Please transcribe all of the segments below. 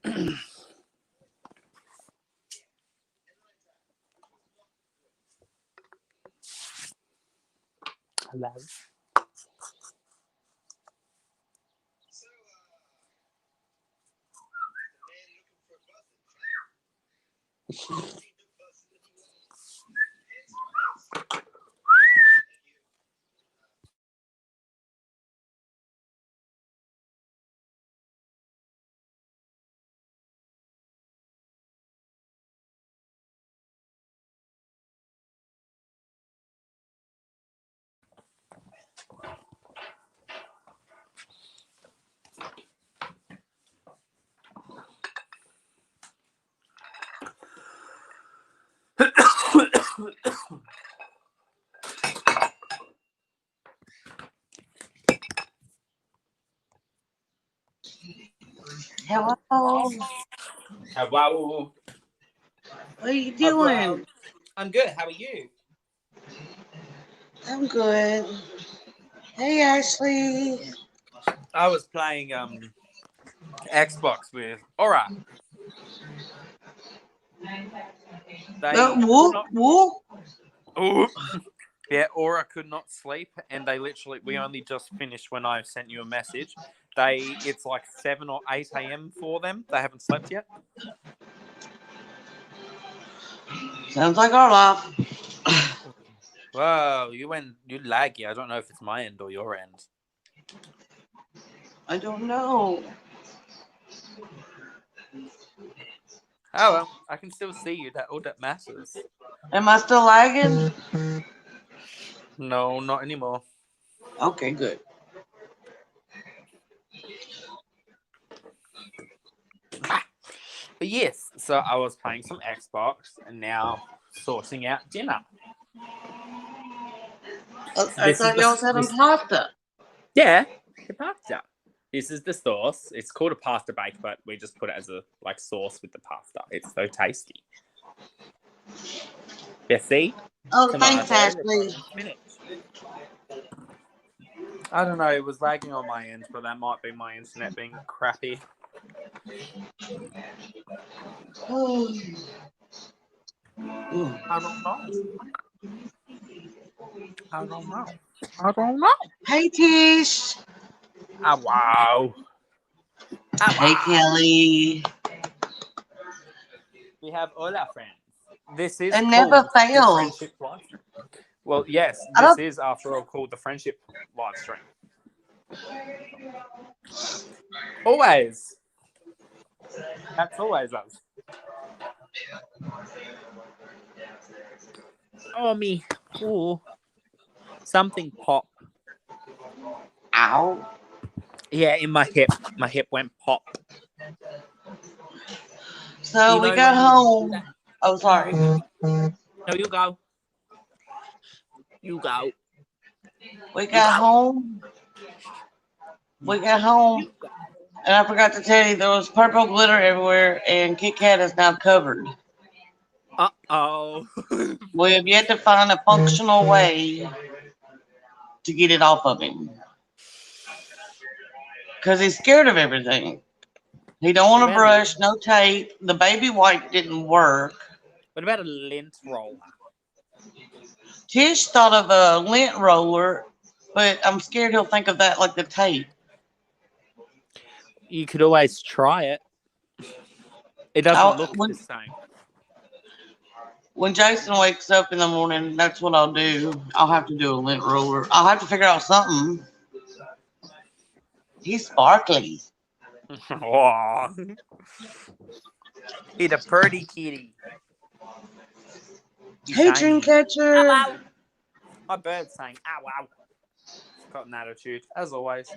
Hello. Hello. Hello. What are you doing? I'm good. How are you? I'm good. Hey, Ashley. I was playing Xbox with Aura. They Whoop, whoop. Oh, yeah, Aura could not sleep, and we only just finished when I sent you a message. It's like 7 or 8 a.m. for them. They haven't slept yet. Sounds like our life. Whoa, you laggy. I don't know if it's my end or your end. I don't know. Oh well, I can still see you. All that matters. Am I still lagging? No, not anymore. Okay, good. But yes, so I was playing some Xbox and now sorting out dinner. I thought y'all was having pasta. Yeah, the pasta. This is the sauce. It's called a pasta bake, but we just put it as a sauce with the pasta. It's so tasty. Yeah, see? Oh, thanks, Ashley. I don't know. It was lagging on my end, but that might be my internet being crappy. I don't know. I don't know. Hey, Tish. Oh, wow. Hey, Kelly. We have all our friends. This is It never called fails. the Friendship Live Stream. Well, yes, this is, after all, called the Friendship Live Stream. Always. That's always us. Oh, me. Ooh. Something pop. Ow. Yeah, in my hip. My hip went pop. So we got home. Oh, sorry. No, you go. You go. We got home. And I forgot to tell you, there was purple glitter everywhere, and Kit Kat is now covered. Uh-oh. We have yet to find a functional way to get it off of him. Because he's scared of everything. He don't want to brush, no tape. The baby wipe didn't work. What about a lint roller? Tish thought of a lint roller, but I'm scared he'll think of that like the tape. You could always try it. It doesn't look the same. When Jason wakes up in the morning, that's what I'll do. I'll have to do a lint roller. I'll have to figure out something. He's sparkly. Oh. He's a pretty kitty. Hey, Dreamcatcher. Ow, ow. My bird's saying, ow, ow. Got an attitude, as always.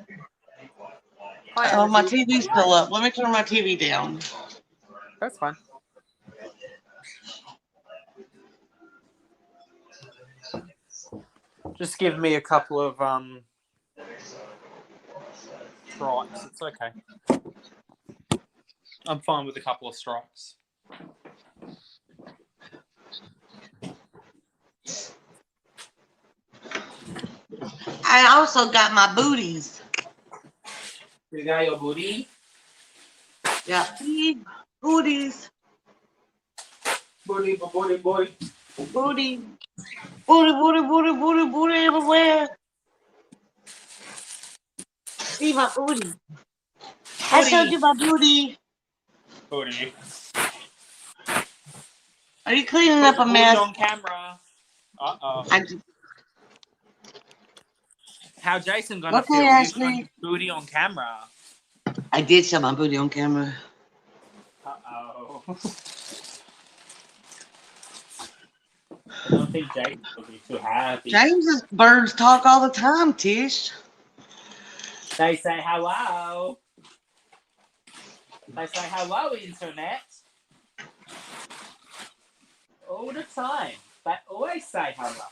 Oh, my TV's still up. Let me turn my TV down. That's fine. Just give me a couple of strikes. It's okay. I'm fine with a couple of strikes. I also got my booties. You got your booty? Yeah, big booties. Booty, booty, booty. Booty. Booty, booty, booty, booty, booty everywhere. See my booty. I showed you my booty. Booty. Are you cleaning Put up the a booty mess? on camera. Uh-oh. How Jason gonna Okay, feel? You showing Ashley. his booty on camera. I did show my booty on camera. Uh-oh. I don't think Jason will be too happy. James's birds talk all the time, Tish. They say hello. They say hello, internet. All the time. They always say hello.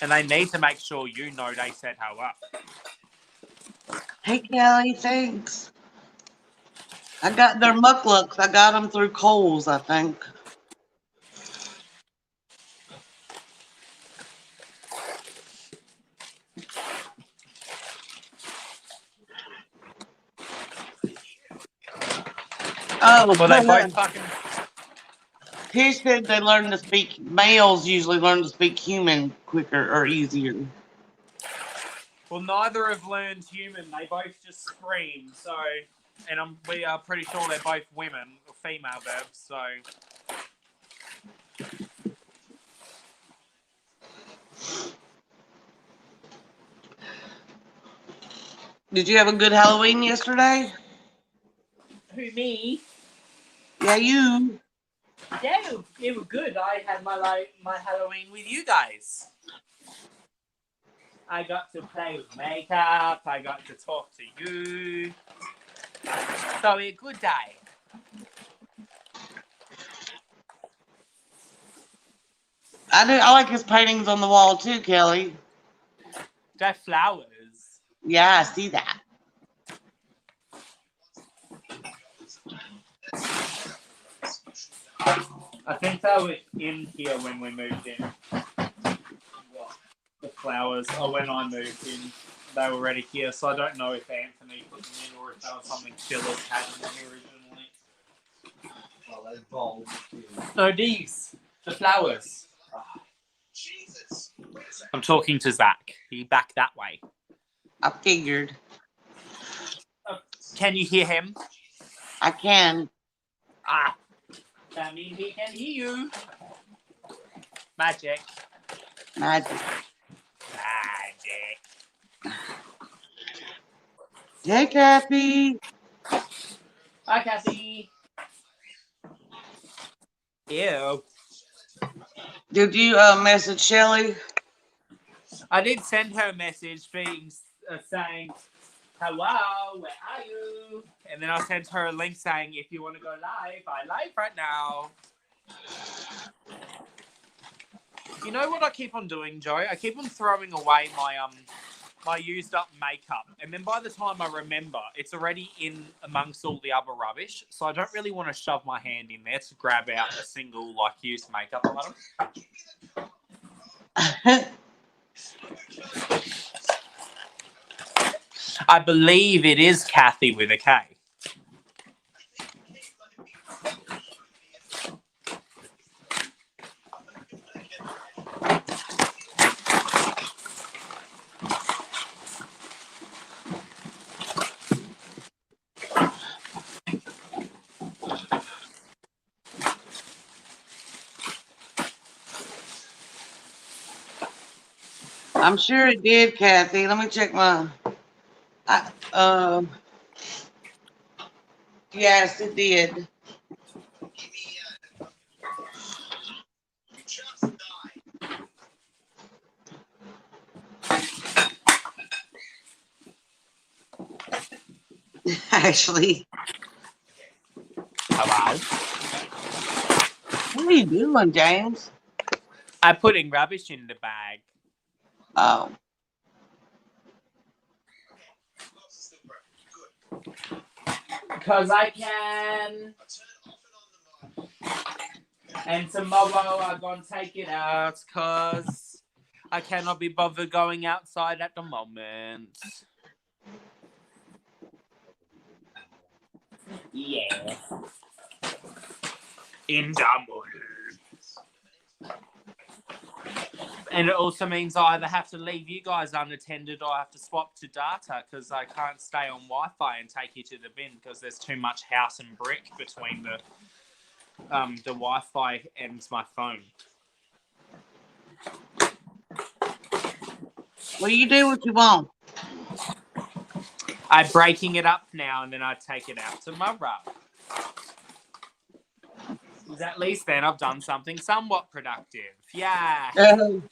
And they need to make sure you know they said hello. Hey, Kelly, thanks. I got their mucklucks. I got them through Kohl's, I think. Oh, Well, they both fucking... Tish said they learn to speak, males usually learn to speak human quicker or easier. Well, neither have learned human. They both just scream, so... And we are pretty sure they're both women, or female verbs, so... Did you have a good Halloween yesterday? Who, me? Yeah, you. Yeah, it was good. I had my Halloween with you guys. I got to play with makeup. I got to talk to you. So a good day. I like his paintings on the wall too, Kelly. They're flowers. Yeah, I see that. I think they were in here when we moved in. The flowers. Oh, when I moved in, they were already here. So I don't know if Anthony put them in or if that was something Phyllis had in them originally. Well, those bulbs. No, these. The flowers. I'm talking to Zach. He back that way. I figured. Can you hear him? I can. Ah. That means he can hear you. Magic. Magic. Magic. Hey, Kathy. Hi, Cassie. Ew. Did you message Shelly? I did send her a message being saying, hello, where are you? And then I sent her a link saying, if you want to go live, I live right now. You know what I keep on doing, Joe? I keep on throwing away my used up makeup. And then by the time I remember, it's already in amongst all the other rubbish. So I don't really want to shove my hand in there to grab out a single used makeup item. I believe it is Kathy with a K. I'm sure it did, Kathy. Let me check my. Yes, it did. Actually. Hello? What are you doing, James? I'm putting rubbish in the bag. Oh. Because I can. And tomorrow I'm going to take it out because I cannot be bothered going outside at the moment. Yeah. In the morning. And it also means I either have to leave you guys unattended or I have to swap to data because I can't stay on Wi-Fi and take you to the bin because there's too much house and brick between the Wi-Fi and my phone. Well, you do what you want. I'm breaking it up now and then I take it out tomorrow. At least then I've done something somewhat productive. Yeah. Yay.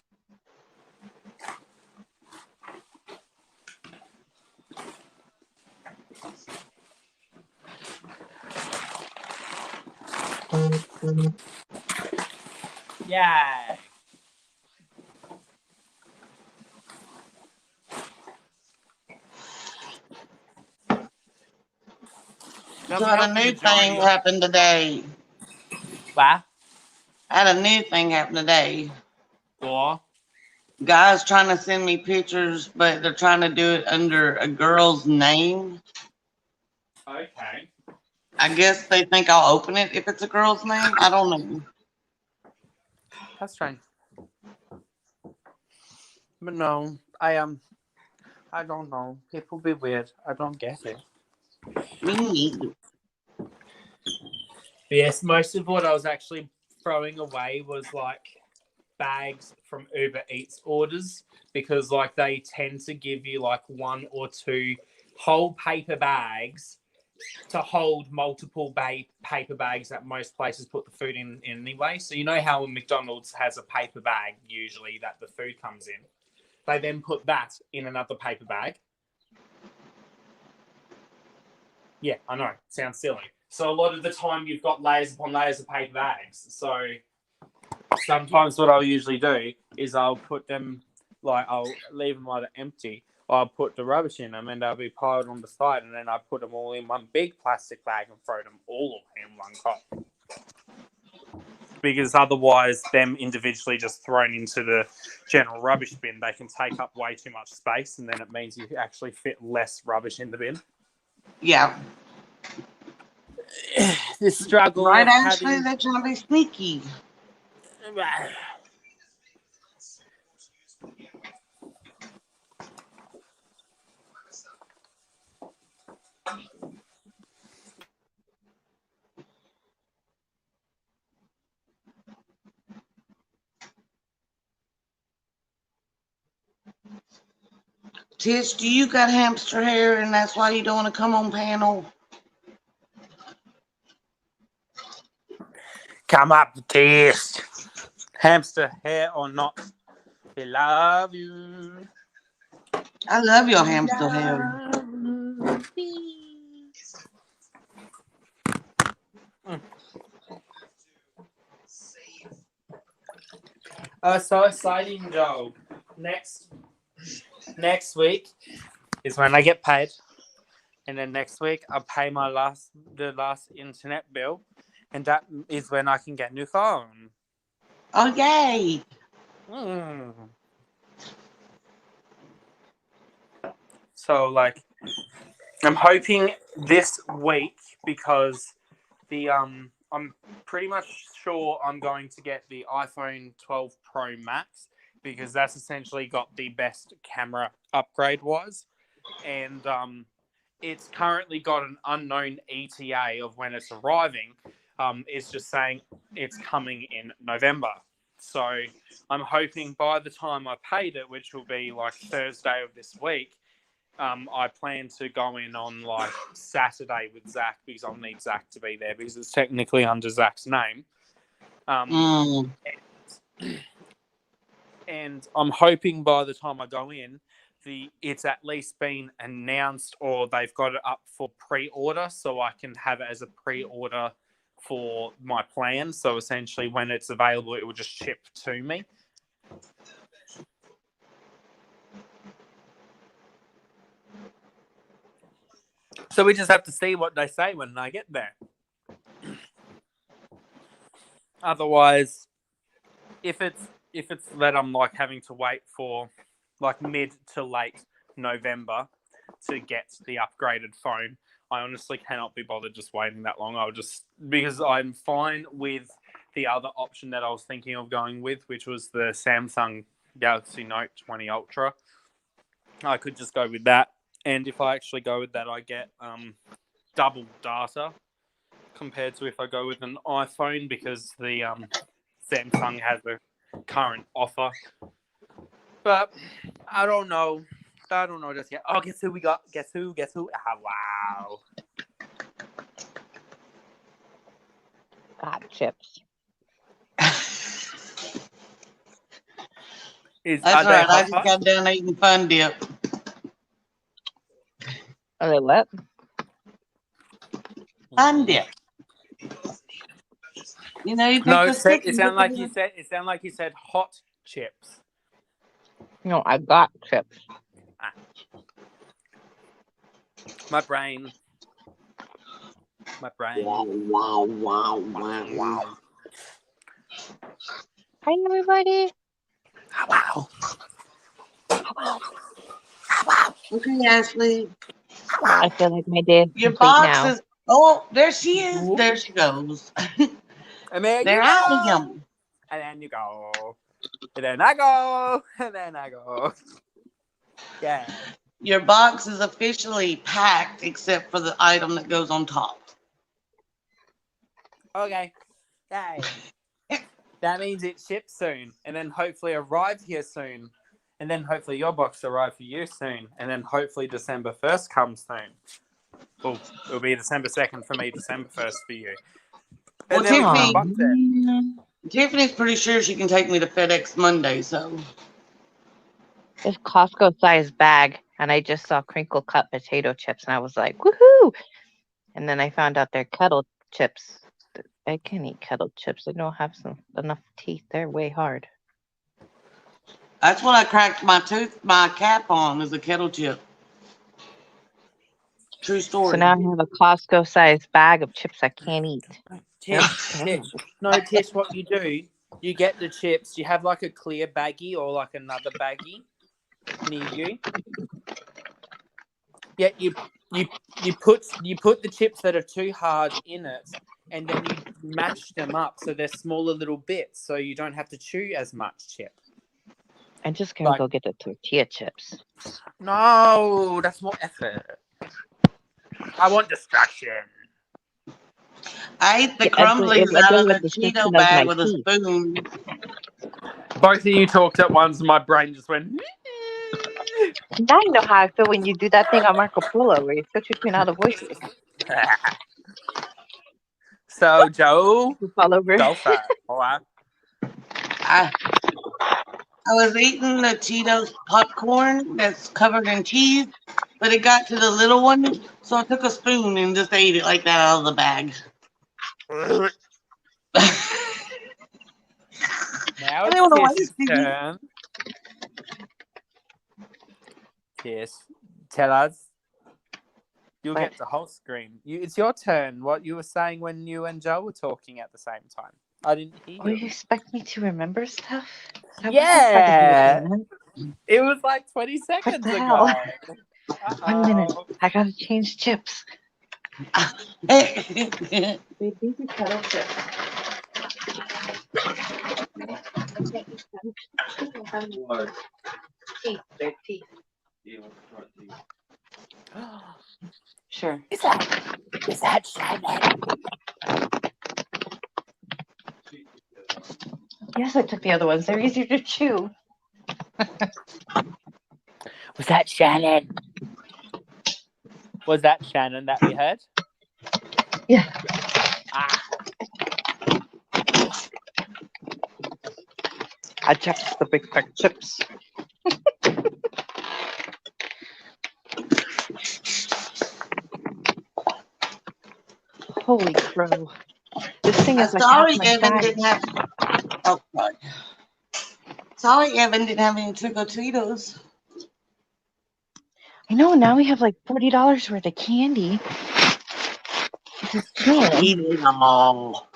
So a new thing happened today. What? I had a new thing happen today. Or? Guys trying to send me pictures, but they're trying to do it under a girl's name. Okay. I guess they think I'll open it if it's a girl's name. I don't know. That's strange. But no, I don't know. People be weird. I don't get it. Me neither. Yes, most of what I was actually throwing away was like bags from Uber Eats orders because like they tend to give you like 1 or 2 whole paper bags to hold multiple paper bags that most places put the food in anyway. So you know how McDonald's has a paper bag usually that the food comes in. They then put that in another paper bag. Yeah, I know. Sounds silly. So a lot of the time you've got layers upon layers of paper bags. So sometimes what I'll usually do is I'll put them, like I'll leave them either empty or I'll put the rubbish in them and they'll be piled on the side and then I put them all in one big plastic bag and throw them all in one cup. Because otherwise them individually just thrown into the general rubbish bin, they can take up way too much space and then it means you actually fit less rubbish in the bin. Yeah. This struggle. Right, actually, they're trying to be sneaky. Tish, do you got hamster hair and that's why you don't want to come on panel? Come up, Tish. Hamster hair or not, we love you. I love your hamster hair. So exciting, Joe. Next week is when I get paid, and then next week I'll pay the last internet bill, and that is when I can get a new phone. Oh, yay! So, like, I'm hoping this week because I'm pretty much sure I'm going to get the iPhone 12 Pro Max because that's essentially got the best camera upgrade wise, and it's currently got an unknown ETA of when it's arriving. It's just saying it's coming in November. So I'm hoping by the time I paid it, which will be like Thursday of this week, I plan to go in on like Saturday with Zach because I'll need Zach to be there because it's technically under Zach's name. And I'm hoping by the time I go in, it's at least been announced or they've got it up for pre-order so I can have it as a pre-order for my plan. So essentially when it's available, it will just ship to me. So we just have to see what they say when I get there. Otherwise, if it's that I'm like having to wait for like mid to late November to get the upgraded phone, I honestly cannot be bothered just waiting that long. Because I'm fine with the other option that I was thinking of going with, which was the Samsung Galaxy Note 20 Ultra. I could just go with that. And if I actually go with that, I get double data compared to if I go with an iPhone, because the Samsung has a current offer. But I don't know. Just yet. Oh, guess who we got? Guess who? Wow. God, chips. That's all right. I just got done eating Fun Dip. Are they what? Fun Dip. You know, you take No, the stick. it sounded like you said hot chips. No, I got chips. My brain. Wow. Hi, everybody. Wow. Okay, Ashley. I feel like my day is Your complete box now. is. Oh, there she is. There she goes. And there There you I go. am. And then you go. And then I go. And then I go. Yeah. Your box is officially packed except for the item that goes on top. Okay. Yay. That means it ships soon. And then hopefully arrive here soon. And then hopefully your box arrive for you soon. And then hopefully December 1st comes soon. Well, it'll be December 2nd for me, December 1st for you. Well, And then we can Tiffany, unbox it. Tiffany's pretty sure she can take me to FedEx Monday, so. This Costco size bag, and I just saw crinkle cut potato chips, and I was like, woohoo! And then I found out they're kettle chips. I can't eat kettle chips. They don't have enough teeth. They're way hard. That's what I cracked my cap on, is a kettle chip. True story. So now I have a Costco size bag of chips I can't eat. Tish, what you do, you get the chips, you have like a clear baggie or like another baggie near you. Yeah, you put the chips that are too hard in it, and then you mash them up so they're smaller little bits, so you don't have to chew as much chip. I'm just gonna go get the tortilla chips. No, that's more effort. I want distraction. I ate the Yeah, crumblies I out do of the with the Cheeto section of bag my with a teeth. spoon. Both of you talked at once, and my brain just went. Now you know how I feel when you do that thing on Marco Polo where you switch between all the voices. So, Joe, You fall over. go for it. All right. I was eating the Cheetos popcorn that's covered in cheese, but it got to the little one, so I took a spoon and just ate it like that out of the bag. Now I don't know why it's you Tish's turn. Tish, tell us. You'll What? get the whole screen. It's your turn. What you were saying when you and Joe were talking at the same time. I didn't hear Oh, you. you expect me to remember stuff? That Yeah. wasn't 20 minutes. It was like 20 seconds the ago. hell? Uh-oh. 1 minute. I gotta change chips. Wait, these are kettle chips. Teeth. They're teeth. Sure. Is that Shannon? Yes, I took the other ones. They're easier to chew. Was that Shannon? Was that Shannon that we heard? Yeah. Ah. I checked the big pack chips. Holy crow. This thing is like Sorry, half my Evan size. didn't have. Oh, God. Sorry, Evan didn't have any Cheetos. I know, now we have like $40 worth of candy. This is killing. Eat it all.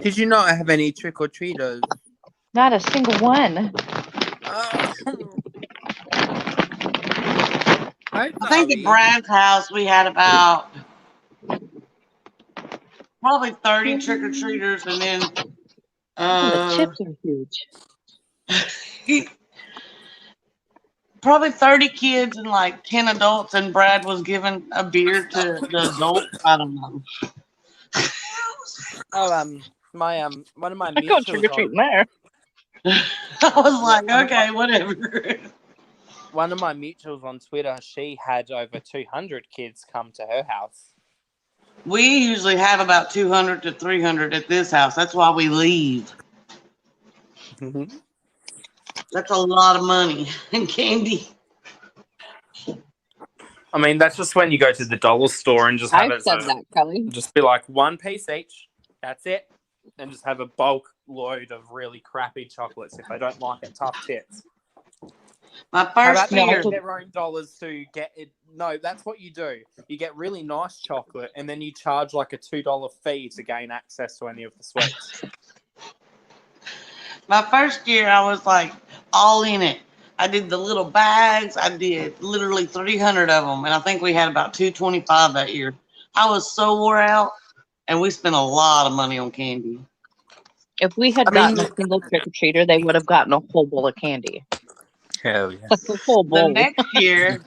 Did you not have any trick or treaters? Not a single one. Hi, I think at Zoe. Brad's house we had about probably 30 trick or treaters, and then The chips are huge. probably 30 kids and like 10 adults, and Brad was giving a beer to the adults. I don't know. Oh, one of my I go trick or mutuals treating on there. I was like, okay, whatever. one of my mutuals on Twitter, she had over 200 kids come to her house. We usually have about 200 to 300 at this house. That's why we leave. That's a lot of money and candy. I mean, that's just when you go to the dollar store and just have I've it said that, Kelly. just be like one piece each. That's it. And just have a bulk load of really crappy chocolates. If I don't like it, tough tits. My How first about they year, use their own dollars to get it? No, that's what you do. You get really nice chocolate, and then you charge like a $2 fee to gain access to any of the sweets. my first year, I was like all in it. I did the little bags. I did literally 300 of them, and I think we had about 225 that year. I was so wore out, and we spent a lot of money on candy. If we had I mean- gotten a single trick or treater, they would have gotten a whole bowl of candy. Hell yeah! A whole The bowl. next year,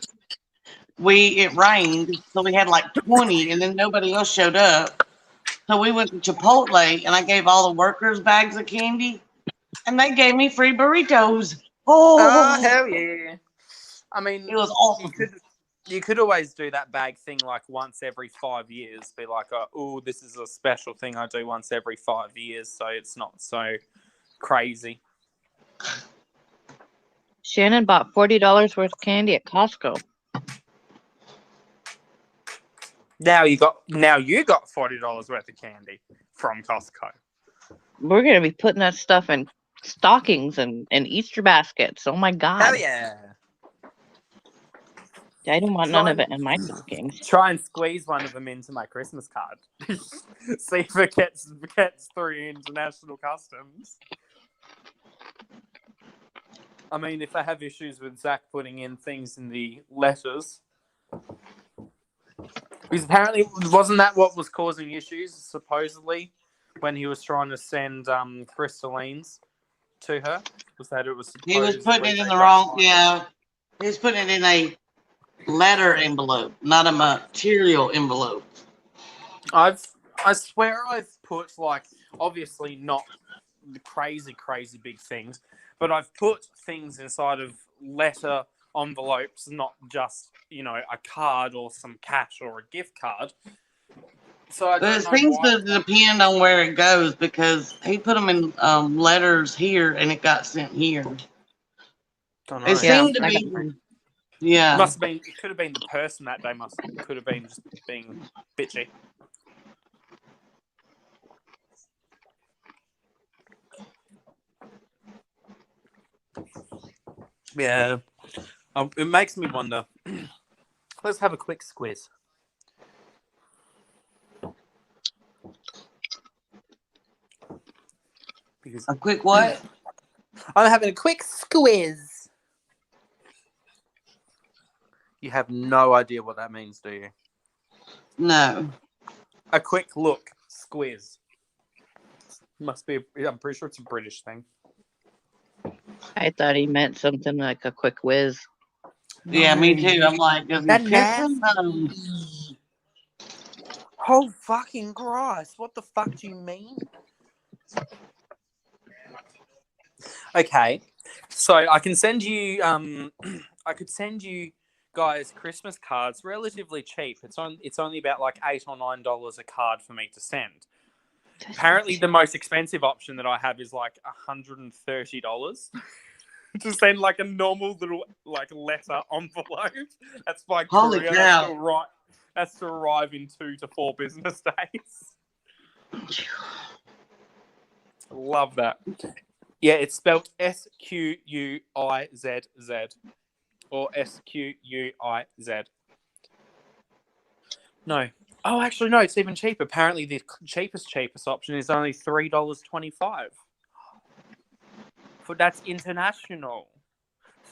it rained, so we had like 20, and then nobody else showed up. So we went to Chipotle, and I gave all the workers bags of candy, and they gave me free burritos. Oh, Oh, hell yeah! I mean, it was awesome. you could always do that bag thing like once every 5 years. Be like, oh, this is a special thing I do once every 5 years, so it's not so crazy. Shannon bought $40 worth of candy at Costco. Now you got $40 worth of candy from Costco. We're gonna be putting that stuff in stockings and Easter baskets. Oh my god! Hell yeah! I don't want none of it in my stockings. Try and squeeze one of them into my Christmas card. See if it gets through international customs. I mean, if I have issues with Zach putting in things in the letters, because apparently wasn't that what was causing issues? Supposedly, when he was trying to send crystallines to her, was that it was He was supposedly putting it in they the got wrong, fined? yeah. He was putting it in a letter envelope, not a material envelope. I swear I've put like obviously not the crazy big things, but I've put things inside of letter envelopes, not just a card or some cash or a gift card. So I But don't it know seems why. to depend on where it goes, because he put them in letters here and it got sent here. Don't It know. seemed to I be, got mine. yeah. Must have been. It could have been the person that day. Could have been just being bitchy. Yeah. It makes me wonder. Let's have a quick squiz. Because A quick what? I'm having a quick squiz. You have no idea what that means, do you? No. A quick look, squiz. Must be. I'm pretty sure it's a British thing. I thought he meant something like a quick whiz. Yeah, me too. I'm like, does he That piss him? No. Oh fucking Christ! What the fuck do you mean? Okay, so I can send you. I could send you guys Christmas cards relatively cheap. It's only about like $8 or $9 a card for me to send. Apparently, the most expensive option that I have is like $130 to send like a normal little like letter envelope. That's by Holy courier. cow. That's to arrive in 2 to 4 business days. Love that. Yeah, it's spelled Squizz or Squiz. No. Oh, actually, no. It's even cheaper. Apparently, the cheapest option is only $3.25. That's international.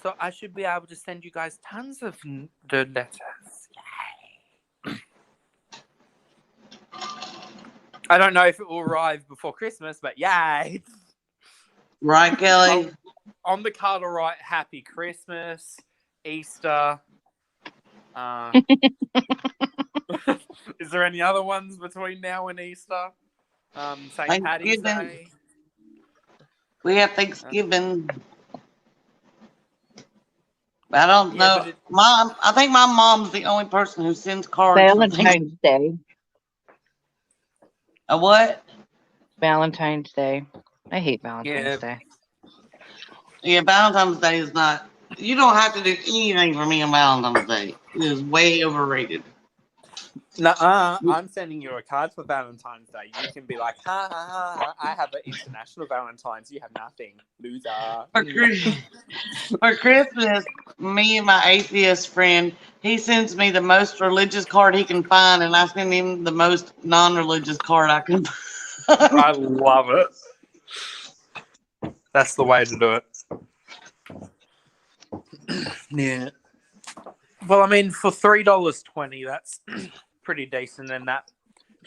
So I should be able to send you guys tons of the letters. Yay. I don't know if it will arrive before Christmas, but yay. Right, Kelly? On the card, all right, Happy Christmas, Easter. Is there any other ones between now and Easter? St. Paddy's Thanksgiving. Day. We have Thanksgiving. I don't Yeah, know. Mom, I think my mom's the only person who sends cards for Valentine's Day. A what? Valentine's Day. I hate Valentine's Day. Yeah, Valentine's Day is not. You don't have to do anything for me on Valentine's Day. It is way overrated. I'm sending you a card for Valentine's Day. You can be like, ha ha ha, I have an international Valentine's. You have nothing. Loser. For Christmas, me and my atheist friend, he sends me the most religious card he can find, and I send him the most non-religious card I can find. I love it. That's the way to do it. Yeah. Well, I mean, for $3.20, that's pretty decent, and that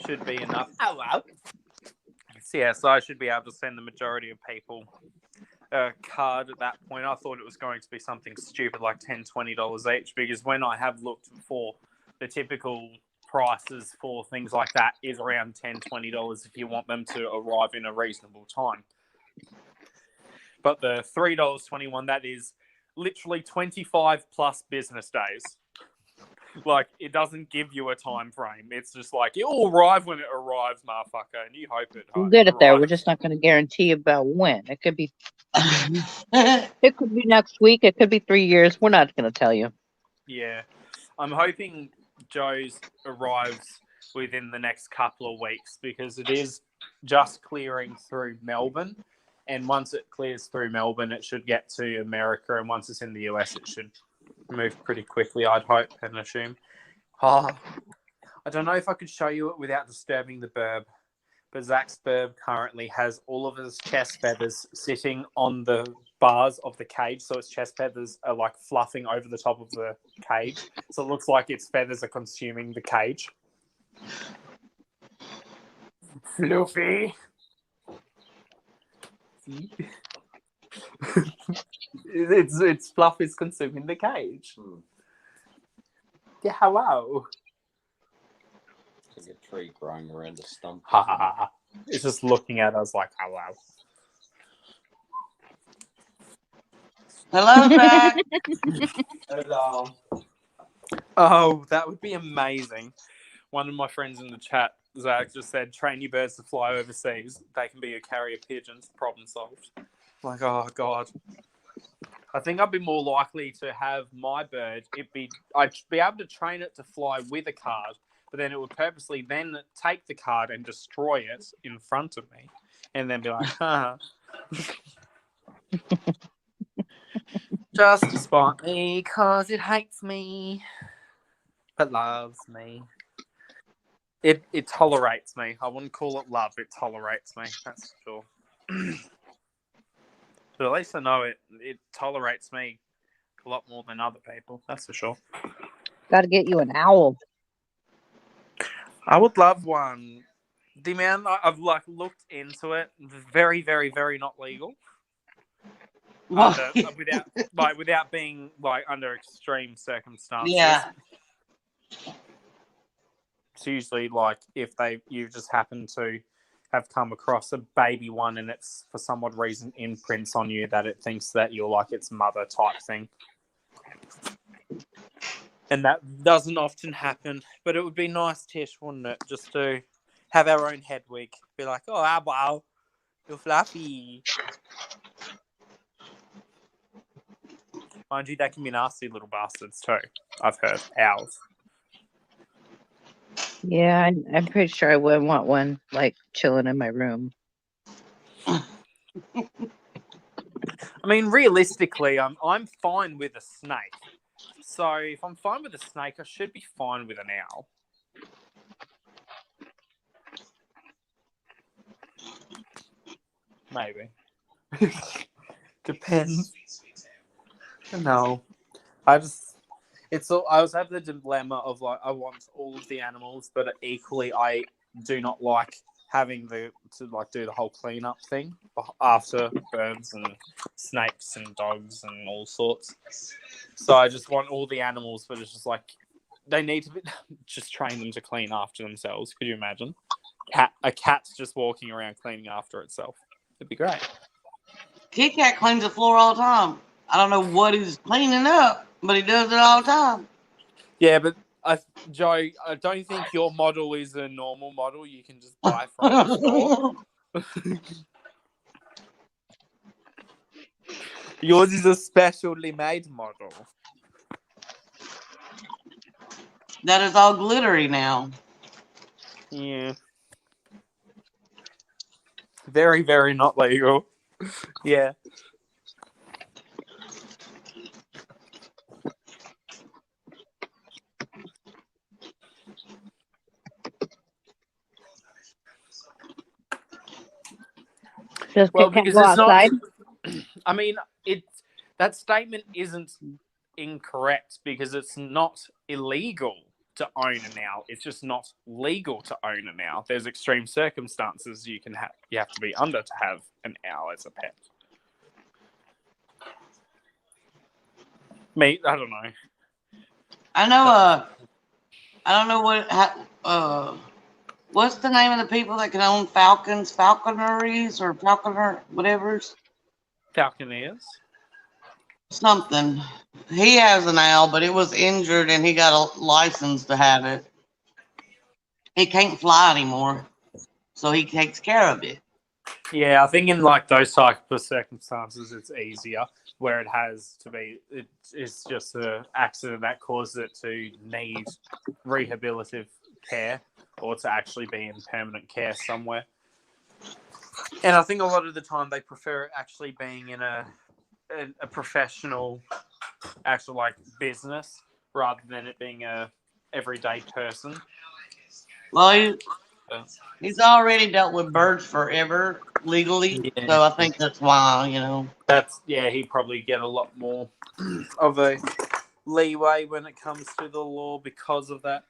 should be enough. Oh, wow. So, yeah, so I should be able to send the majority of people a card at that point. I thought it was going to be something stupid like $10, $20 each, because when I have looked for the typical prices for things like that is around $10, $20 if you want them to arrive in a reasonable time. But the $3.21, that is literally 25 plus business days. Like, it doesn't give you a time frame. It's just like, it will arrive when it arrives, motherfucker, and you hope it We'll get it there. We're arrives. just not going to guarantee about when. It could be next week. It could be 3 years. We're not going to tell you. Yeah. I'm hoping Joe's arrives within the next couple of weeks, because it is just clearing through Melbourne. And once it clears through Melbourne, it should get to America. And once it's in the US, it should move pretty quickly, I'd hope and assume. Oh, I don't know if I could show you it without disturbing the burb. But Zach's burb currently has all of his chest feathers sitting on the bars of the cage. So its chest feathers are like fluffing over the top of the cage. So it looks like its feathers are consuming the cage. Fluffy. Its fluff is consuming the cage. Yeah, hello. There's a tree growing around a stump. Ha ha ha. It's just looking at us like, hello. Hello, Zach. Hello. Oh, that would be amazing. One of my friends in the chat, Zach, just said, train your birds to fly overseas. They can be your carrier pigeons. Problem solved. Like, oh, God. I think I'd be more likely to have my bird, I'd be able to train it to fly with a card, but then it would purposely then take the card and destroy it in front of me, and then be like, huh. Just to spite me, because it hates me, but loves me. It tolerates me. I wouldn't call it love. It tolerates me. That's for sure. But at least I know it tolerates me a lot more than other people. That's for sure. Got to get you an owl. I would love one. The amount I've looked into it, very, very, very not legal. Without being under extreme circumstances. Yeah. It's usually if you just happen to have come across a baby one and it's for some odd reason imprints on you that it thinks that you're like its mother type thing. And that doesn't often happen, but it would be nice, Tish, wouldn't it? Just to have our own head wig. Be like, oh, wow, you're fluffy. Mind you, they can be nasty little bastards too. I've heard. Owls. Yeah, I'm pretty sure I wouldn't want one chilling in my room. I mean, realistically, I'm fine with a snake. So if I'm fine with a snake, I should be fine with an owl. Maybe. Depends. No, I just I was at the dilemma of like I want all of the animals, but equally I do not like having to do the whole cleanup thing after birds and snakes and dogs and all sorts. So I just want all the animals, but it's just like they need to just train them to clean after themselves. Could you imagine? A cat's just walking around cleaning after itself. It'd be great. Kit Kat cleans the floor all the time. I don't know what he's cleaning up, but he does it all the time. Yeah, but Joe, I don't think your model is a normal model you can just buy from the store. Yours is a specially made model. That is all glittery now. Yeah. Very, very not legal. Yeah. Does Well, Kit Kat because go it's not. outside? I mean, that statement isn't incorrect because it's not illegal to own an owl. It's just not legal to own an owl. There's extreme circumstances you have to be under to have an owl as a pet. I don't know. I know. I don't know what's the name of the people that can own falcons, falconeries, or falconer, whatever's Falconeers. something. He has an owl, but it was injured, and he got a license to have it. It can't fly anymore, so he takes care of it. Yeah, I think in like those type of circumstances, it's easier. Where it has to be, it's just an accident that caused it to need rehabilitative care or to actually be in permanent care somewhere. And I think a lot of the time they prefer actually being in a professional, actual like business rather than it being a everyday person. Well, he's already dealt with birds forever legally, Yeah. so I think that's why. He'd probably get a lot more of a leeway when it comes to the law because of that.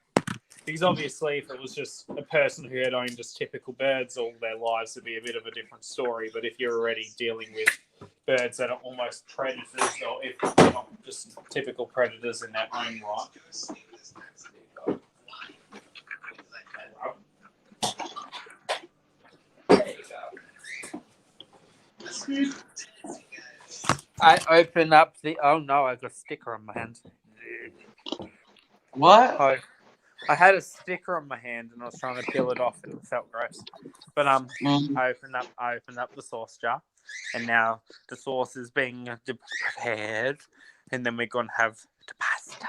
Because obviously, if it was just a person who had owned just typical birds all their lives, it'd be a bit of a different story. But if you're already dealing with birds that are almost predators, or if they're not just typical predators in their own right. I open up the. Oh no! I got a sticker on my hand. What? Oh, I had a sticker on my hand and I was trying to peel it off and it felt gross. But I opened up the sauce jar, and now the sauce is being prepared, and then we're gonna have the pasta.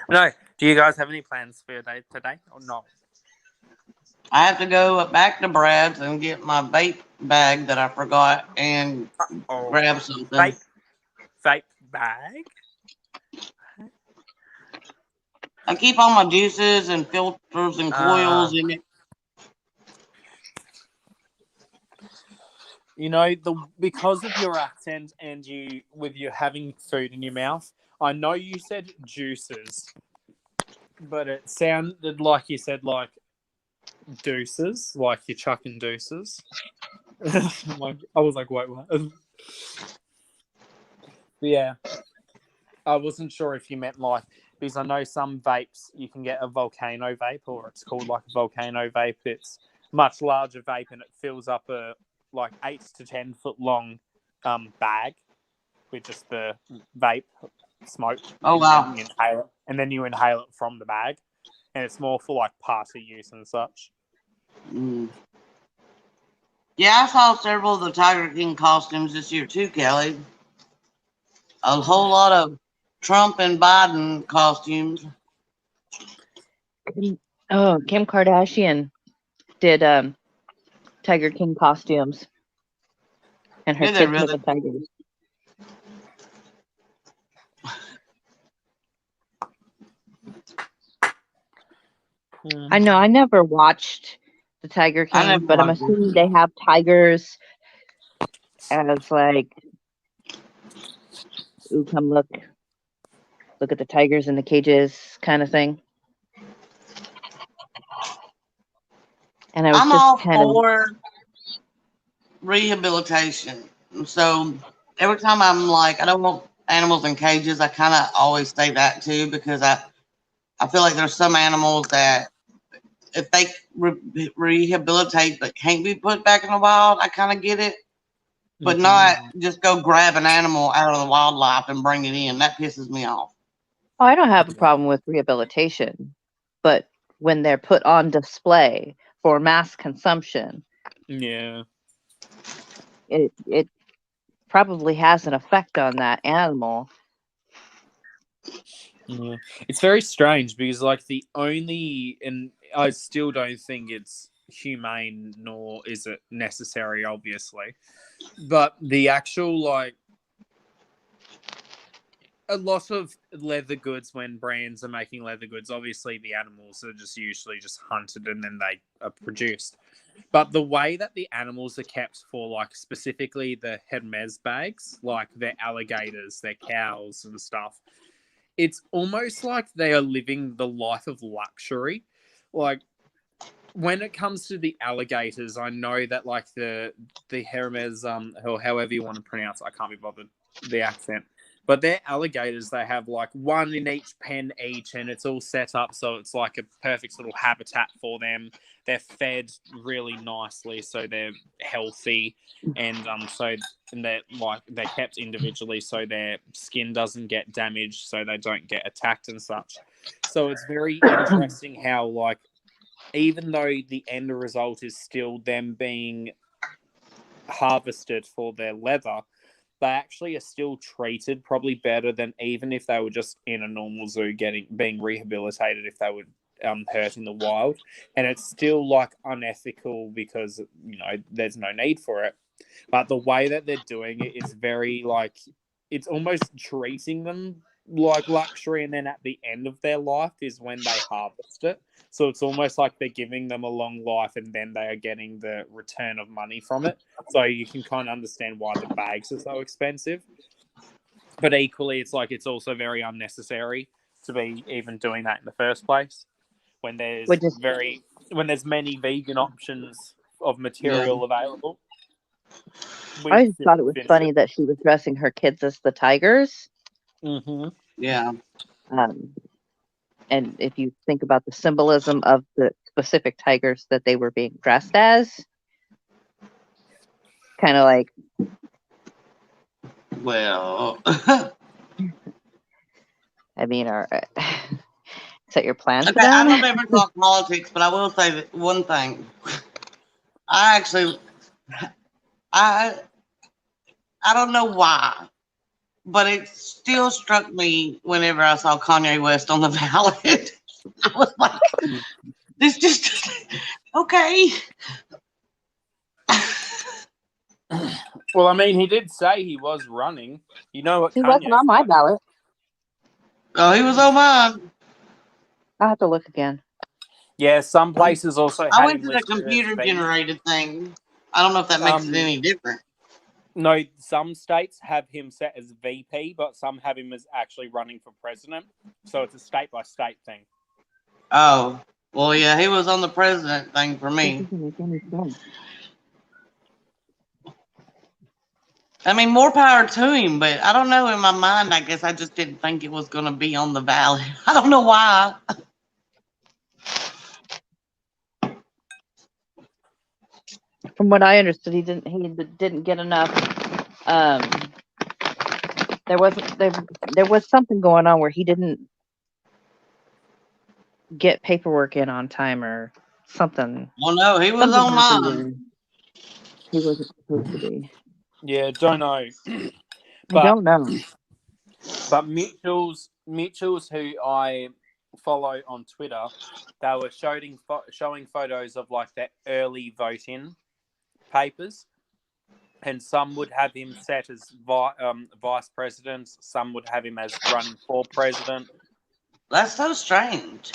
No, do you guys have any plans for your day today or not? I have to go back to Brad's and get my vape bag that I forgot and grab something. Vape bag? I keep all my juices and filters and coils in it. You know, because of your accent and with you having food in your mouth, I know you said juices, but it sounded like you said like deuces, like you're chucking deuces. I was like, wait, what? Yeah, I wasn't sure if you meant like, because I know some vapes you can get a volcano vape, or it's called like a volcano vape. It's much larger vape and it fills up a like 8 to 10 foot long bag with just the vape smoke. Oh wow! And then you inhale it from the bag, and it's more for like party use and such. Yeah, I saw several of the Tiger King costumes this year too, Kelly. A whole lot of Trump and Biden costumes. Oh, Kim Kardashian did Tiger King costumes, and her Did they kids really? were the tigers. I know. I never watched the Tiger I King, never but I'm liked assuming it. they have tigers as like, ooh, come look at the tigers in the cages kind of thing. And I was I'm just all kind of, for rehabilitation. So every time I'm like, I don't want animals in cages, I kind of always say that too, because I feel like there's some animals that if they rehabilitate but can't be put back in the wild, I kind of get it. But not just go grab an animal out of the wildlife and bring it in. That pisses me off. oh, I don't have a problem with rehabilitation, but when they're put on display for mass consumption, Yeah. it probably has an effect on that animal. Yeah. It's very strange because, like, and I still don't think it's humane nor is it necessary, obviously. But the actual, like, a lot of leather goods, when brands are making leather goods, obviously the animals are just usually just hunted and then they are produced. But the way that the animals are kept for, like, specifically the Hermes bags, like their alligators, their cows and stuff, it's almost like they are living the life of luxury. Like, when it comes to the alligators, I know that, like, the Hermes, or however you want to pronounce it, I can't be bothered the accent. But their alligators, they have like one in each pen each, and it's all set up so it's like a perfect little habitat for them. They're fed really nicely, so they're healthy, and they're kept individually, so their skin doesn't get damaged, so they don't get attacked and such. So it's very interesting how, like, even though the end result is still them being harvested for their leather, they actually are still treated probably better than even if they were just in a normal zoo being rehabilitated if they were hurt in the wild. And it's still, like, unethical because, you know, there's no need for it. But the way that they're doing it is very, like, it's almost treating them like luxury, and then at the end of their life is when they harvest it. So it's almost like they're giving them a long life and then they are getting the return of money from it. So you can kind of understand why the bags are so expensive. But equally, it's like it's also very unnecessary to be even doing that in the first place when there's many vegan options of material available. I just thought it was funny that she was dressing her kids as the tigers. Mm-hmm. Yeah. And if you think about the symbolism of the specific tigers that they were being dressed as, kind of like, well, I mean, is that your plan for okay, I them? don't ever talk politics, but I will say that one thing. I don't know why, but it still struck me whenever I saw Kanye West on the ballot. I was like, this just okay. Well, I mean, he did say he was running. You know what He Kanye's wasn't on my like. ballot. Oh, he was on mine. I'll have to look again. Yeah, some places also I had went him to the listed as computer VP. generated thing. I don't know if that makes it any different. No, some states have him set as VP, but some have him as actually running for president. So it's a state-by-state thing. Oh, well, yeah, he was on the president thing for me. I mean, more power to him, but I don't know. In my mind, I guess I just didn't think it was going to be on the ballot. I don't know why. From what I understood, he didn't get enough. There was something going on where he didn't get paperwork in on time or something. Well, no, he was Something on happened mine. where he wasn't supposed to be. Yeah, don't know. I don't know. But Mitchell's, who I follow on Twitter, they were showing photos of, like, their early vote-in papers, and some would have him set as vice president, some would have him as running for president. That's so strange.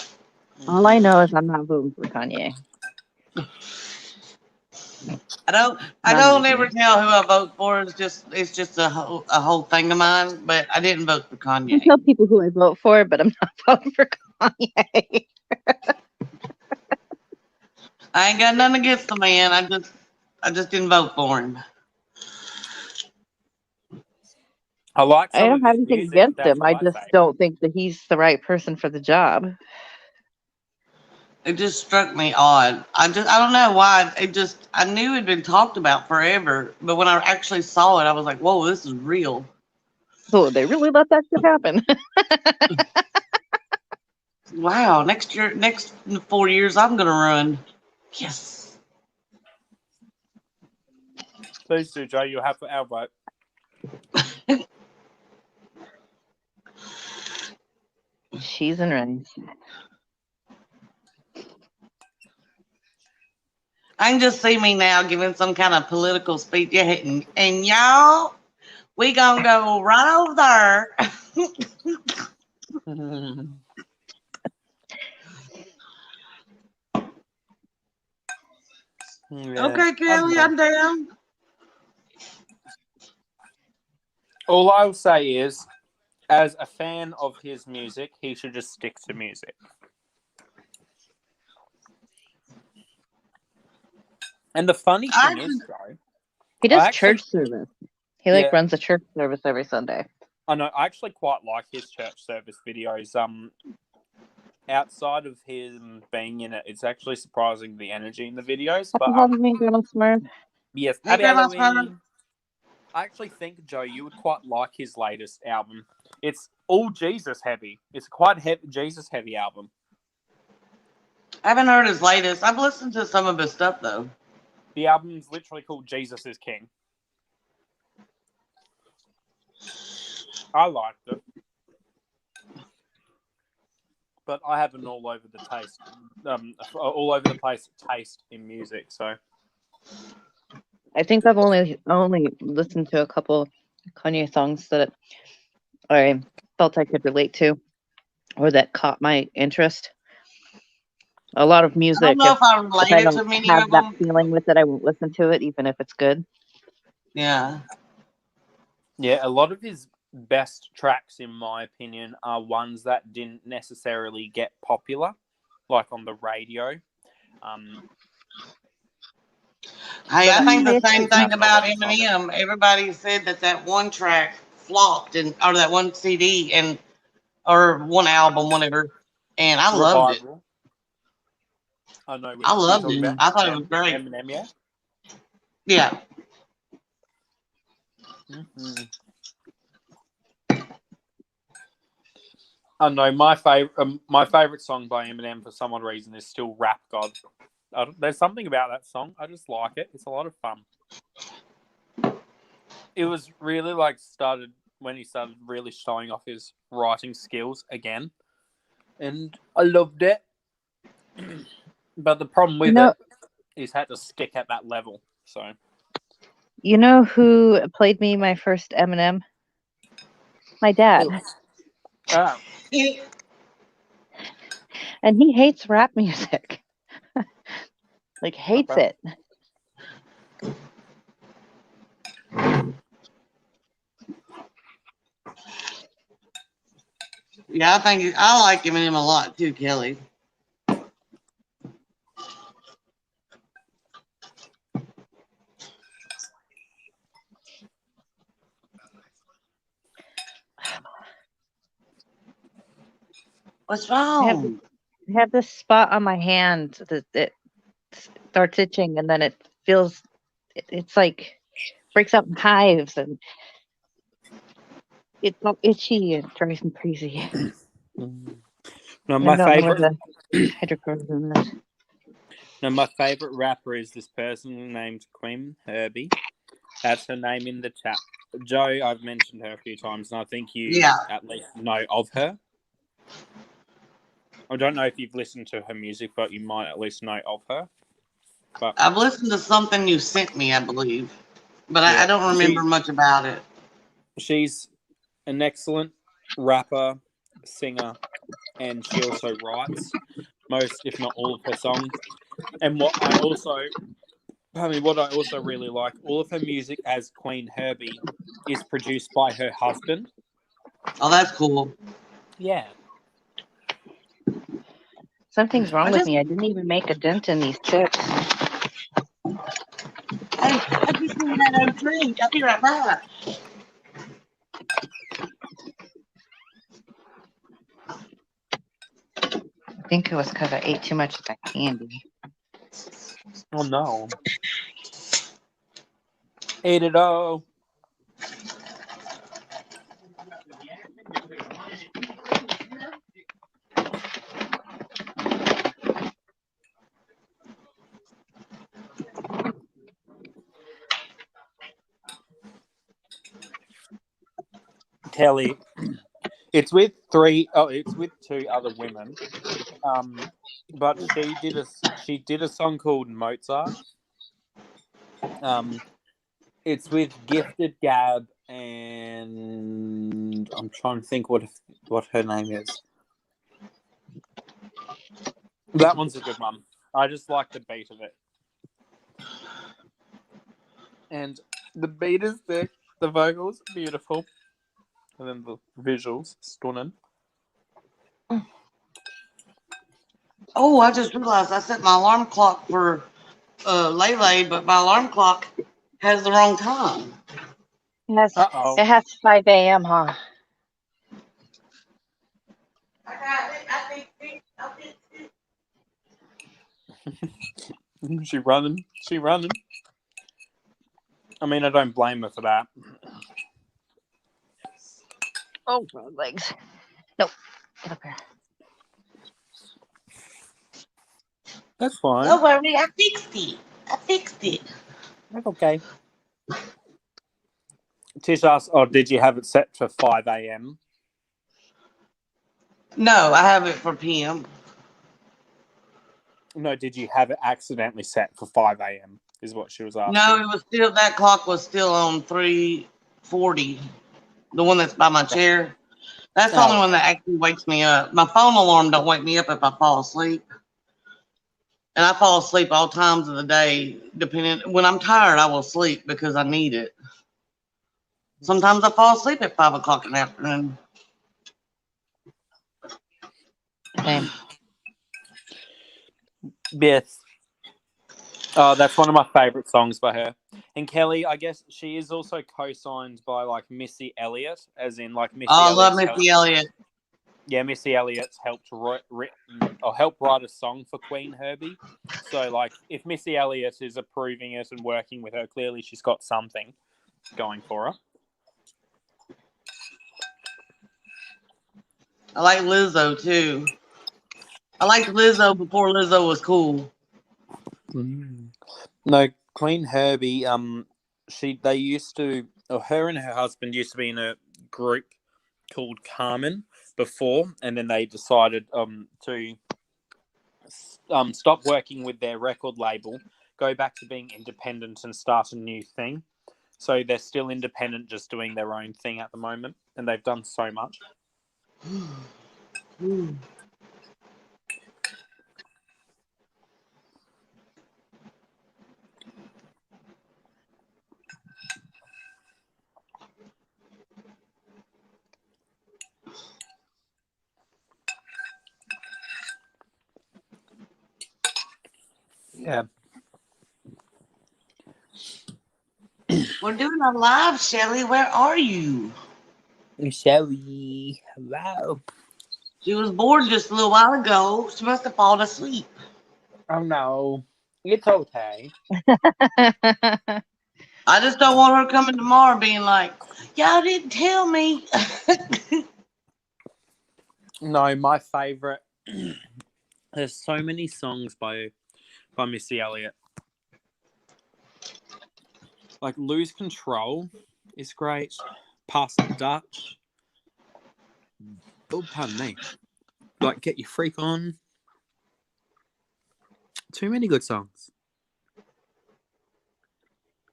All I know is I'm not voting for Kanye. don't ever tell who I vote for. It's just a whole thing of mine. But I didn't vote for I Kanye. tell people who I vote for, but I'm not voting for Kanye. I ain't got nothing against the man. I just didn't vote for him. I like I some don't of have his anything music. against That's him. all I I just say. don't think that he's the right person for the job. It just struck me odd. I don't know why. I knew it'd been talked about forever, but when I actually saw it, I was like, whoa, this is real. So they really let that shit happen. Wow, next 4 years, I'm gonna run. Yes. Please do, Joe. You'll have our vote. Cheese and rice. I can just see me now giving some kind of political speech. Yeah, and y'all, we gonna go right over there. Yeah, Okay, Kelly, I'm down. all I'll say is, as a fan of his music, he should just stick to music. And the funny thing is, Joe, He does I actually- church service. He Yeah. runs a church service every Sunday. I know. I actually quite like his church service videos. Outside of him being in it, it's actually surprising the energy in the videos. But Grandma Smart. yes, Hey, happy Grandma Halloween. I actually think, Joe, you would quite like his latest album. It's all Jesus heavy. It's quite Jesus heavy album. I haven't heard his latest. I've listened to some of his stuff though. The album's literally called Jesus is King. I liked it. But I have an all over the place taste in music. So I think I've only listened to a couple Kanye songs that I felt I could relate to, or that caught my interest. A lot of I music, don't know if I if I related to don't many have of that them. feeling with it, I won't listen to it, even if it's good. Yeah. yeah, a lot of his best tracks, in my opinion, are ones that didn't necessarily get popular, like on the radio. Hey, I think the Yes, same it thing have a about lot of songs. Eminem. Everybody said that one track flopped, or that one CD or one album, whatever, and I loved it. Revival. I know which I one you're loved talking it. about. I thought it was great. Eminem, yeah. Yeah. Mm-hmm. I know my favorite song by Eminem for some odd reason is still "Rap God." There's something about that song. I just like it. It's a lot of fun. It was really started when he started really showing off his writing skills again, and I loved it. But the problem with it is had to stick at that level. So you know who played me my first Eminem? My dad. ah, And he hates rap music. Hates okay. it. Yeah, I like Eminem a lot too, Kelly. What's wrong? I have this spot on my hand that starts itching, and then it feels, it's like breaks out in hives, and it's all itchy and drives me crazy. No, I my don't know where favorite. the hydrochloroquine is. No, my favorite rapper is this person named Queen Herbie. That's her name in the chat. Joe, I've mentioned her a few times, and I think you at least know of her. I don't know if you've listened to her music, but you might at least know of her. But I've listened to something you sent me, I believe, but yeah, I don't remember much about it. She's an excellent rapper, singer, and she also writes most, if not all, of her songs. And what I also I mean, what I also really like, all of her music as Queen Herbie is produced by her husband. Oh, that's cool. Yeah. Something's wrong I with just, me. I didn't even make a dent in these chips. I just need that drink. I'll be right back. I think it was because I ate too much of that candy. Oh, no. Eat it all. Kelly, it's with two other women. But she did a song called Mozart. It's with Gifted Gab, and I'm trying to think what her name is. That one's a good one. I just like the beat of it, and the beat is thick, the vocals beautiful, and then the visuals stunning. Oh, I just realized I set my alarm clock for Lele, but my alarm clock has the wrong time. Uh-oh. It has 5 a.m., huh? I got it. I think She running. I mean, I don't blame her for that. Oh, my legs. Nope. Get up here. That's fine. Don't worry, I fixed it. That's okay. Tish asked, did you have it set for 5 a.m.? No, I have it for PM. No, did you have it accidentally set for 5 a.m. is what she was asking. No, it was still, that clock was still on 3:40. The one that's by my chair. That's the only one that actually wakes me up. My phone alarm don't wake me up if I fall asleep. And I fall asleep all times of the day, depending. When I'm tired, I will sleep because I need it. Sometimes I fall asleep at 5 o'clock in the afternoon. Same. Yes. Oh, that's one of my favorite songs by her. And Kelly, I guess she is also co-signed by like Missy Elliott, as in like Missy Oh, I love Elliott's Missy Elliott. Yeah, Missy Elliott's helped write a song for Queen Herbie. So, like, if Missy Elliott is approving it and working with her, clearly she's got something going for her. I like Lizzo too. I liked Lizzo before Lizzo was cool. No, Queen Herbie. Her and her husband used to be in a group called Carmen before, and then they decided to stop working with their record label, go back to being independent and start a new thing. So they're still independent, just doing their own thing at the moment, and they've done so much. Yeah. We're doing a live, Shelly. Where are you? Shelly, hello. She was bored just a little while ago. She must have fallen asleep. Oh no, it's okay. I just don't want her coming tomorrow being like, y'all didn't tell me. No, my favorite. There's so many songs by Missy Elliott. Like Lose Control is great. Pass the Dutch. Oh, pardon me. Like Get Your Freak On. Too many good songs.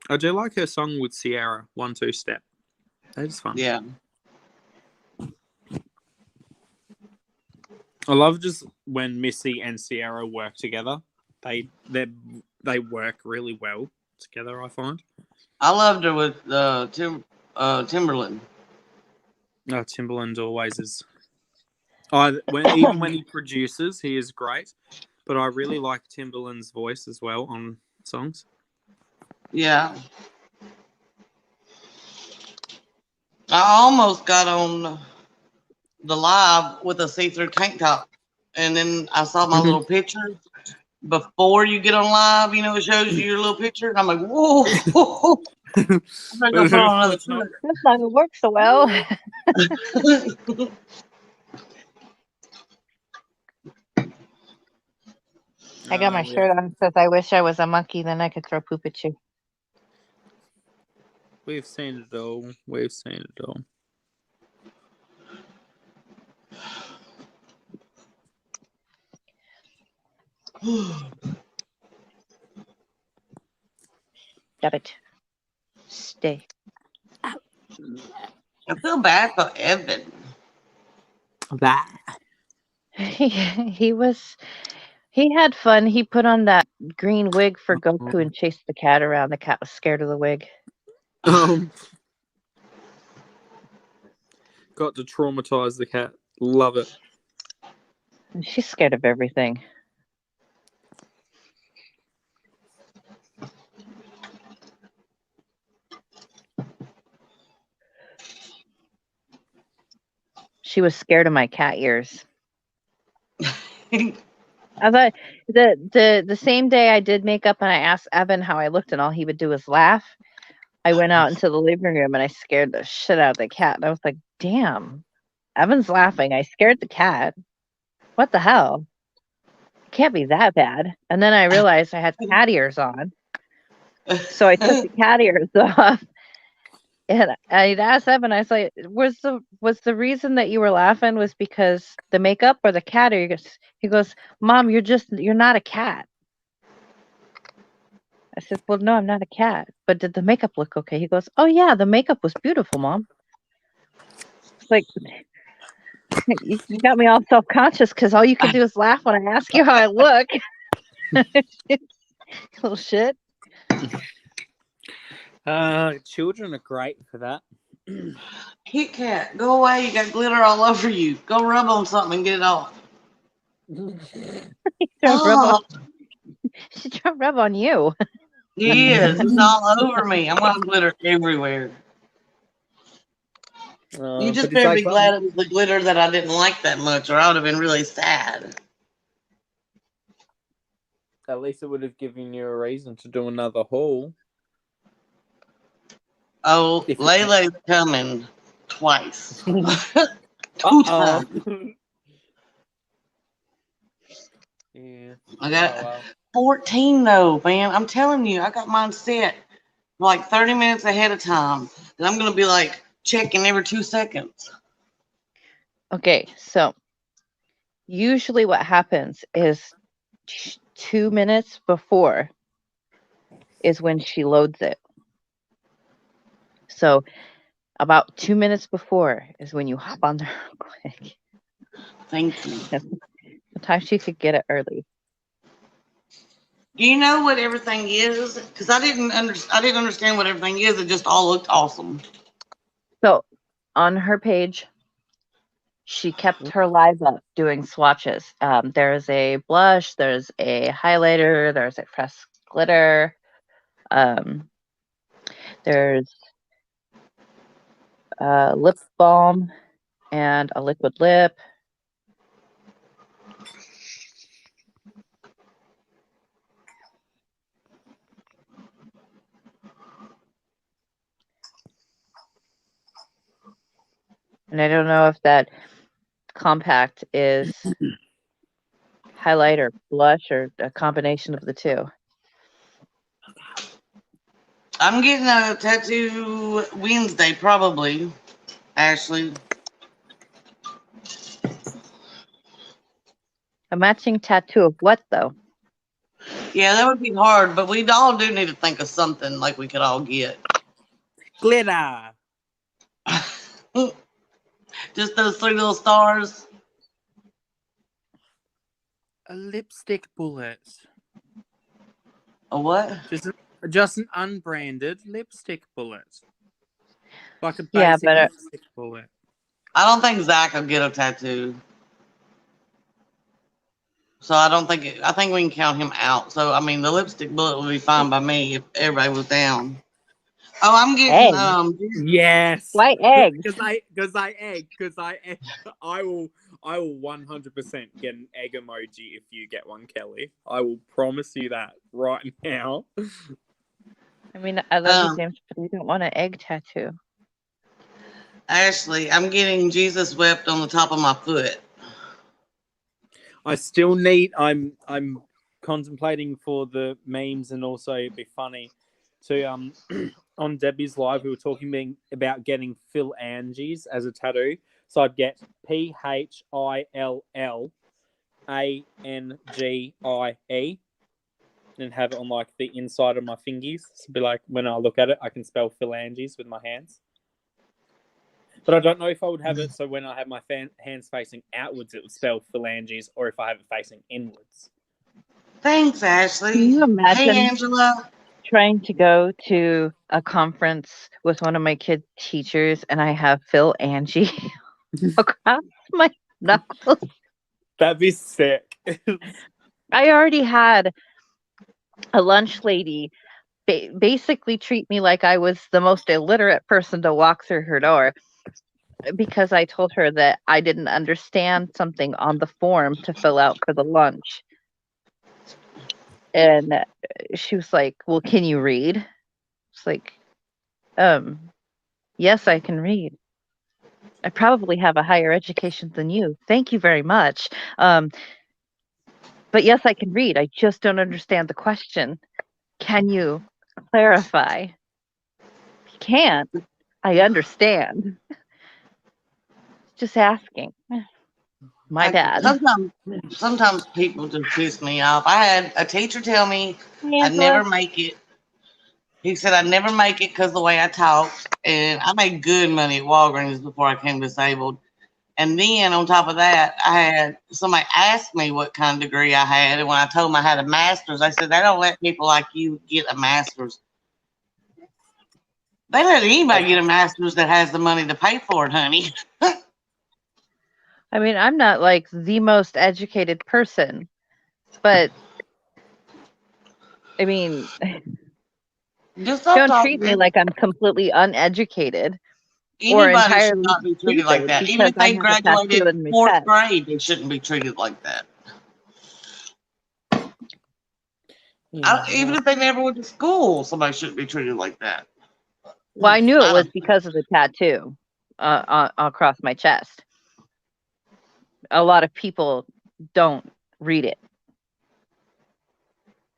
I do like her song with Sierra, 1-2 Step. That is fun. Yeah. I love just when Missy and Sierra work together. They're they work really well together, I find. I loved her with Timberland. No, Timberland always is. Even when he produces, he is great. But I really like Timberland's voice as well on songs. Yeah. I almost got on the live with a see-through tank top, and then I saw my little picture before you get on live. You know, it shows you your little picture, and I'm like, whoa! I'm gonna go put on another shirt. That's not gonna work so well. I got my shirt on. It says, "I wish I was a monkey, then I could throw poop at you." We've seen it all. We've seen it all. Stop it. Stay. I feel bad for Evan. He had fun. He put on that green wig for Goku and chased the cat around. The cat was scared of the wig. Got to traumatize the cat. Love it. She's scared of everything. She was scared of my cat ears. I thought the same day I did makeup and I asked Evan how I looked and all he would do was laugh. I went out into the living room and I scared the shit out of the cat. And I was like, damn, Evan's laughing. I scared the cat. What the hell? Can't be that bad. And then I realized I had cat ears on. So I took the cat ears off. And I'd asked Evan, I was like, was the reason that you were laughing was because the makeup or the cat? Or he goes, Mom, you're not a cat. I said, well, no, I'm not a cat. But did the makeup look okay? He goes, oh yeah, the makeup was beautiful, Mom. It's like, you got me all self-conscious because all you can do is laugh when I ask you how I look. Little shit. Children are great for that. Kit Kat, go away. You got glitter all over you. Go rub on something and get it off. She's trying to rub on you. He is. It's all over me. I'm gonna have glitter everywhere. You just better be glad it was the glitter that I didn't like that much, or I would have been really sad. At least it would have given you a reason to do another haul. Oh, Layla's coming twice. 2 times. Yeah. I got 14 though, man. I'm telling you, I got mine set like 30 minutes ahead of time. And I'm gonna be like checking every 2 seconds. Okay, so usually what happens is 2 minutes before is when she loads it. So about 2 minutes before is when you hop on there real quick. Thank you. Sometimes you could get it early. Do you know what everything is? Because I didn't understand what everything is. It just all looked awesome. So on her page, she kept her live up doing swatches. There's a blush, there's a highlighter, there's a pressed glitter, there's a lip balm and a liquid lip. And I don't know if that compact is highlight or blush or a combination of the two. I'm getting a tattoo Wednesday, probably, Ashley. A matching tattoo of what, though? Yeah, that would be hard, but we all do need to think of something like we could all get. Glitter. Just those 3 little stars. A lipstick bullet. A what? Just an unbranded lipstick bullet. Like a Yeah, basic but lipstick bullet. I don't think Zach will get a tattoo. So I don't think I think we can count him out. So I mean, the lipstick bullet would be fine by me if everybody was down. Oh, I'm getting eggs. Yes. Why eggs? Because I will 100% get an egg emoji if you get one, Kelly. I will promise you that right now. I mean, I love you, James, but you don't want an egg tattoo. Ashley, I'm getting Jesus wept on the top of my foot. I still need. I'm contemplating for the memes, and also it'd be funny to on Debbie's live we were talking about getting Phil Angie's as a tattoo. So I'd get PHILLANGIE and have it on like the inside of my fingies. So be like when I look at it, I can spell Phil Angie's with my hands. But I don't know if I would have it so when I have my hands facing outwards, it would spell phalanges, or if I have it facing inwards. Thanks, Ashley. Can you imagine Hey, Angela. trying to go to a conference with one of my kid teachers and I have Phil Angie across my knuckles? That'd be sick. I already had a lunch lady basically treat me like I was the most illiterate person to walk through her door, because I told her that I didn't understand something on the form to fill out for the lunch. And she was like, well, can you read? It's like, yes, I can read. I probably have a higher education than you. Thank you very much. But yes, I can read. I just don't understand the question. Can you clarify? If you can't, I understand. Just asking. My bad. Sometimes people just piss me off. I had a teacher tell me I'd never make it. He said I'd never make it because of the way I talk. And I made good money at Walgreens before I became disabled. And then on top of that, I had somebody ask me what kind of degree I had. And when I told them I had a master's, they said they don't let people like you get a master's. They let anybody get a master's that has the money to pay for it, honey. I mean, I'm not like the most educated person, but I mean, don't treat me like I'm completely uneducated. Anybody should not be treated like that. Even if they graduated in 4th grade, they shouldn't be treated like that. Even if they never went to school, somebody shouldn't be treated like that. Well, I knew it was because of the tattoo across my chest. A lot of people don't read it.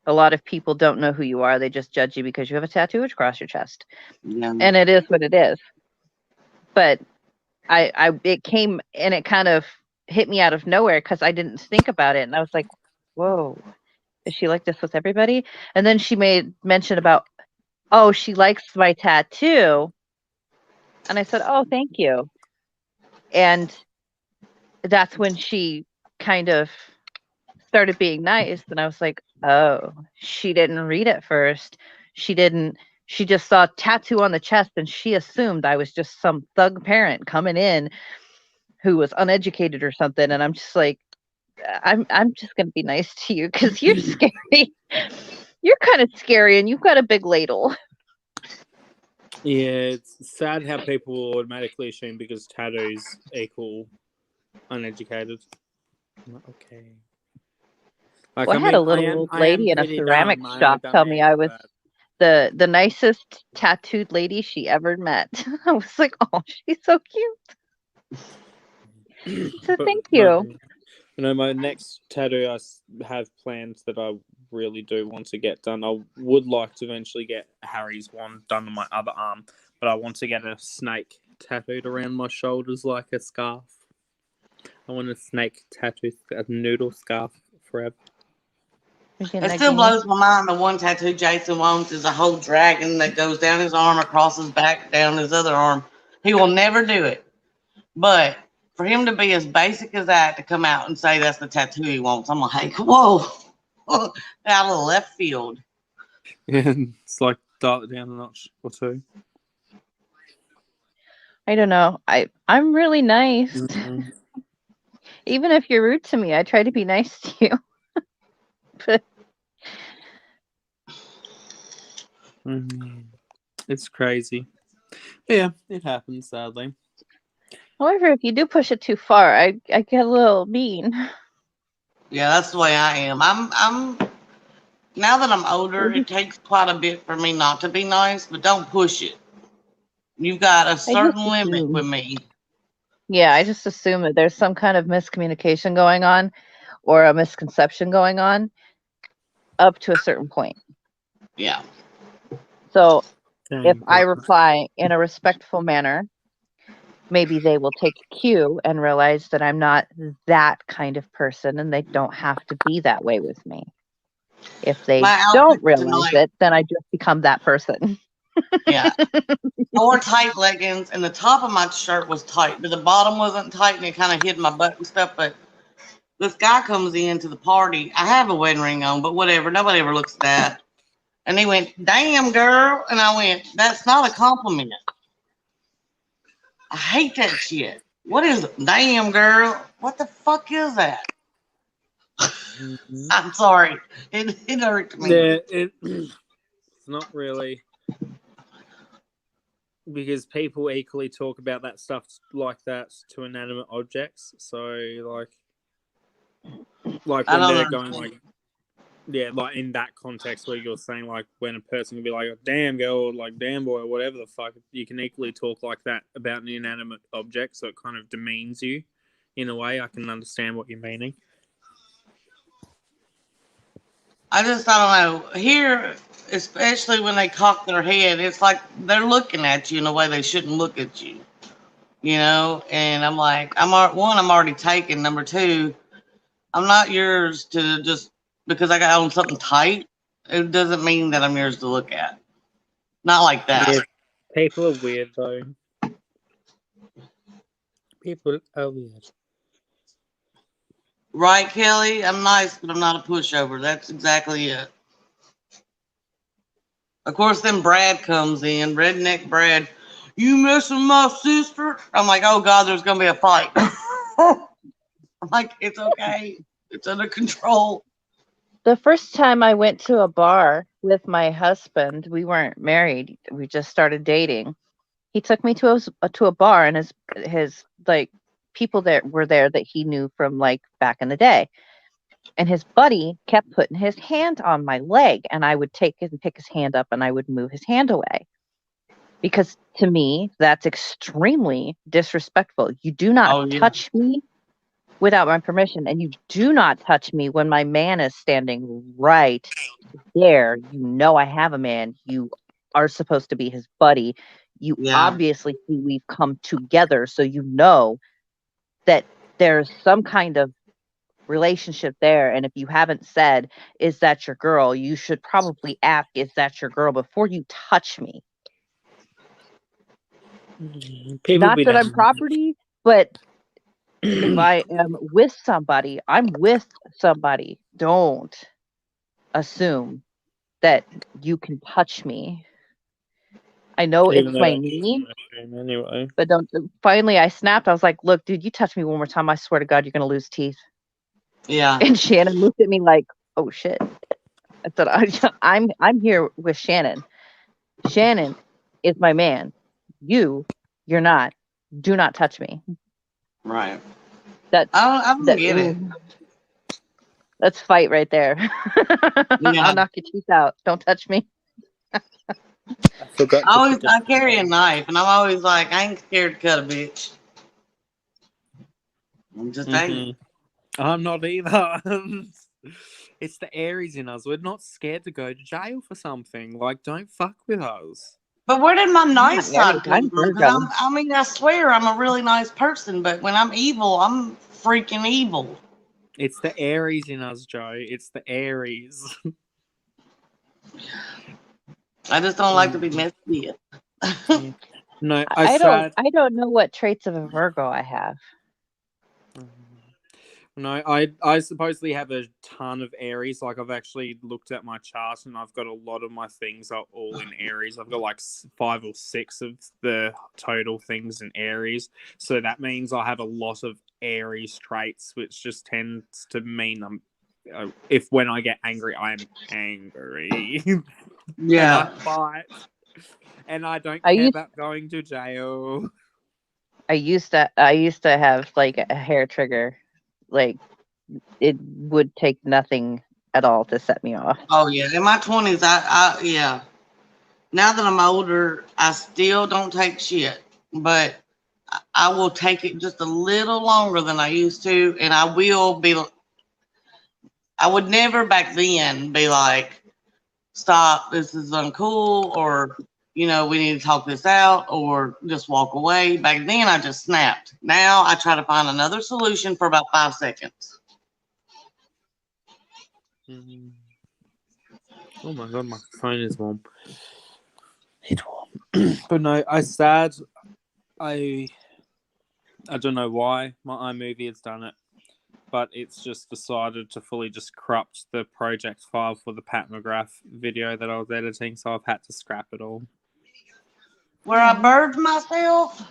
A lot of people don't know who you are. They just judge you because you have a tattoo across your chest. Yeah. And it is what it is. But it came and it kind of hit me out of nowhere because I didn't think about it. And I was like, whoa, is she like this with everybody? And then she made mention about, oh, she likes my tattoo. And I said, oh, thank you. And that's when she kind of started being nice. And I was like, oh, she didn't read it first. She just saw tattoo on the chest and she assumed I was just some thug parent coming in who was uneducated or something. And I'm just like, I'm just going to be nice to you because you're scary. You're kind of scary and you've got a big ladle. Yeah, it's sad how people automatically assume because tattoos equal uneducated. Okay. Like, Well, I had a little old lady in a ceramics shop tell me I was the nicest tattooed lady she ever met. I was like, oh, she's so cute. So thank you. You know, my next tattoo I have planned that I really do want to get done. I would like to eventually get Harry's one done on my other arm, but I want to get a snake tattooed around my shoulders like a scarf. I want a snake tattoo, a noodle scarf forever. It still blows my mind. The one tattoo Jason wants is a whole dragon that goes down his arm, across his back, down his other arm. He will never do it. But for him to be as basic as that, to come out and say that's the tattoo he wants, I'm like, whoa, out of left field. And it's like dial it down a notch or two. I don't know. I'm really nice. Mhm. Even if you're rude to me, I try to be nice to you. But It's crazy. Yeah, it happens, sadly. however, if you do push it too far, I get a little mean. Yeah, that's the way I am. I'm now that I'm older, it takes quite a bit for me not to be nice, but don't push it. You've got a I just certain limit assume. with me. Yeah, I just assume that there's some kind of miscommunication going on or a misconception going on up to a certain point. Yeah. So if Dang, I God. reply in a respectful manner, maybe they will take cue and realize that I'm not that kind of person and they don't have to be that way with me. If they My don't outfit realize tonight, it, then I just become that person. yeah. I wore tight leggings, and the top of my shirt was tight, but the bottom wasn't tight, and it kind of hid my butt and stuff. But this guy comes into the party. I have a wedding ring on, but whatever. Nobody ever looks at that. And he went, "Damn, girl," and I went, "That's not a compliment. I hate that shit. What is it? Damn, girl. What the fuck is that?" Mhm. I'm sorry. It hurt me. Yeah, it's not really, because people equally talk about that stuff like that to inanimate objects. So like I when don't they're going understand. like, yeah, like in that context where you're saying like when a person can be like, damn girl, or like damn boy, or whatever the fuck, you can equally talk like that about an inanimate object, so it kind of demeans you in a way. I can understand what you're meaning. I don't know. Here, especially when they cock their head, it's like they're looking at you in a way they shouldn't look at you. You know, and I'm like, I'm already taken. Number two, I'm not yours to just because I got on something tight. It doesn't mean that I'm yours to look at. Not like that. Yeah, people are weird though. People are weird. Right, Kelly? I'm nice, but I'm not a pushover. That's exactly it. Of course, then Brad comes in, redneck Brad. You messing with my sister? I'm like, oh God, there's gonna be a fight. I'm like, it's okay. It's under control. The first time I went to a bar with my husband, we weren't married. We just started dating. He took me to a bar, and his like people that were there that he knew from like back in the day. And his buddy kept putting his hand on my leg, and I would take it and pick his hand up, and I would move his hand away. Because to me, that's extremely disrespectful. You do not Oh yeah. touch me without my permission, and you do not touch me when my man is standing right there. You know I have a man. You are supposed to be his buddy. You Yeah. obviously see we've come together, so you know that there's some kind of relationship there. And if you haven't said, "Is that your girl?" you should probably ask, "Is that your girl?" before you touch me. People Not be that I'm dumb. property, but if I am with somebody, I'm with somebody. Don't assume that you can touch me. I know Even it's though my that is knee, my shame anyway. but don't. Finally, I snapped. I was like, "Look, dude, you touch me one more time, I swear to God, you're gonna lose teeth." Yeah. And Shannon looked at me like, "Oh shit." I said, I'm here with Shannon. Shannon is my man. You're not. Do not touch me." Right. That I don't that get it. Let's fight right there. Yeah. I'll knock your teeth out. Don't touch me. I forgot to put the I carry a knife, and I'm always like, I ain't scared to cut a bitch. I'm just ain't. I'm not either. It's the Aries in us. We're not scared to go to jail for something. Like, don't fuck with us. But where did my I'm nice not Aries, side come I'm from? Because Virgo. I mean, I swear I'm a really nice person, but when I'm evil, I'm freaking evil. It's the Aries in us, Joe. It's the Aries. I just don't like to be messed with. Yeah. No, I don't know what traits of a Virgo I have. No, I supposedly have a ton of Aries. Like I've actually looked at my chart, and I've got a lot of my things are all in Aries. I've got like 5 or 6 of the total things in Aries. So that means I have a lot of Aries traits, which just tends to mean if when I get angry, I'm angry, and I Yeah. fight, and I don't I care used about going to jail. I used to have like a hair trigger. Like it would take nothing at all to set me off. Oh yeah. In my 20s, yeah. Now that I'm older, I still don't take shit, but I will take it just a little longer than I used to, and I will be. I would never back then be like, "Stop! This is uncool," or we need to talk this out, or just walk away. Back then, I just snapped. Now I try to find another solution for about 5 seconds. Mm. Oh my god, my phone is warm. It's warm. But no, I don't know why my iMovie has done it, but it's just decided to fully just corrupt the project file for the Pat McGrath video that I was editing, so I've had to scrap it all. Where I bird myself.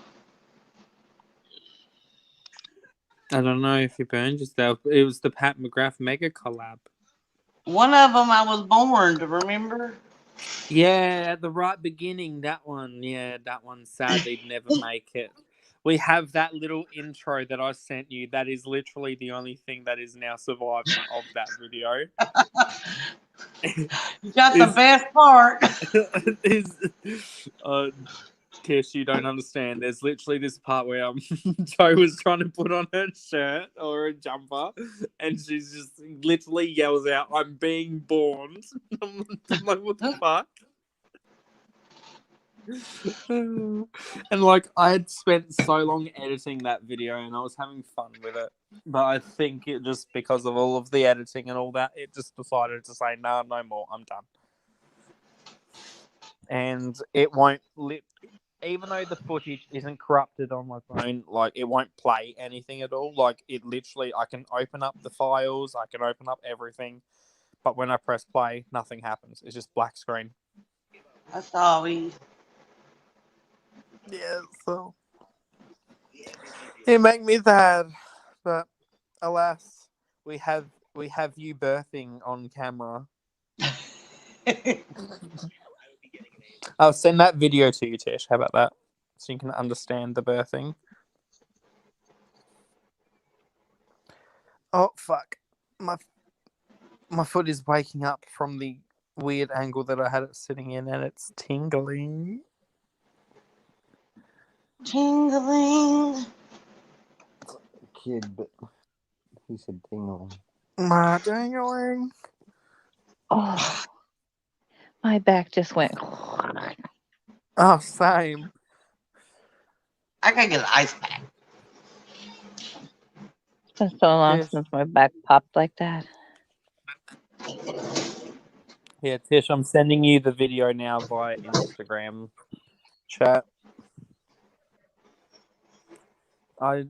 I don't know if you burned yourself. It was the Pat McGrath mega collab. One of them I was born to remember. Yeah, at the right beginning, that one. Yeah, that one sadly never make it. We have that little intro that I sent you. That is literally the only thing that is now surviving of that video. You got the best part. Tish, you don't understand. There's literally this part where Joe was trying to put on her shirt or a jumper, and she's just literally yells out, "I'm being born." I'm like, what the fuck? And like I had spent so long editing that video and I was having fun with it, but I think it just because of all of the editing and all that, it just decided to say no more, I'm done. And it won't even though the footage isn't corrupted on my phone, like it won't play anything at all. Like it literally, I can open up the files, I can open up everything, but when I press play, nothing happens. It's just black screen. That's all we. Yeah, so it make me sad, but alas, we have you birthing on camera. I'll send that video to you, Tish. How about that? So you can understand the birthing. Oh fuck, my foot is waking up from the weird angle that I had it sitting in, and it's tingling. Tingling. Kid, but he said tingling. My tingling. Oh, my back just went. Oh, same. I gotta get an ice pack. It's been so long Tish. since my back popped like that. Yeah, Tish, I'm sending you the video now via Instagram chat. I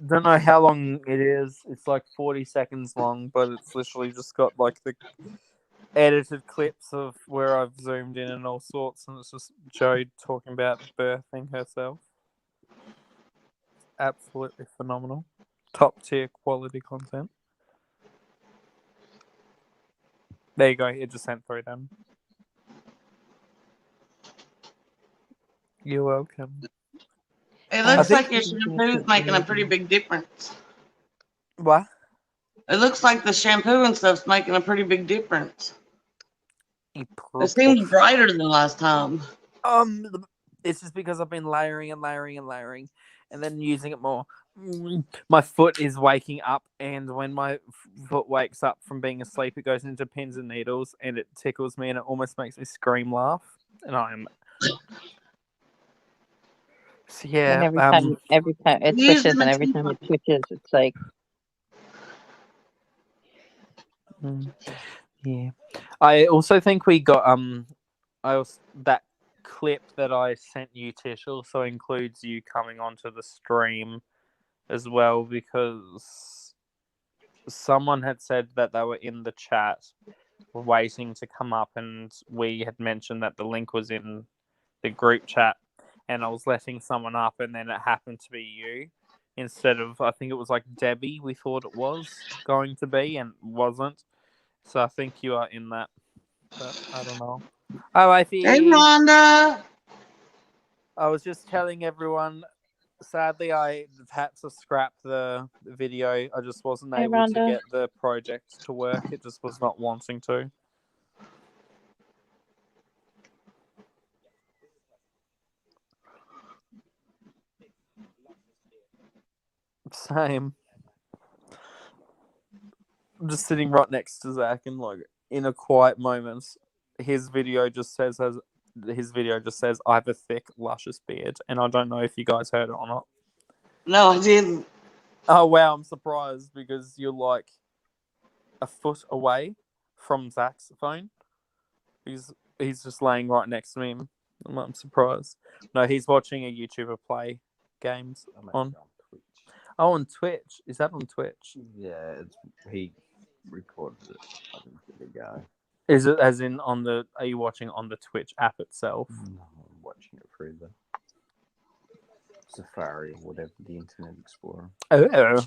don't know how long it is. It's like 40 seconds long, but it's literally just got like the edited clips of where I've zoomed in and all sorts, and it's just Joe talking about birthing herself. Absolutely phenomenal. Top tier quality content. There you go. It just sent through them. You're welcome. It I looks think- like your shampoo is making a pretty big difference. What? It looks like the shampoo and stuff's making a pretty big difference. It seems brighter than last time. It's just because I've been layering and then using it more. My foot is waking up, and when my foot wakes up from being asleep, it goes into pins and needles, and it tickles me, and it almost makes me scream laugh. And I'm so yeah. And every time it Use twitches, the and every time it twitches, it's like Yeah. I also think we got that clip that I sent you, Tish, also includes you coming onto the stream as well, because someone had said that they were in the chat waiting to come up, and we had mentioned that the link was in the group chat, and I was letting someone up, and then it happened to be you instead of, I think it was like Debbie we thought it was going to be and wasn't. So I think you are in that, but I don't know. Oh, Hey, Rhonda. I was just telling everyone, sadly, I had to scrap the video. I just wasn't Hey, able to Rhonda. get the project to work. It just was not wanting to. Same. I'm just sitting right next to Zach, and like in a quiet moment, his video just says I have a thick, luscious beard, and I don't know if you guys heard it or not. No, I didn't. Oh wow, I'm surprised because you're like a foot away from Zach's phone. He's just laying right next to me. I'm surprised. No, he's watching a YouTuber play games on. Twitch. Oh, on Twitch. Is that on Twitch? Yeah, he recorded it. I didn't give it a go. Is it as in on the? Are you watching on the Twitch app itself? No, I'm watching it through the Safari or whatever, the Internet Explorer. Oh,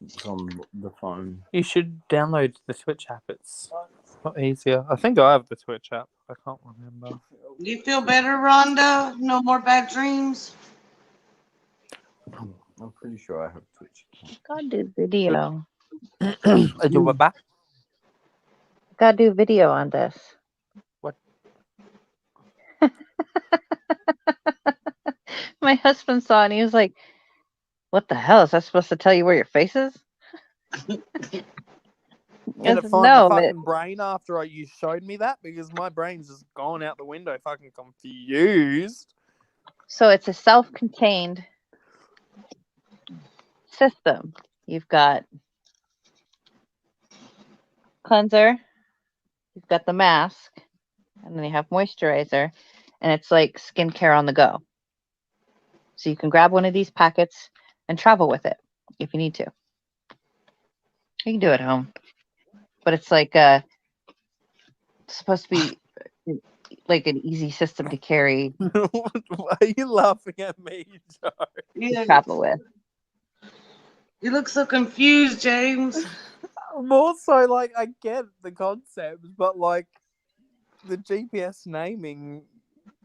It's on the phone. you should download the Twitch app. It's a lot easier. I think I have the Twitch app. I can't remember. Do you feel better, Rhonda? No more bad dreams? I'm pretty sure I have Twitch. Gotta do video. Do what back? Gotta do video on this. What? My husband saw it and he was like, "What the hell? Is that supposed to tell you where your face is?" Can it Yes, find no, my but fucking brain after you showed me that? Because my brain's just gone out the window, fucking confused. so it's a self-contained system. You've got cleanser, you've got the mask, and then you have moisturizer, and it's like skincare on the go. So you can grab one of these packets and travel with it if you need to. You can do it at home, but it's like supposed to be like an easy system to carry, Why are you laughing at me, Joe? Yeah. travel with. You look so confused, James. More so, like, I get the concept, but like the GPS naming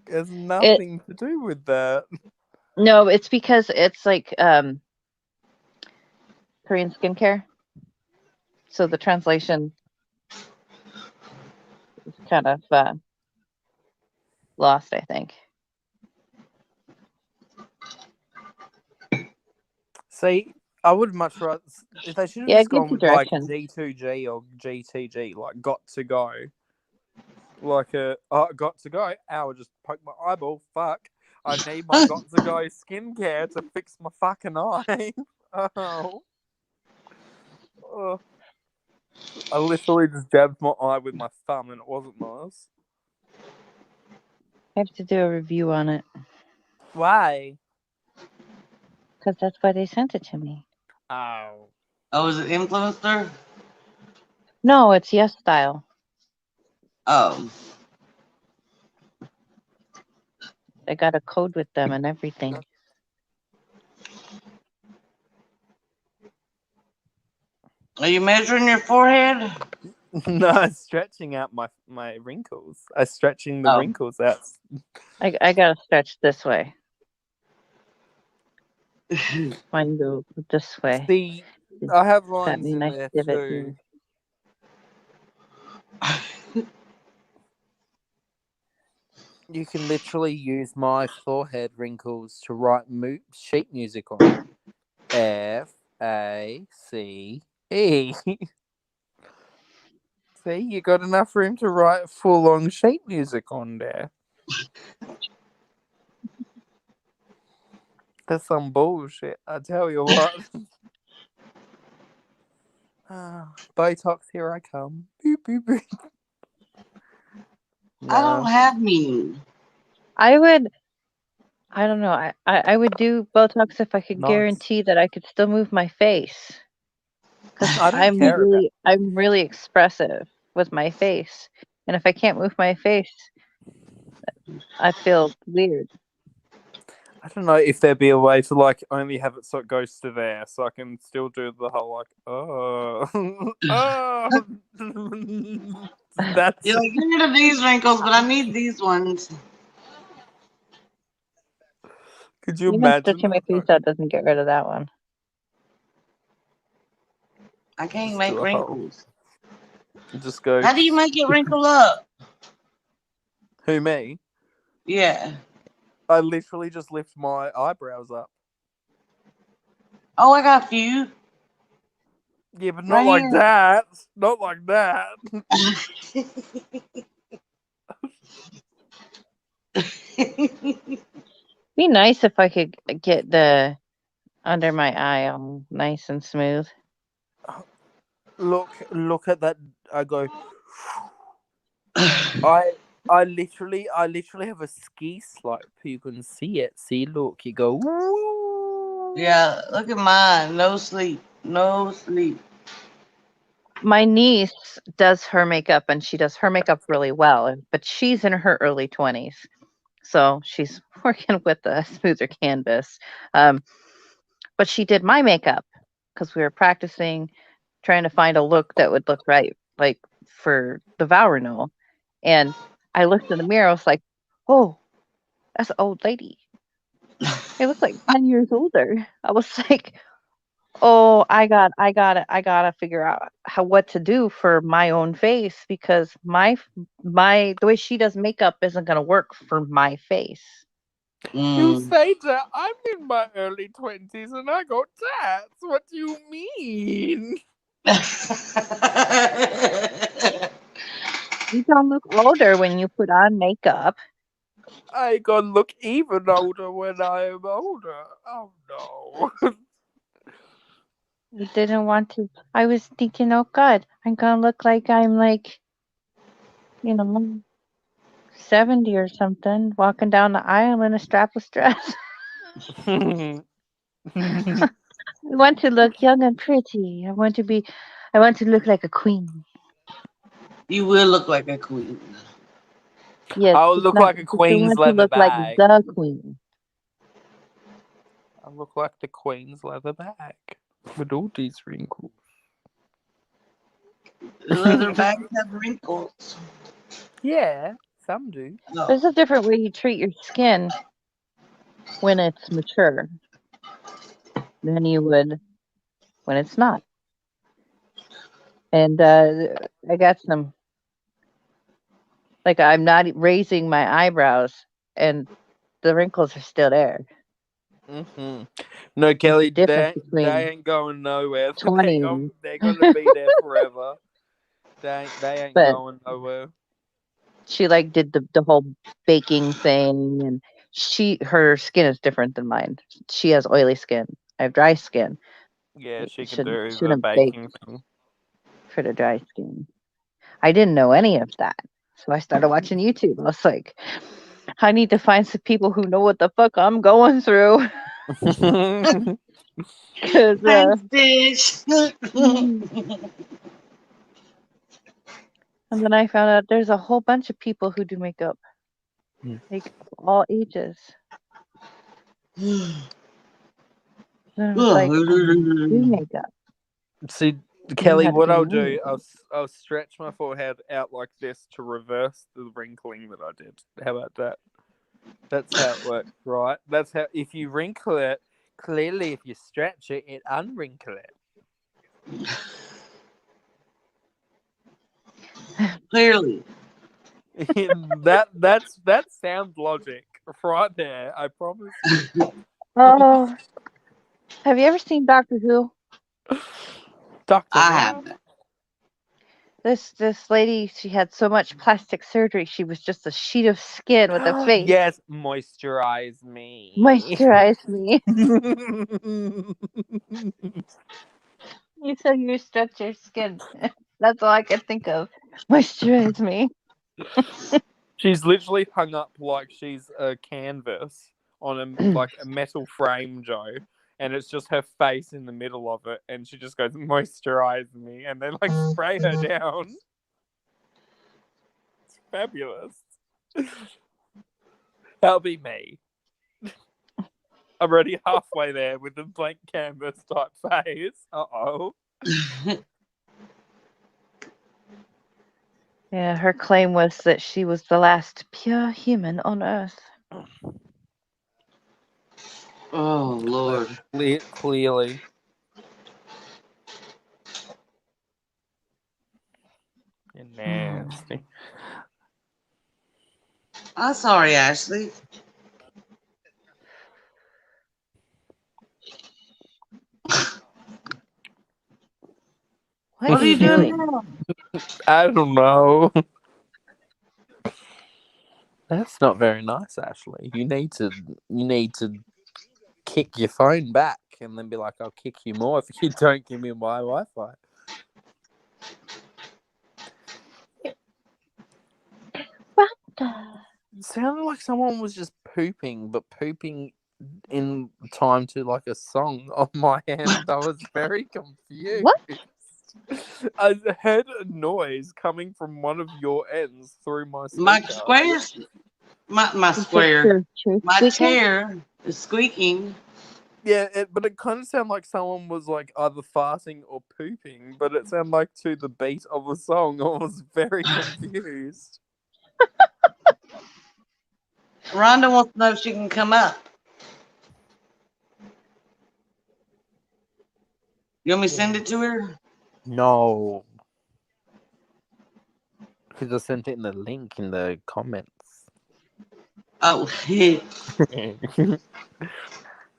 has nothing to do with that. No, it's because it's like Korean skincare. So the translation is kind of lost, I think. See, I would much rather if they should have Yeah, just it gives gone you with like directions. G2G or GTG, like got to go. Like got to go. Ow, I just poked my eyeball. Fuck. I need my got to go skincare to fix my fucking eye. Oh. Oh. I literally just jabbed my eye with my thumb and it wasn't nice. I have to do a review on it Why? because that's why they sent it to me. Oh. Oh, is it influencer? No, it's Yes Style. Oh. I got a code with them and everything. Are you measuring your forehead? No, I'm stretching out my wrinkles. I'm stretching the Oh. wrinkles out. I gotta stretch this way. Mine go this way. See, I have Got lines me in nice there divot too. here. You can literally use my forehead wrinkles to write sheet music on. FACE. See, you got enough room to write full-on sheet music on there. That's some bullshit, I tell you what. Botox, here I come. Boop, boop, boop. I don't have any. I don't know. I would do Botox if I could Nice. guarantee that I could still move my face. because I don't care about. I'm really expressive with my face, and if I can't move my face, I feel weird. I don't know if there'd be a way to like only have it so it goes to there, so I can still do the whole like oh oh. That's You're like, get rid of these wrinkles, but I need these ones. could you Even imagine? stretching my face out doesn't get rid of that one. I can't Just make do a hole. wrinkles. Just go. How do you make it wrinkle up? Who me? Yeah. I literally just lift my eyebrows up. Oh, I got a few. Yeah, but not Right like here. that. Not like that. Be nice if I could get the under my eye all nice and smooth. Look at that. I go. I literally have a ski slope. You can see it. See, look, you go. Woo. Yeah, look at mine. No sleep. No sleep. My niece does her makeup, and she does her makeup really well, but she's in her early 20s. So she's working with a smoother canvas. But she did my makeup because we were practicing, trying to find a look that would look right, like for the vow renewal. And I looked in the mirror, I was like, oh, that's an old lady. I look like 10 years older. I was like, oh, I gotta figure out what to do for my own face because the way she does makeup isn't gonna work for my face. You Mm. say that I'm in my early 20s and I got tats. What do you mean? You don't look older when you put on makeup. I gonna look even older when I am older. Oh no. I didn't want to. I was thinking, oh God, I'm gonna look like I'm like, 70 or something, walking down the aisle in a strapless dress. I want to look young and pretty. I want to look like a queen. You will look like a queen. Yes, I'll just look not, like a just don't Queen's want to leather look like bag. the queen. I look like the Queen's leather bag with all these wrinkles. Leather bags have wrinkles. Yeah, some do. Oh. There's a different way you treat your skin when it's mature than you would when it's not. And I got some, like, I'm not raising my eyebrows, and the wrinkles are still there. Mm-hmm. No, Kelly, difference they between ain't going nowhere. 20. They're gonna be there forever. They ain't But going nowhere. she like did the whole baking thing, and her skin is different than mine. She has oily skin. I have dry skin. Yeah, she can Shouldn't do the shouldn't bake baking thing. for the dry skin. I didn't know any of that, so I started watching YouTube. I was like, I need to find some people who know what the fuck I'm going through. Cause Thanks, bitch. and then I found out there's a whole bunch of people who do makeup, like all ages. And I was like, I do makeup. See, You Kelly, have what to I'll know do, makeup. I'll stretch my forehead out like this to reverse the wrinkling that I did. How about that? That's how it works, right? That's how. If you wrinkle it, clearly, if you stretch it, it unwrinkle it. Clearly. That's sound logic right there. I promise. Oh, have you ever seen Doctor Who? Doctor I Who? haven't. This lady, she had so much plastic surgery, she was just a sheet of skin with a face. Yes, moisturize me. Moisturize me. You said you stretch your skin. That's all I could think of. Moisturize me. She's literally hung up like she's a canvas on a metal frame, Joe, and it's just her face in the middle of it, and she just goes, "Moisturize me," and then like spray her down. It's fabulous. That'll be me. I'm already halfway there with the blank canvas type face. Uh-oh. Yeah, her claim was that she was the last pure human on Earth. Oh, Lord. Clearly. You're nasty. I'm sorry, Ashley. What are you doing now? I don't know. That's not very nice, Ashley. You need to kick your phone back and then be like, "I'll kick you more if you don't give me my Wi-Fi." It sounded like someone was just pooping, but pooping in time to like a song on my end. I was very confused. What? I heard a noise coming from one of your ends through my speaker. My squares. My square. My chair is squeaking. Yeah, but it kind of sounded like someone was like either farting or pooping, but it sounded like to the beat of a song. I was very confused. Rhonda wants to know if she can come up. You want me to send it to her? No. Because I sent it in the link in the comments. Oh,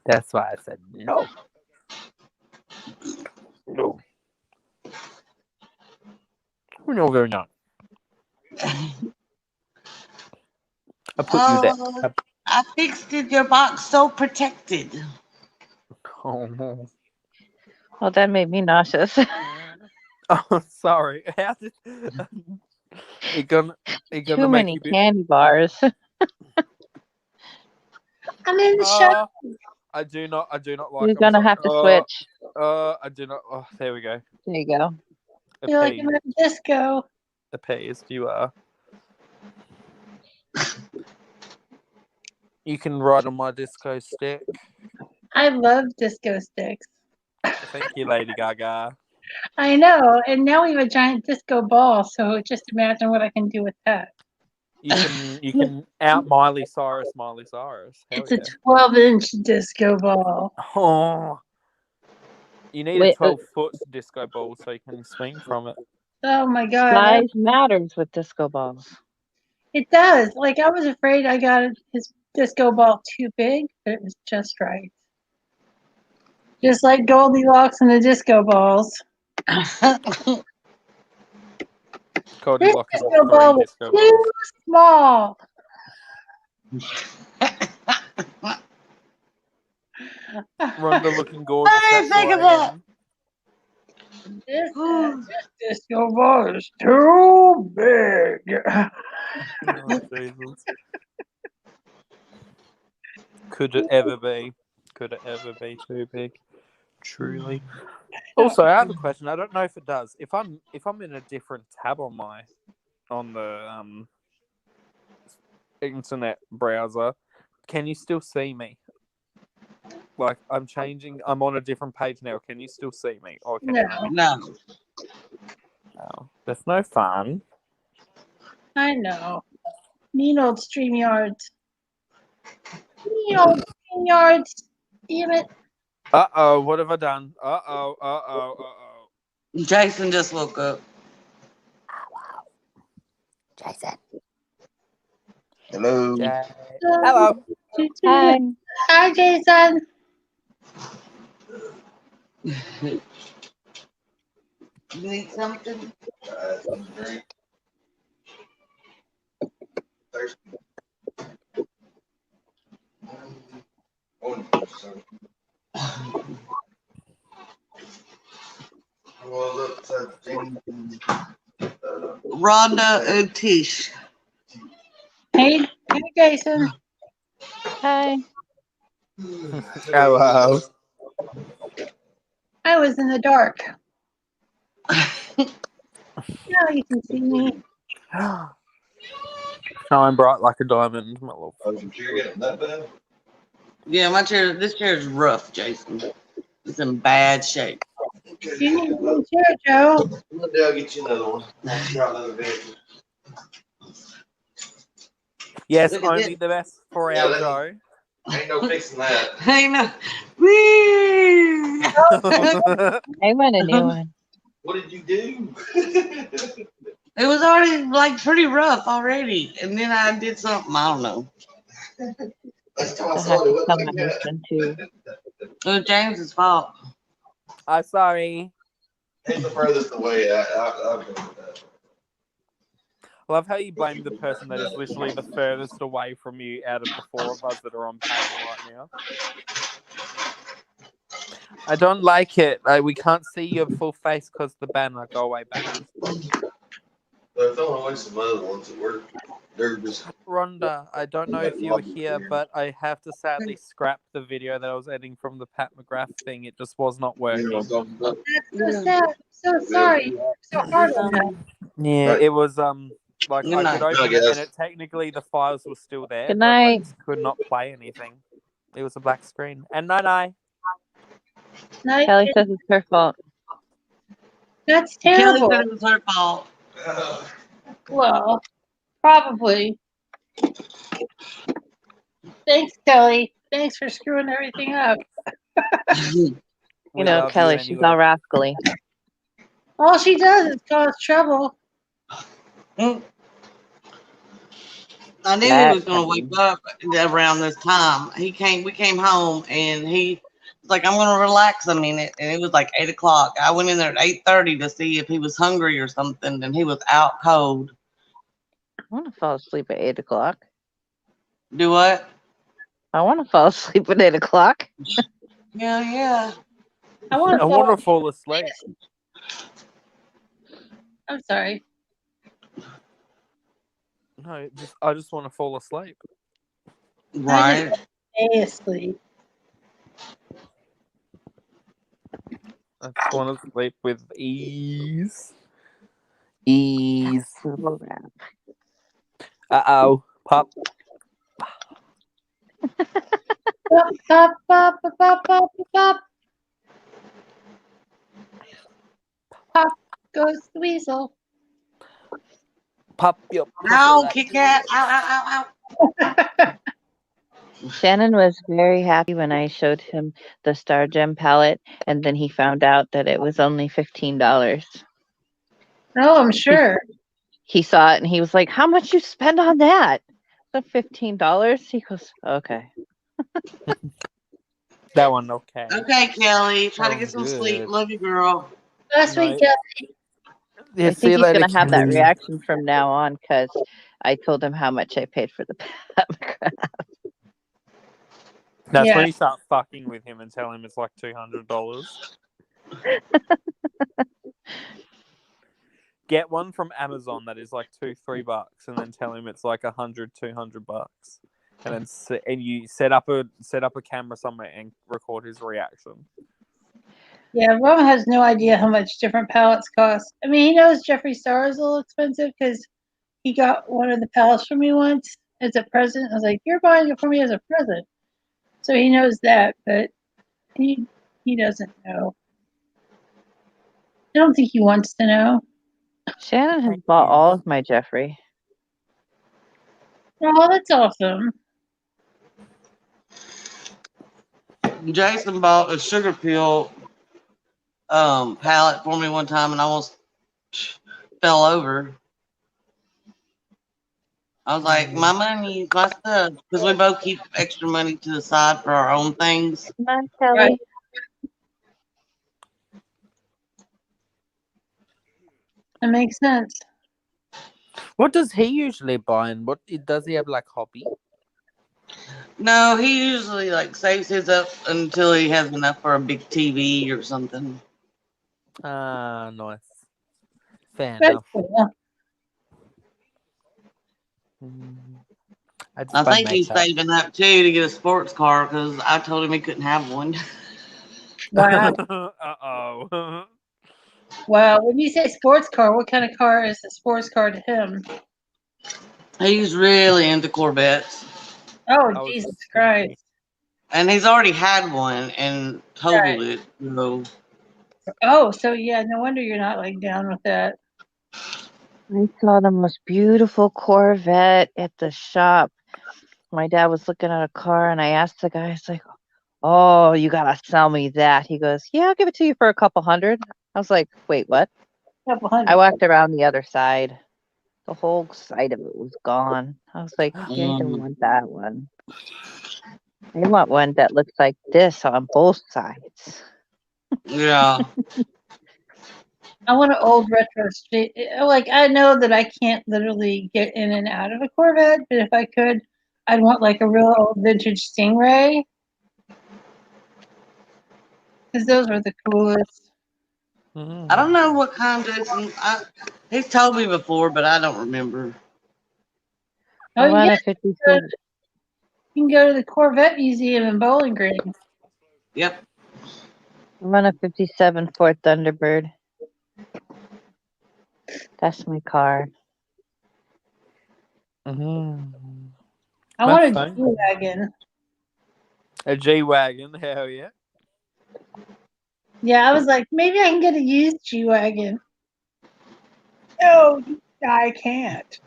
That's why I said no. No. No, very not. I put you there. I fixed it. Your box so protected. Oh, no. Well, that made me nauseous. Oh, sorry. How did it gonna Too make many you be... candy bars. I'm in the show. I do not like. You're gonna have to switch. I do not. Oh, there we go. There you go. You're like I'm at disco. Appeased you are. You can ride on my disco stick. I love disco sticks. Thank you, Lady Gaga. I know, and now we have a giant disco ball. So just imagine what I can do with that. You can out Miley Cyrus. Hell It's a 12-inch disco ball. Oh, you need Wait, a 12-foot disco ball so you can swing from it. Oh my god! Size matters with disco balls. It does. Like I was afraid I got his disco ball too big, but it was just right. Just like Goldilocks and the disco balls. Goldilocks This and disco ball was disco too balls. small. Rhonda looking gorgeous. I didn't think of that. This disco ball is too big. Oh, Jesus. Could it ever be? Could it ever be too big? Truly. Also, I have a question. I don't know if it does. If I'm in a different tab on the internet browser, can you still see me? Like I'm on a different page now. Can you still see me? Or can No. No. That's no fun. I know. Mean old StreamYards. Mean old StreamYards. Damn it. Uh-oh, what have I done? Uh-oh. Jason just woke up. Jason. Hello. Hello. Hi. Hi, Jason. You need something? Some drink. Thirsty. Rhonda and Tish. Hey, Jason. Hi. Hello. I was in the dark. Now you can see me. Shine bright like a diamond, my love. Oh, your chair getting that bad? Yeah, this chair is rough, Jason. It's in bad shape. Okay. You need a new chair, Joe. One day I'll get you another one. I'll try another vehicle. Yes, Look at only this. the best for Yeah, our that- Joe. Ain't no fixing that. I know. Whee! I want a new one. What did you do? It was already like pretty rough already, and then I did something. I don't know. Last time I I saw have it, to it wasn't tell like my that. husband too. It was James's fault. I'm sorry. It's the furthest away. I'll go with that. I love how you blame the person that is literally the furthest away from you out of the four of us that are on panel right now. I don't like it. We can't see your full face because the banner. Go away, banner. They're throwing away some other ones that were. They're just. Rhonda, I don't know if you were here, but I have to sadly scrap the video that I was editing from the Pat McGrath thing. It just was not working. That's so sad. I'm so sorry. You worked so hard on that. Yeah, Right. it was like Good I night. could open I it guess. and it technically the files were still there, Good but I night. just could not play anything. It was a black screen. And night. Night. Kelly says it's her fault. That's Kelly terrible. said it was her fault. Well, probably. Thanks, Kelly. Thanks for screwing everything up. You We know, love Kelly, you she's anyway. all rascally. All she does is cause trouble. I knew he That was gonna wake happened. up around this time. We came home and he was like, I'm gonna relax a minute. And it was like 8 o'clock. I went in there at 8:30 to see if he was hungry or something, and he was out cold. I want to fall asleep at 8 o'clock. Do what? I want to fall asleep at 8 o'clock. Yeah. I want I to want to fall asleep. I'm sorry. No, I just want to fall asleep. Right. Stay asleep. I just want to sleep with ease. Ease. Uh-oh. Pop. Pop, pop, pop, pop, pop, pop, pop. Pop goes the weasel. Pop your pussy Ow, like- Kit Kat. Ow. Shannon was very happy when I showed him the Star Gem palette, and then he found out that it was only $15. Oh, I'm sure. He saw it and he was like, "How much you spend on that?" The $15. He goes, "Okay." That one, okay. Okay, Kelly. Try to Oh, get some good. sleep. Love you, girl. Last No. week, Kelly. Yeah, I see think you he's later, gonna have that Kelly. reaction from now on because I told him how much I paid for the Pat McGrath. That's Yeah. when you start fucking with him and tell him it's like $200. Get one from Amazon that is like $2-3, and then tell him it's like $100-200, and then you set up a camera somewhere and record his reaction. Yeah, Ron has no idea how much different palettes cost. I mean, he knows Jeffree Star is a little expensive because he got one of the palettes for me once as a present. I was like, "You're buying it for me as a present," so he knows that, but he doesn't know. I don't think he wants to know. Shannon has bought all of my Jeffree. Oh, that's awesome. Jason bought a sugar pill palette for me one time and I almost fell over. I was like, my money, my stuff, because we both keep extra money to the side for our own things. Bye, Kelly. Right. That makes sense. What does he usually buy, and what does he have like hobby? No, he usually like saves his up until he has enough for a big TV or something. Ah, nice. Fair That's enough. cool. I just I buy think he's makeup. saving up too to get a sports car because I told him he couldn't have one. Wow. Uh-oh. Wow. When you say sports car, what kind of car is a sports car to him? He's really into Corvettes. Oh, I was Jesus just thinking. Christ. And he's already had one and totaled it. So Oh, so yeah, no wonder you're not like down with that. I saw the most beautiful Corvette at the shop. My dad was looking at a car, and I asked the guy, "It's like, oh, you gotta sell me that." He goes, "Yeah, I'll give it to you for a couple hundred." I was like, "Wait, what?" Couple I hundred. walked around the other side. The whole side of it was gone. I was like, "Yeah, I don't mm, want that one. I want one that looks like this on both sides." yeah. I want an old retro street. Like I know that I can't literally get in and out of a Corvette, but if I could, I'd want like a real old vintage Stingray because those were the coolest. I don't know what kind Jason. He's told me before, but I don't remember. Oh I want yeah, a 57. you can go to the Corvette Museum in Bowling Green. Yep. I want a 57 Ford Thunderbird. That's my car. Mhm. I want a That's fine. G-Wagon. A G-Wagon, hell yeah. Yeah, I was like, maybe I can get a used G-Wagon. No, I can't.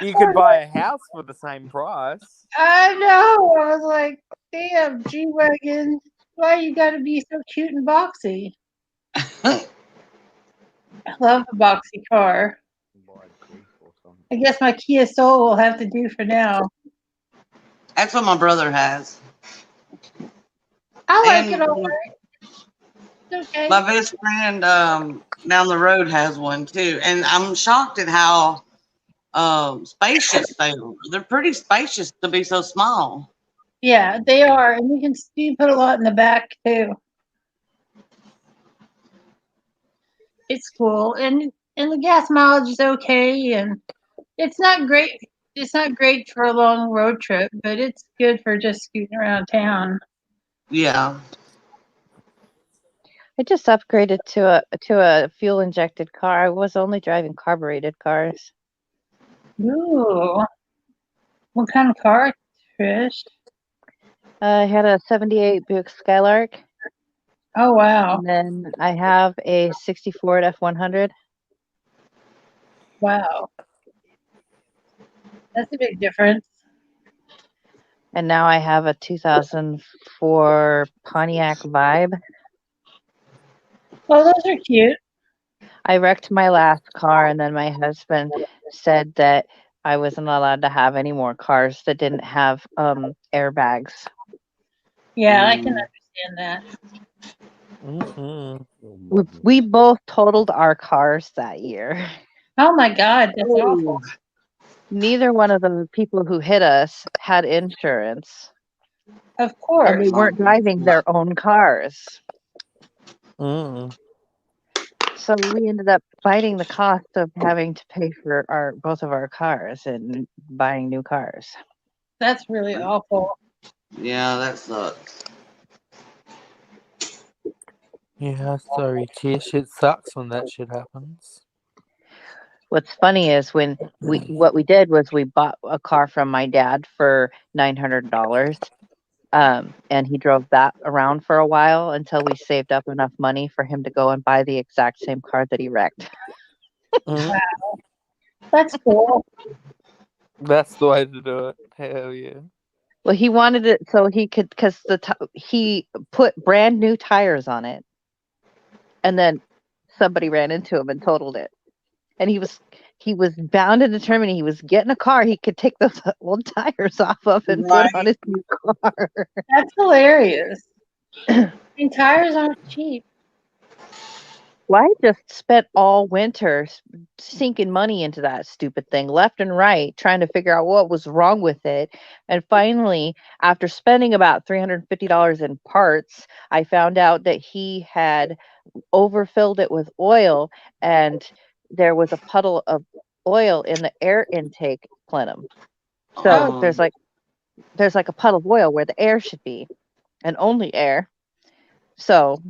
You could buy a house for the same price. I know. I was like, damn, G-Wagon. Why you gotta be so cute and boxy? I love a boxy car. I guess my Kia Soul will have to do for now. That's what my brother has. I like And it all right. It's okay. my best friend down the road has one too. And I'm shocked at how spacious they are. They're pretty spacious to be so small. Yeah, they are, and you put a lot in the back too. It's cool, and the gas mileage is okay, and it's not great. It's not great for a long road trip, but it's good for just scooting around town. Yeah. I just upgraded to a fuel injected car. I was only driving carbureted cars. Ooh, what kind of car, Trish? I had a 78 Buick Skylark, Oh wow, and then I have a 64 F100. wow, that's a big difference. And now I have a 2004 Pontiac Vibe. Oh, those are cute. I wrecked my last car, and then my husband said that I wasn't allowed to have any more cars that didn't have airbags. Yeah, I can understand that. We both totaled our cars that year. Oh my God, that's awful. Neither one of the people who hit us had insurance, Of and course. they weren't driving their own cars. So we ended up fighting the cost of having to pay for both of our cars and buying new cars. That's really awful. Yeah, that sucks. Yeah, sorry, Tish. It sucks when that shit happens. What's funny is what we did was we bought a car from my dad for $900, and he drove that around for a while until we saved up enough money for him to go and buy the exact same car that he wrecked. Wow, that's cool. That's the way to do it. Hell yeah. Well, he wanted it so he could, because he put brand new tires on it, and then somebody ran into him and totaled it. And he was bound and determined he was getting a car he could take those old tires off of and Right. put on his new car. That's hilarious. And tires aren't cheap. Well, I just spent all winter sinking money into that stupid thing left and right, trying to figure out what was wrong with it. And finally, after spending about $350 in parts, I found out that he had overfilled it with oil, and there was a puddle of oil in the air intake plenum. So there's like a puddle of oil where the air should be. and only air. So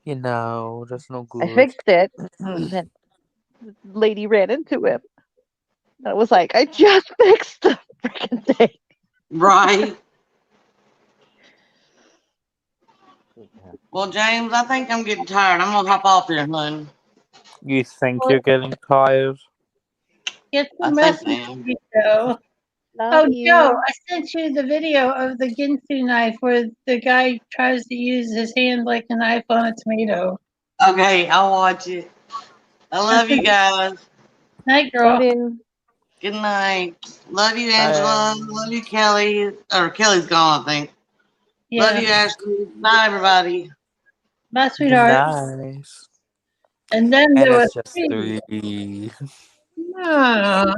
You know, that's no I good. fixed it, and then the lady ran into him. And I was like, I just fixed the freaking thing. Right. Well, James, I think I'm getting tired. I'm gonna hop off here, hun. You think you're getting tired? Get I some think rest, I am. Joe. Love Oh, Joe, you. I sent you the video of the Ginsu knife where the guy tries to use his hand like a knife on a tomato. Okay, I'll watch it. I love you guys. Night, Love girl. you. Good night. Love you, Bye. Angela. Love you, Kelly. Or Kelly's gone, I think. Love Yeah. you, Ashley. Bye, everybody. Bye, Good sweetheart. night. And then And there was it's just three. 3. Ah,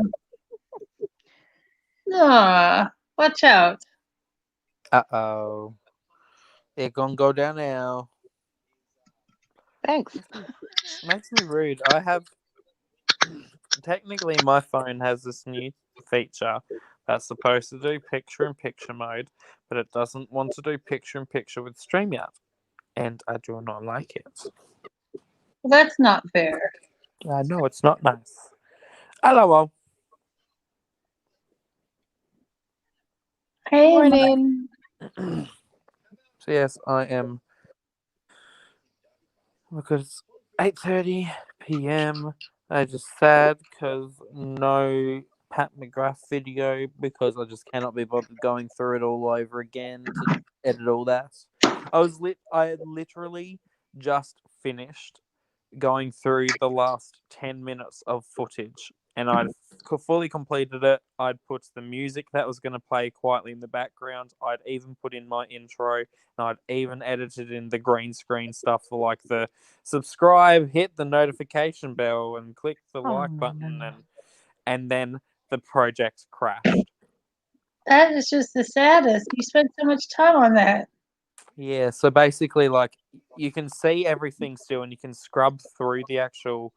ah, watch out. Uh-oh. It gonna go down now. Thanks. Makes me rude. I have... Technically, my phone has this new feature that's supposed to do picture-in-picture mode, but it doesn't want to do picture-in-picture with StreamYard. And I do not like it. Well, that's not fair. I know, it's not nice. Hello. Hey, Morning. So yes, I am... Because it's 8:30 p.m. I just sad because no Pat McGrath video because I just cannot be bothered going through it all over again to edit all that. I had literally just finished going through the last 10 minutes of footage and I'd fully completed it. I'd put the music that was going to play quietly in the background. I'd even put in my intro and I'd even edited in the green screen stuff for like the subscribe, hit the notification bell and click the like button and then the project crashed. that is just the saddest. You spent so much time on that. Yeah, so basically, like, you can see everything still and you can scrub through the actual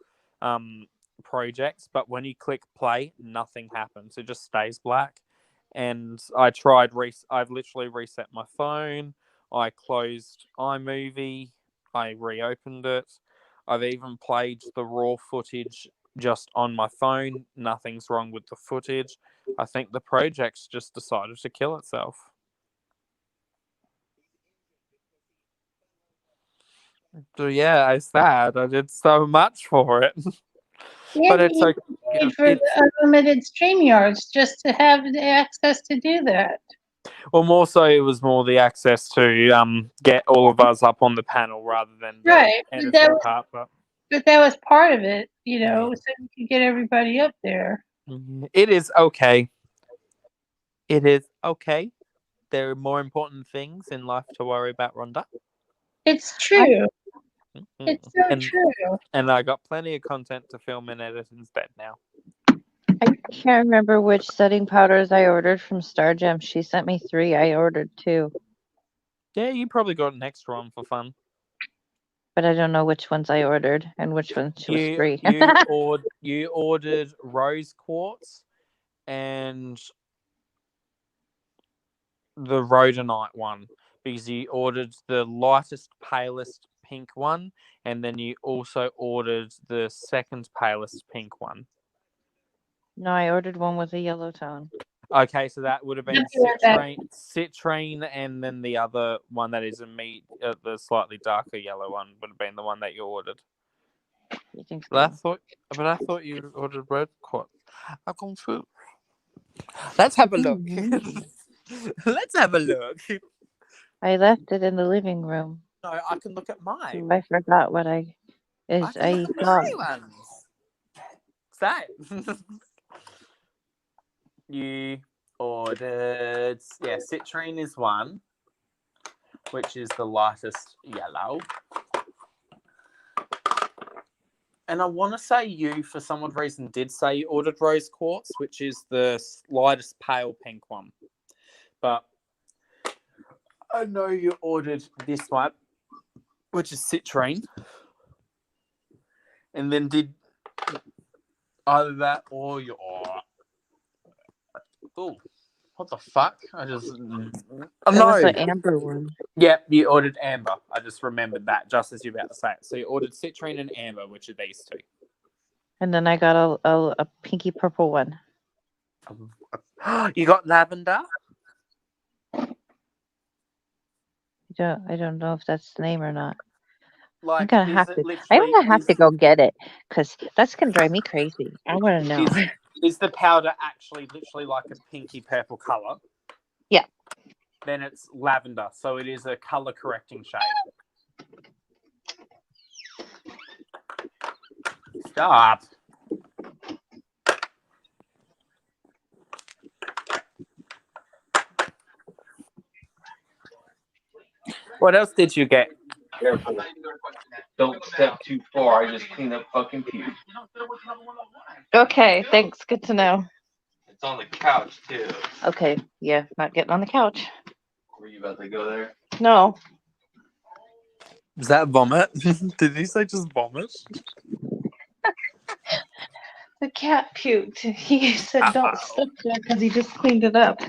projects, but when you click play, nothing happens. It just stays black. And I've literally reset my phone. I closed iMovie. I reopened it. I've even played the raw footage just on my phone. Nothing's wrong with the footage. I think the project's just decided to kill itself. So yeah, it's sad. I did so much for it, but And it's you like paid for it's the unlimited StreamYards just to have the access to do that. well, more so it was more the access to get all of us up on the panel rather than the Right. editing part. But That was part of it, you know, yeah. so you could get everybody up there. It is okay. It is okay. There are more important things in life to worry about, Rhonda. It's true. Mhm. It's so and true. and I got plenty of content to film and edit instead now. I can't remember which setting powders I ordered from Stargem. She sent me 3. I ordered 2, Yeah, you probably got an extra one for fun. but I don't know which ones I ordered and which ones she was free. You ordered rose quartz and the rhodonite one because you ordered the lightest, palest pink one, and then you also ordered the second palest pink one. No, I ordered one with a yellow tone. Okay, so that would have been Yep, you're right. citrine, and then the other one that is the slightly darker yellow one would have been the one that you ordered. You think so? But I thought you ordered red quartz. I'm confused. Let's have a look. Let's have a look. I left it in the living room. No, I can look at mine. So I forgot what I I can look at thought. my ones. So, you ordered, citrine is one, which is the lightest yellow. And I want to say you, for some odd reason, did say you ordered rose quartz, which is the lightest pale pink one. But I know you ordered this one, which is citrine. And then did either that or your... Oh. What the fuck? I just. It Oh, was no. the amber one. Yep, you ordered amber. I just remembered that just as you're about to say it. So you ordered citrine and amber, which are these two. And then I got a pinky purple one. You got lavender? I don't know if that's the name or not. I'm Like, gonna is have it to. I'm literally gonna have to go get it because that's gonna drive me crazy. I want to know. is the powder actually literally like a pinky purple color? Yeah. Then it's lavender, so it is a color correcting shade. Stop. What else did you get? Careful. Don't step too far. I just cleaned up fucking puke. Okay, thanks. Good to know. It's on the couch too. Okay, yeah, not getting on the couch. Were you about to go there? No. Is that vomit? Did he say just vomit? The cat puked. He said don't step there because he just cleaned it up.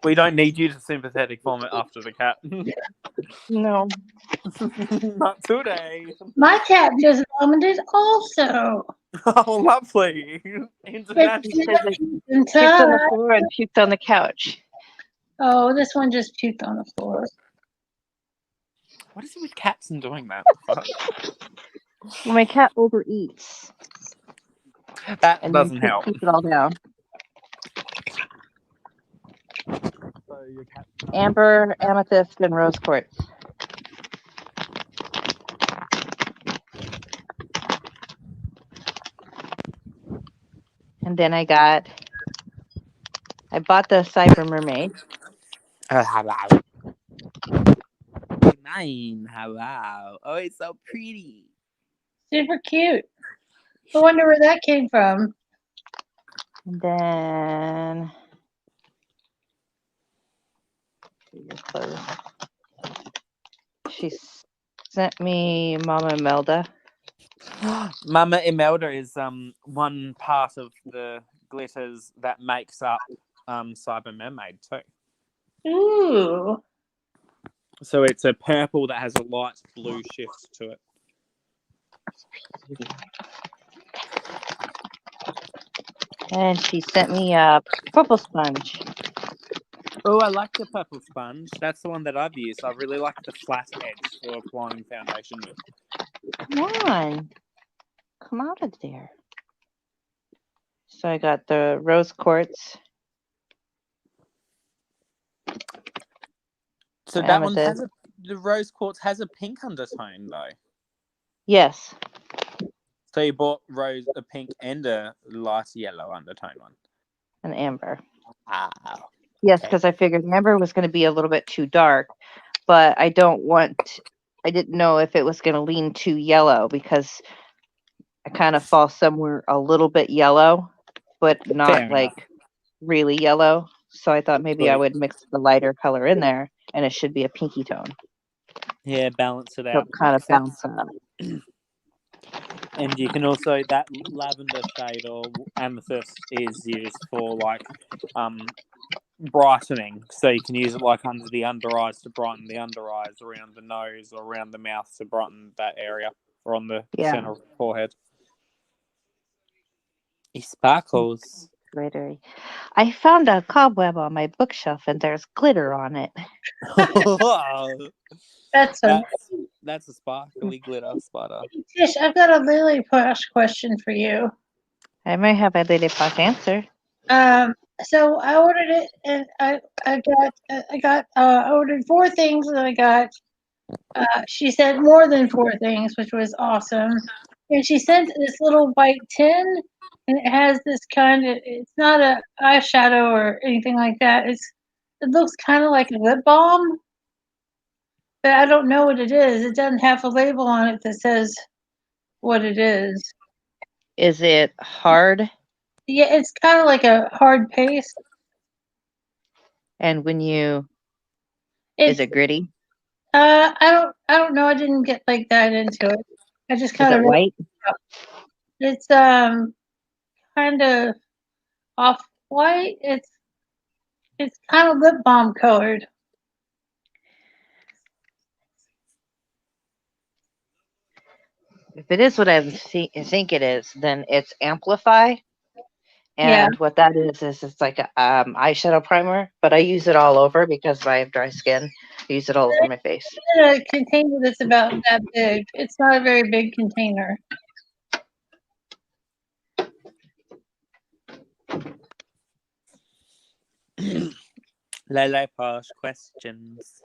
We don't need you to sympathetic vomit after the cat. No. Not today. My cat just vomited also. Oh, lovely. International. Puked on Inside. the floor and puked on the couch. Oh, this one just puked on the floor. What is it with cats and doing that? Fuck. Well, my cat overeats That and doesn't then help. keeps it all down. So your cat. Amber, amethyst, and rose quartz. And then I bought the Cyber Mermaid. Hello. Mine. Hello. Oh, it's so pretty. Super cute. I wonder where that came from. And then your clothes. She sent me Mama Imelda. Mama Imelda is one part of the glitters that makes up Cyber Mermaid too. Ooh. So it's a purple that has a light blue shift to it. And she sent me a purple sponge. Oh, I like the purple sponge. That's the one that I've used. I really like the flat edge for applying foundation with. Come on. Come out of there. So I got the rose quartz. So that one amethyst. has the rose quartz has a pink undertone though. Yes. So you bought a pink and a light yellow undertone one. An amber. Wow. Yes, Okay. because I figured amber was going to be a little bit too dark, but I didn't know if it was going to lean too yellow because I kind of fall somewhere a little bit yellow, but not Fair like enough. really yellow. So I thought maybe I Sweet. would mix the lighter color in there and it should be a pinky tone. Yeah, balance it So out. kind of Makes sense. bounce up. And you can also, that lavender shade or amethyst is used for like brightening. So you can use it like under the under eyes to brighten the under eyes, around the nose or around the mouth to brighten that area, or on the center of the forehead. It sparkles. Glittery. I found a cobweb on my bookshelf and there's glitter on it. That's a That's a sparkly glitter spider. Tish. I've got a Lily Posh question for you. I might have a Lady Posh answer. So I ordered it, and I ordered 4 things, and I got. She said more than 4 things, which was awesome. And she sent this little white tin, and it has this kind of. It's not a eyeshadow or anything like that. It looks kind of like a lip balm, but I don't know what it is. It doesn't have a label on it that says what it is. Is it hard? Yeah, it's kind of like a hard paste. And when you It's, is it gritty? I don't know. I didn't get like that into it. I just Is kind it of. white? It's kind of off. white. It's kind of lip balm colored. If it is what I think it is, then it's Amplify. Yeah. And what that is it's like a eyeshadow primer, but I use it all over because I have dry skin. I use it all over my face. In a container that's about that big. It's not a very big container. Lele Posh questions.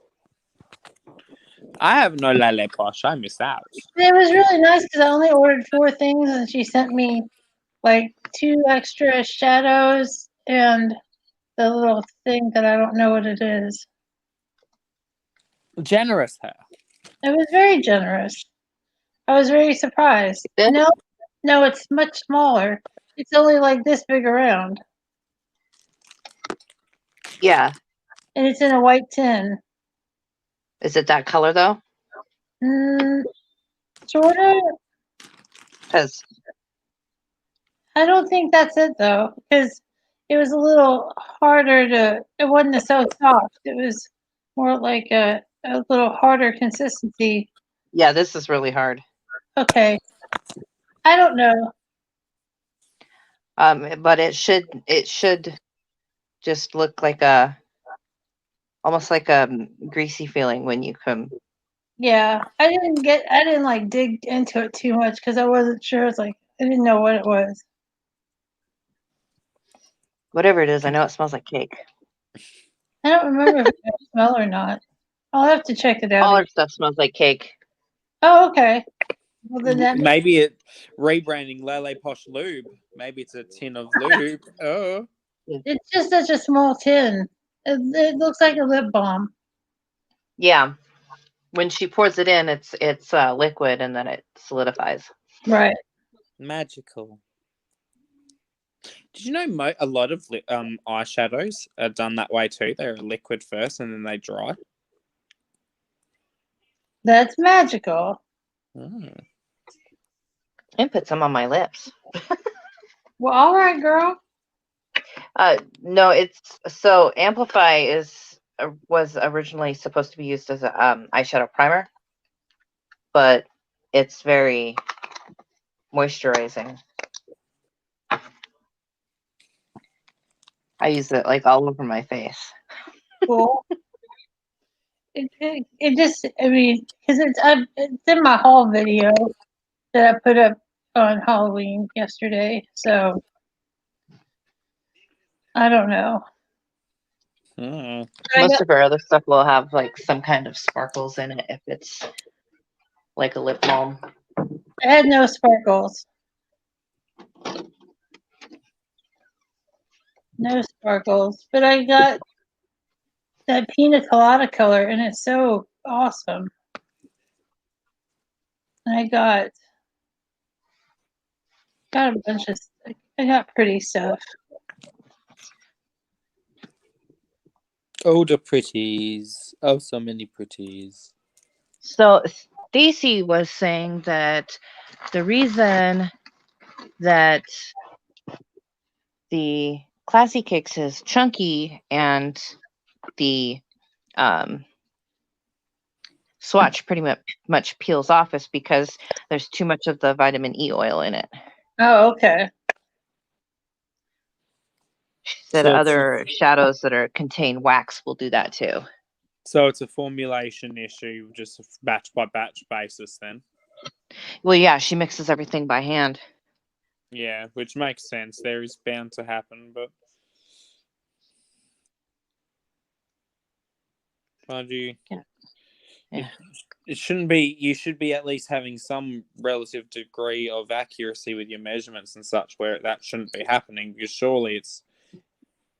I have no Lele Posh. I missed out. It was really nice because I only ordered 4 things and she sent me like 2 extra shadows and the little thing that I don't know what it is. Generous her. It was very generous. I was very surprised. This? No, it's much smaller. It's only like this big around. Yeah. And it's in a white tin. Is it that color though? Sort of. Because I don't think that's it though, because it was a little harder to. It wasn't so soft. It was more like a little harder consistency. yeah, this is really hard. Okay, I don't know. But it should just look like almost like a greasy feeling when you come. Yeah, I didn't like dig into it too much because I wasn't sure. It's like I didn't know what it was. Whatever it is, I know it smells like cake. I don't remember if it had a smell or not. I'll have to check it out. All again. our stuff smells like cake. Oh, okay. Well, then that Maybe it rebranding Lele Posh Lube. Maybe it's a tin of lube. Oh. it's just such a small tin. It looks like a lip balm. Yeah. When she pours it in, it's liquid and then it solidifies. Right. Magical. Did you know a lot of eyeshadows are done that way too? They're liquid first and then they dry. That's magical. Mm. And put some on my lips. Well, all right, girl. No, it's so Amplify was originally supposed to be used as a eyeshadow primer, but it's very moisturizing. I use it like all over my face. Cool. It just, I mean, because it's in my haul video that I put up on Halloween yesterday. So I don't know. Mm. Most of our other stuff will have like some kind of sparkles in it if it's like a lip balm. I had no sparkles. No sparkles. But I got that pina colada color and it's so awesome. And I got a bunch of, I got pretty stuff. Oh, the pretties. Oh, so many pretties. So Stacy was saying that the reason that the Classy Cakes is chunky and the swatch pretty much peels off is because there's too much of the vitamin E oil in it. Oh, okay. She said So other shadows that contain wax will do that too. So it's a formulation issue, just a batch by batch basis then. Well, yeah, she mixes everything by hand. Yeah, which makes sense. There is bound to happen, but mind you, Yeah. it shouldn't be. You should be at least having some relative degree of accuracy with your measurements and such, where that shouldn't be happening. Because surely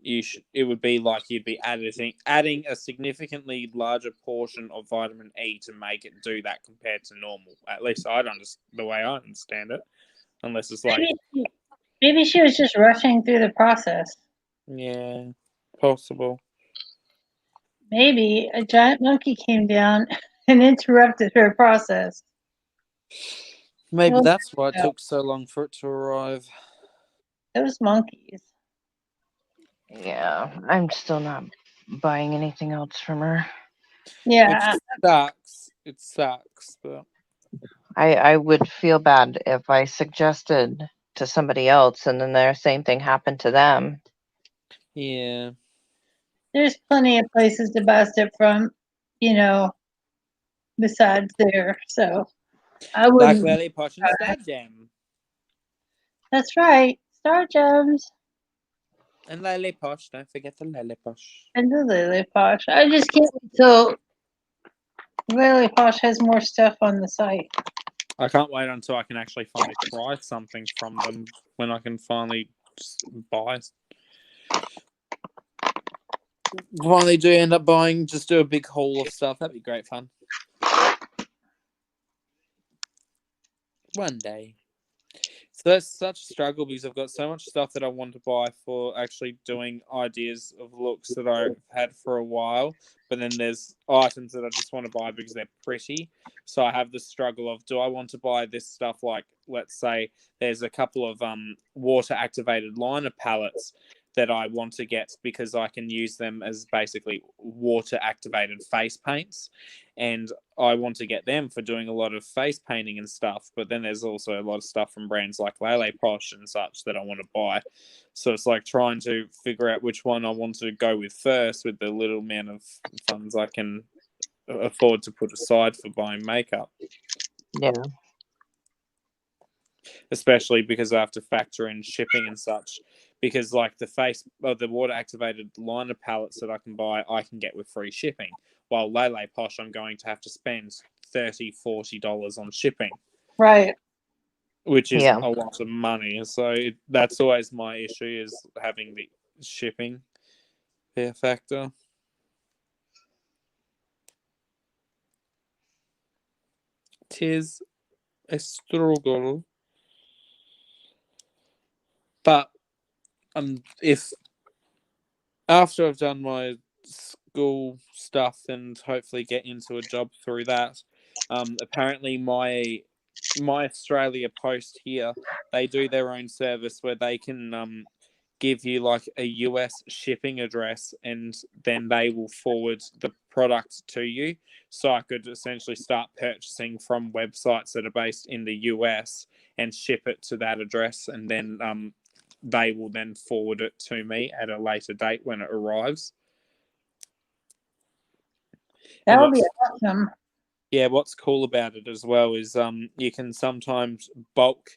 it would be like you'd be adding a significantly larger portion of vitamin E to make it do that compared to normal. At least the way I understand it. Unless it's like Maybe she was just rushing through the process. yeah, possible. Maybe a giant monkey came down and interrupted her process. Maybe Well, that's why it no. took so long for it to arrive. Those monkeys. Yeah, I'm still not buying anything else from her. Yeah, It sucks, but I would feel bad if I suggested to somebody else and then the same thing happened to them. yeah. there's plenty of places to buy stuff from, you know, besides there. So I Like wouldn't. Lily Posh and Star Jam. That's right. Star Gems And Lily Posh, don't forget the Lily Posh. and the Lily Posh. I just can't wait till Lily Posh has more stuff on the site. I can't wait until I can actually finally try something from them when I can finally just buy. Finally do end up buying, just do a big haul of stuff. That'd be great fun. One day. So that's such a struggle because I've got so much stuff that I want to buy for actually doing ideas of looks that I've had for a while. But then there's items that I just want to buy because they're pretty. So I have the struggle of, do I want to buy this stuff like, let's say, there's a couple of water activated liner palettes that I want to get because I can use them as basically water activated face paints. And I want to get them for doing a lot of face painting and stuff. But then there's also a lot of stuff from brands like Lele Posh and such that I want to buy. So it's like trying to figure out which one I want to go with first with the little amount of funds I can afford to put aside for buying makeup. Yeah. Especially because I have to factor in shipping and such. Because like the water activated liner palettes that I can buy, I can get with free shipping. While Lele Posh, I'm going to have to spend $30-$40 on shipping, Right. which is Yeah. a lot of money. So that's always my issue, is having the shipping factor. Tis a struggle. But if after I've done my school stuff and hopefully get into a job through that, apparently my Australia Post here, they do their own service where they can give you like a US shipping address and then they will forward the product to you. So I could essentially start purchasing from websites that are based in the US and ship it to that address, and then they will then forward it to me at a later date when it arrives. That would be awesome. Yeah, what's cool about it as well is you can sometimes bulk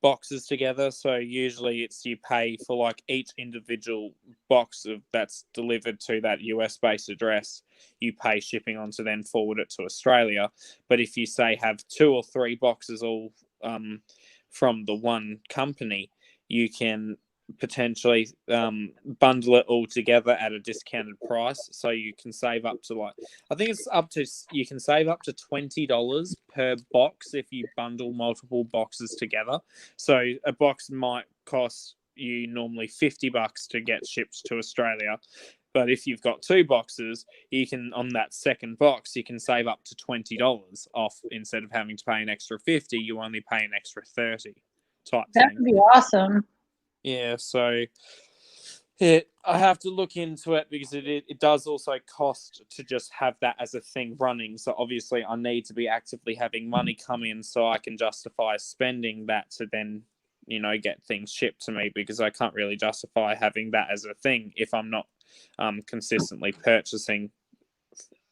boxes together. So usually you pay for like each individual box that's delivered to that US based address. You pay shipping on to then forward it to Australia. But if you say have 2 or 3 boxes all from the one company, you can potentially bundle it all together at a discounted price, so you can save up to you can save up to $20 per box if you bundle multiple boxes together. So a box might cost you normally $50 to get shipped to Australia, but if you've got 2 boxes, you can, on that second box, you can save up to $20 off. Instead of having to pay an extra $50, you only pay an extra $30 type That thing. would be awesome. Yeah, so I have to look into it because it does also cost to just have that as a thing running. So obviously I need to be actively having money come in so I can justify spending that to then, get things shipped to me, because I can't really justify having that as a thing if I'm not consistently purchasing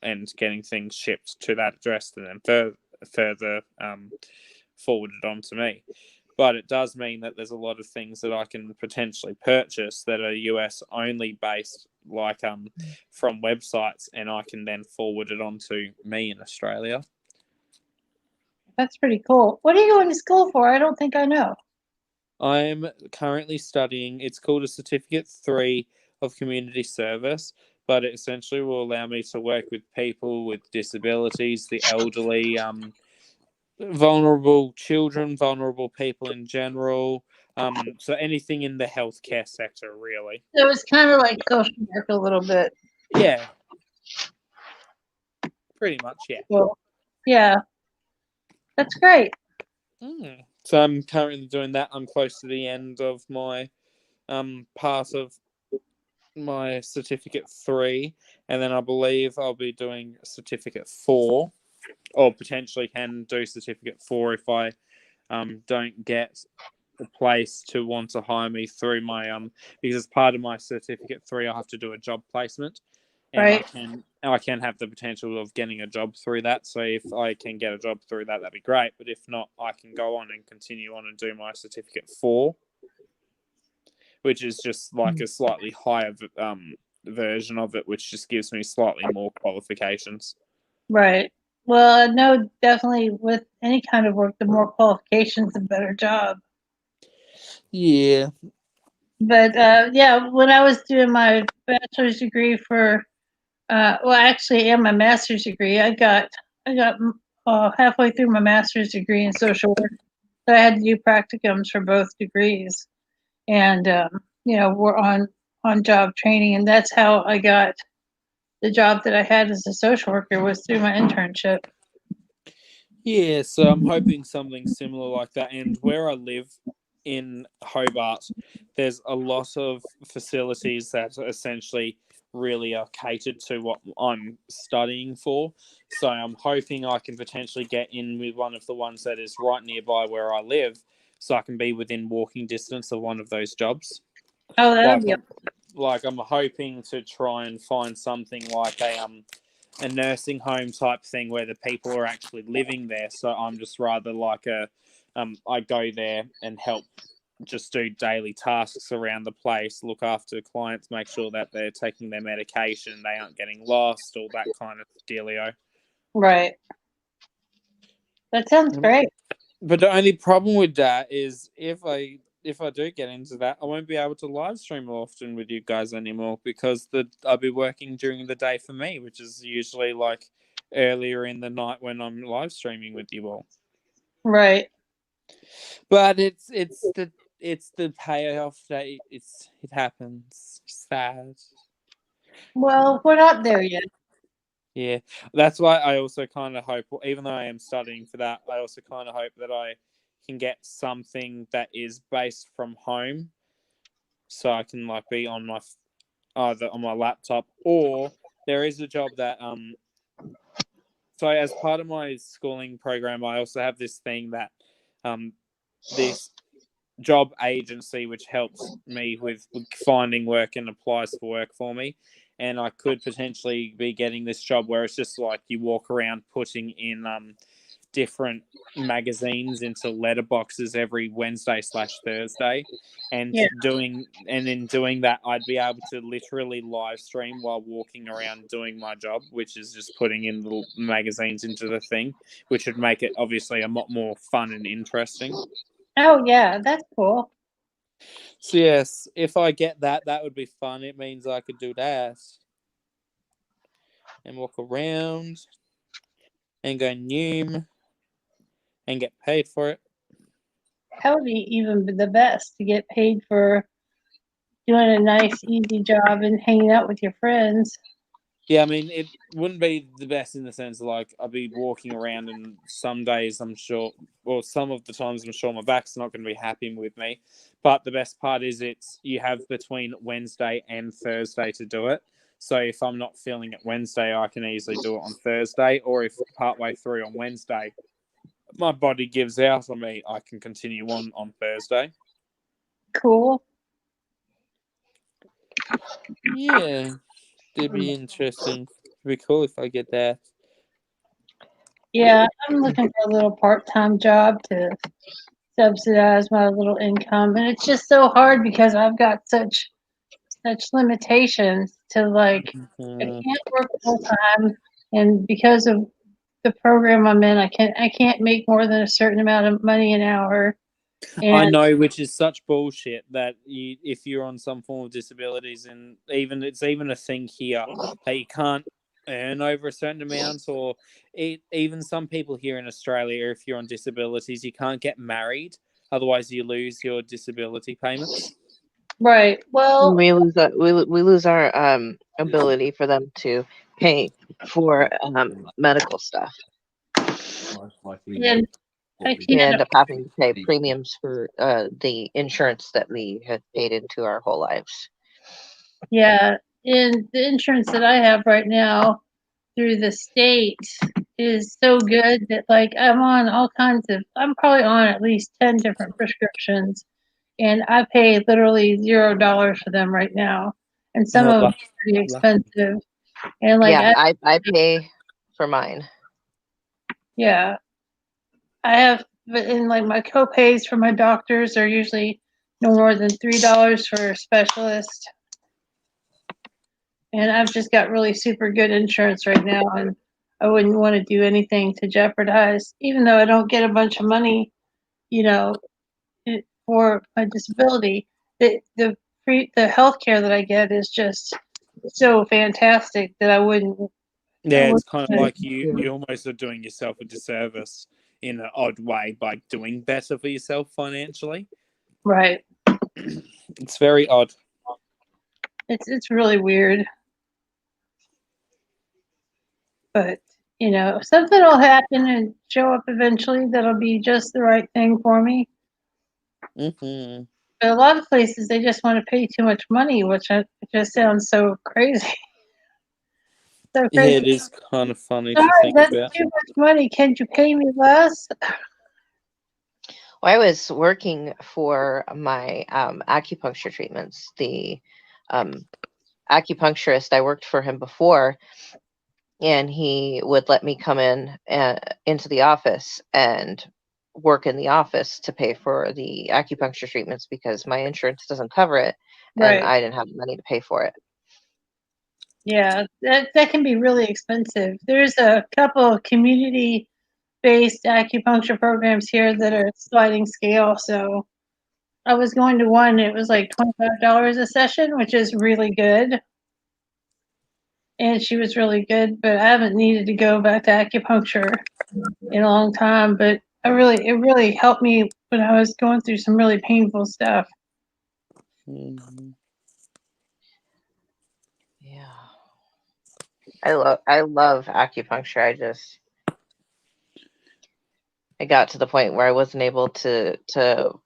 and getting things shipped to that address and then further forwarded on to me. But it does mean that there's a lot of things that I can potentially purchase that are US only based, like from websites, and I can then forward it on to me in Australia. That's pretty cool. What are you going to school for? I don't think I know. I'm currently studying, it's called a Certificate 3 of Community Service, but it essentially will allow me to work with people with disabilities, the elderly, vulnerable children, vulnerable people in general. So anything in the healthcare sector, really. So it's kind of like social work a little bit. Yeah. Pretty much, yeah. Well, yeah. That's great. So I'm currently doing that. I'm close to the end of my part of my certificate 3, and then I believe I'll be doing certificate 4, or potentially can do certificate 4 if I don't get a place to want to hire me through my because as part of my certificate 3 I have to do a job placement, and Right. I can have the potential of getting a job through that. So if I can get a job through that, that'd be great. But if not, I can go on and continue on and do my certificate 4, which is just like a slightly higher version of it, which just gives me slightly more qualifications. Right. Well, I know definitely with any kind of work, the more qualifications, the better job. Yeah. But yeah, when I was doing my bachelor's degree for, well, actually, and my master's degree, I got halfway through my master's degree in social work, so I had to do practicums for both degrees, and we're on job training, and that's how I got the job that I had as a social worker was through my internship. Yeah, so I'm hoping something similar like that. And where I live in Hobart, there's a lot of facilities that essentially really are catered to what I'm studying for. So I'm hoping I can potentially get in with one of the ones that is right nearby where I live, so I can be within walking distance of one of those jobs. Oh, that'll be I'm hoping to try and find something like a nursing home type thing where the people are actually living there. So I'm just rather like I go there and help just do daily tasks around the place, look after clients, make sure that they're taking their medication, they aren't getting lost, all that kind of dealio. right. That sounds great. But the only problem with that is if I do get into that, I won't be able to live stream often with you guys anymore, because I'll be working during the day for me, which is usually like earlier in the night when I'm live streaming with you all. Right. But it's the payoff that it happens. Sad. Well, we're not there yet. Yeah, that's why I also kind of hope, even though I am studying for that, I also kind of hope that I can get something that is based from home, so I can like be on my either on my laptop, or there is a job that So as part of my schooling program, I also have this thing that this job agency which helps me with finding work and applies for work for me. And I could potentially be getting this job where it's just like you walk around putting in different magazines into letterboxes every Wednesday/Thursday, and in doing that, I'd be able to literally live stream while walking around doing my job, which is just putting in little magazines into the thing, which would make it obviously a lot more fun and interesting. Oh yeah, that's cool. So yes, if I get that, that would be fun. It means I could do that and walk around and go noom and get paid for it. That would be even the best to get paid for doing a nice, easy job and hanging out with your friends. Yeah, I mean, it wouldn't be the best in the sense of like I'd be walking around, and some days I'm sure, or some of the times I'm sure my back's not going to be happy with me. But the best part is you have between Wednesday and Thursday to do it. So if I'm not feeling it Wednesday, I can easily do it on Thursday, or if partway through on Wednesday my body gives out on me, I can continue on Thursday. Cool. Yeah, it'd be interesting. It'd be cool if I get that. Yeah, I'm looking for a little part-time job to subsidize my little income, and it's just so hard because I've got such limitations to like I can't work full time, and because of the program I'm in, I can't make more than a certain amount of money an hour. And I know, which is such bullshit that if you're on some form of disabilities, and it's even a thing here that you can't earn over a certain amount, or even some people here in Australia, if you're on disabilities, you can't get married, otherwise you lose your disability payments. right. Well, We lose our ability for them to pay for medical stuff. and I We can't. end up having to pay premiums for the insurance that we had paid into our whole lives. Yeah, and the insurance that I have right now through the state is so good that like I'm on all kinds of I'm probably on at least 10 different prescriptions and I pay literally $0 for them right now. And some Oh, of them lucky. are pretty expensive. And like Yeah, I pay for mine. yeah. I have but in like my co-pays for my doctors are usually no more than $3 for a specialist. And I've just got really super good insurance right now, and I wouldn't want to do anything to jeopardize, even though I don't get a bunch of money, you know, for my disability. The health care that I get is just so fantastic that I wouldn't. Yeah, I it's kind of like Yeah. you almost are doing yourself a disservice in an odd way by doing better for yourself financially. right. It's very odd. It's really weird, but you know, something will happen and show up eventually that'll be just the right thing for me. Hmm. But a lot of places they just want to pay too much money, which just sounds so crazy. So Yeah, crazy. it is kind of funny to Sorry, think that's about. too much money. Can't you pay me less? Well, I was working for my acupuncture treatments. The um, acupuncturist, I worked for him before, and he would let me come in into the office and work in the office to pay for the acupuncture treatments because my insurance doesn't cover it, and Right. I didn't have the money to pay for it. Yeah, that can be really expensive. There's a couple of community-based acupuncture programs here that are sliding scale. So I was going to one. It was like $25 a session, which is really good. And she was really good, but I haven't needed to go back to acupuncture in a long time. But it really helped me when I was going through some really painful stuff. Mhm. Yeah, I love acupuncture. I got to the point where I wasn't able to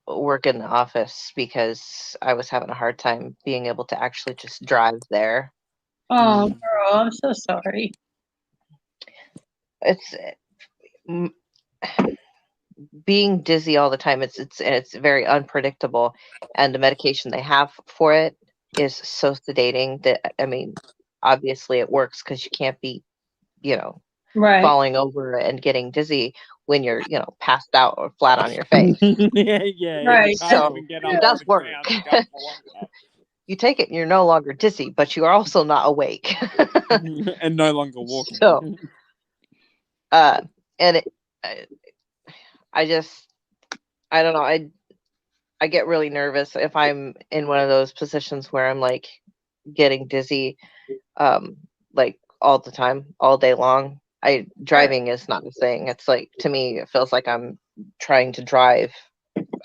work in the office because I was having a hard time being able to actually just drive there. Oh, girl, I'm so sorry. It's m- being dizzy all the time. It's very unpredictable, and the medication they have for it is so sedating that I mean, obviously it works because you can't be, you know, Right. falling over and getting dizzy when you're, you know, passed out or flat on your face. Yeah, Right. you can't So even get it up does off the work. ground and go for one. You take it and you're no longer dizzy, but you are also not awake. And no longer walking. So, and I just, I don't know. I get really nervous if I'm in one of those positions where I'm like getting dizzy, like all the time, all day long. Driving is not a thing. It's like, to me, it feels like I'm trying to drive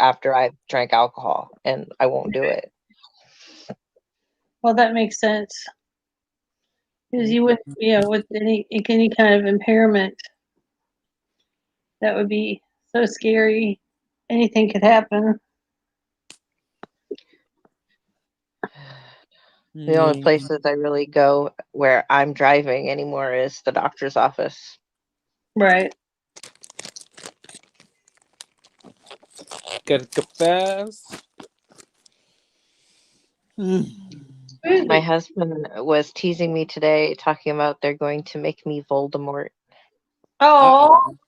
after I've drank alcohol, and I won't do it. Well, that makes sense. Because you wouldn't, with any kind of impairment, that would be so scary. Anything could happen. The only places I really go where I'm driving anymore is the doctor's office. Right. Gotta go fast. My husband was teasing me today, talking about they're going to make me Voldemort. Oh, That's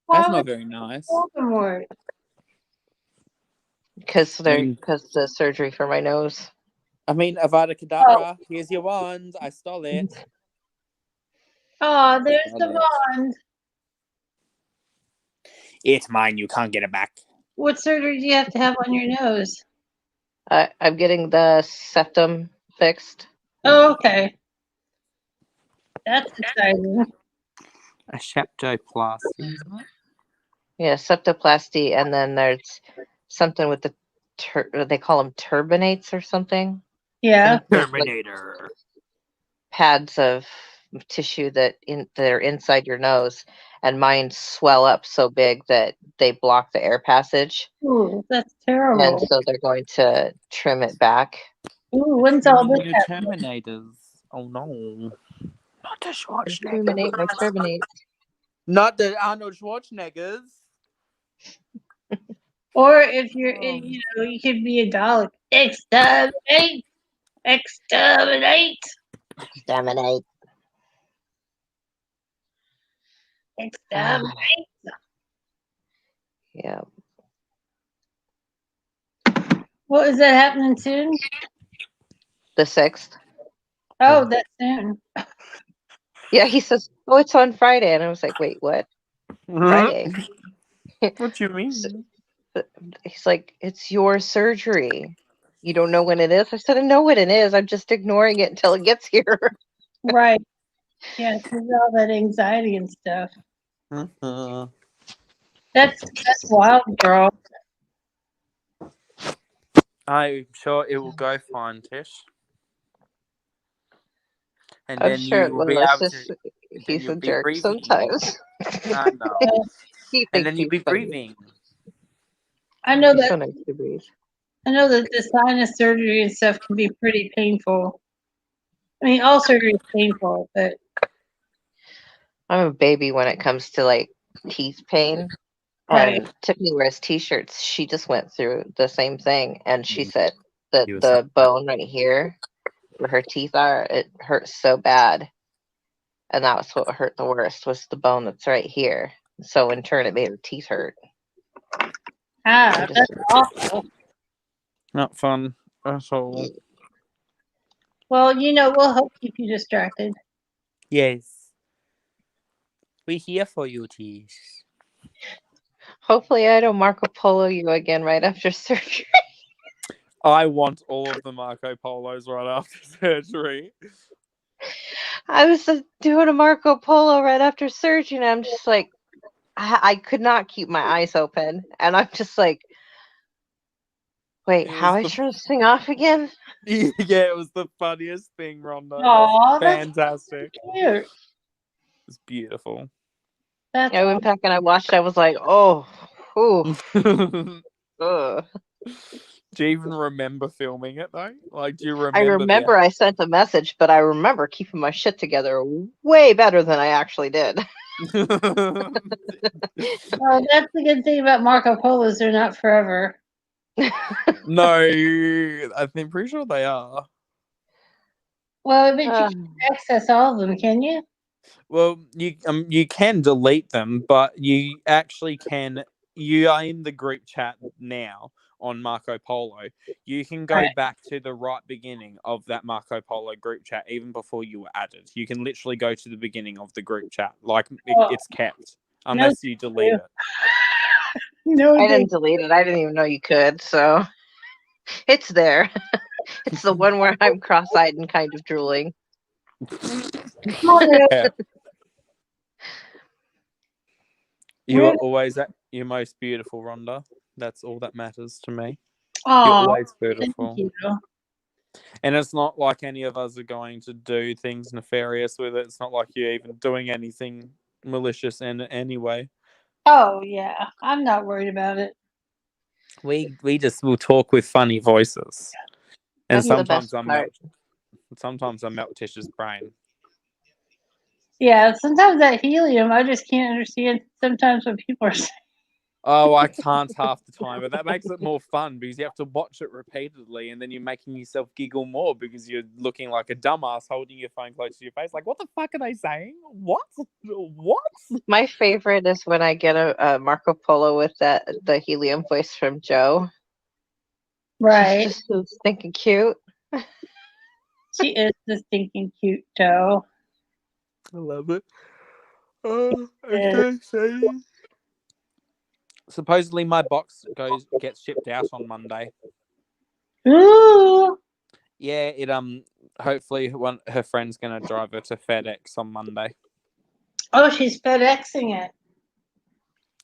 why not would very nice. Voldemort? Because mean- the surgery for my nose. I mean, Avada Kedavra, here's your wand. I stole it. Oh, there's Stole the it. wand. It's mine. You can't get it back. What surgery do you have to have on your nose? I'm getting the septum fixed. Oh, okay. That's exciting. A septoplasty. Yeah, septoplasty, and then there's something with the they call them turbinates or something. Yeah. Terminator. Pads of tissue that are inside your nose, and mine swell up so big that they block the air passage. Ooh, that's And terrible. so they're going to trim it back. Ooh, when's all this The happening? Terminators. Oh no. Not the Terminate my Schwarzeneggers. terminate. Not the Arnold Schwarzeneggers. Or if you're, Oh. you could be a Dalek. Exterminate! Exterminate! Terminate. Exterminate! Yeah. What is that happening soon? The 6th. Oh, that's soon. Yeah, he says, "Oh, it's on Friday," and I was like, "Wait, what? Friday?" What you mean? So- He's like, "It's your surgery. You don't know when it is?" I said, "I know when it is. I'm just ignoring it until it gets here." Right. Yeah, because all that anxiety and stuff. That's wild, girl. I'm sure it will go fine, Tish. And I'm then sure you it will be will. It's able just to. he's You'll a be jerk breathing. sometimes. I know. He And thinks then you'll he's be funny. breathing. I know He's so that. nice to breathe. I know that the sinus surgery and stuff can be pretty painful. I mean, all surgery is painful, but I'm a baby when it comes to like teeth pain. right. And Tiffany wears t-shirts. She just went through the same thing, and she said that You were the bone right here, where her teeth are, it hurts so bad, and that was what hurt the worst was the bone that's right here. So in turn, it made her teeth hurt. Ah, that's awful. Not fun at all. Well, we'll help keep you distracted. Yes. We're here for you, Tish. Hopefully, I don't Marco Polo you again right after surgery. I want all of the Marco Polos right after surgery. I was doing a Marco Polo right after surgery, and I'm just like, I could not keep my eyes open, and I'm just like, wait, It how was I the turn this thing off again? yeah, it was the funniest thing, Rhonda. Aw, that's Fantastic. cute. It's beautiful. That's I went back and I watched. I was like, oh, ooh, Do ugh. you even remember filming it though? Like, do you I remember remember I sent a message, but I remember keeping my shit together way better than I actually did. the? well, that's the good thing about Marco Polos. They're not forever. No, I'm pretty sure they are. Well, I bet you Uh, can access all of them, can you? Well, you can delete them, but you actually can. You are in the group chat now on Marco Polo. You can go Right. back to the right beginning of that Marco Polo group chat, even before you were added. You can literally go to the beginning of the group chat, like Oh, it's kept, no, unless you delete you. it. No, I they didn't delete it. I didn't even know you could, so it's there. It's the one where I'm cross-eyed and kind of drooling. Yeah. You We're are always at your most beautiful, Rhonda. That's all that matters to me. You're Aw, always thank beautiful. you. And it's not like any of us are going to do things nefarious with it. It's not like you're even doing anything malicious in any way. Oh yeah, I'm not worried about it. We just will talk with funny voices. And That's the best part. sometimes I melt Tish's brain. Yeah, sometimes that helium, I just can't understand. Sometimes what people are saying. Oh, I can't half the time, but that makes it more fun because you have to watch it repeatedly and then you're making yourself giggle more because you're looking like a dumbass holding your phone close to your face. Like, what the fuck are they saying? What? My favorite is when I get a Marco Polo with the helium voice from Joe. Right. She's just so stinking cute. She is the stinking cute Joe. I love it. Oh, Yeah. supposedly my box gets shipped out on Monday. Ooh. Yeah, it hopefully her friend's gonna drive her to FedEx on Monday. Oh, she's FedExing it.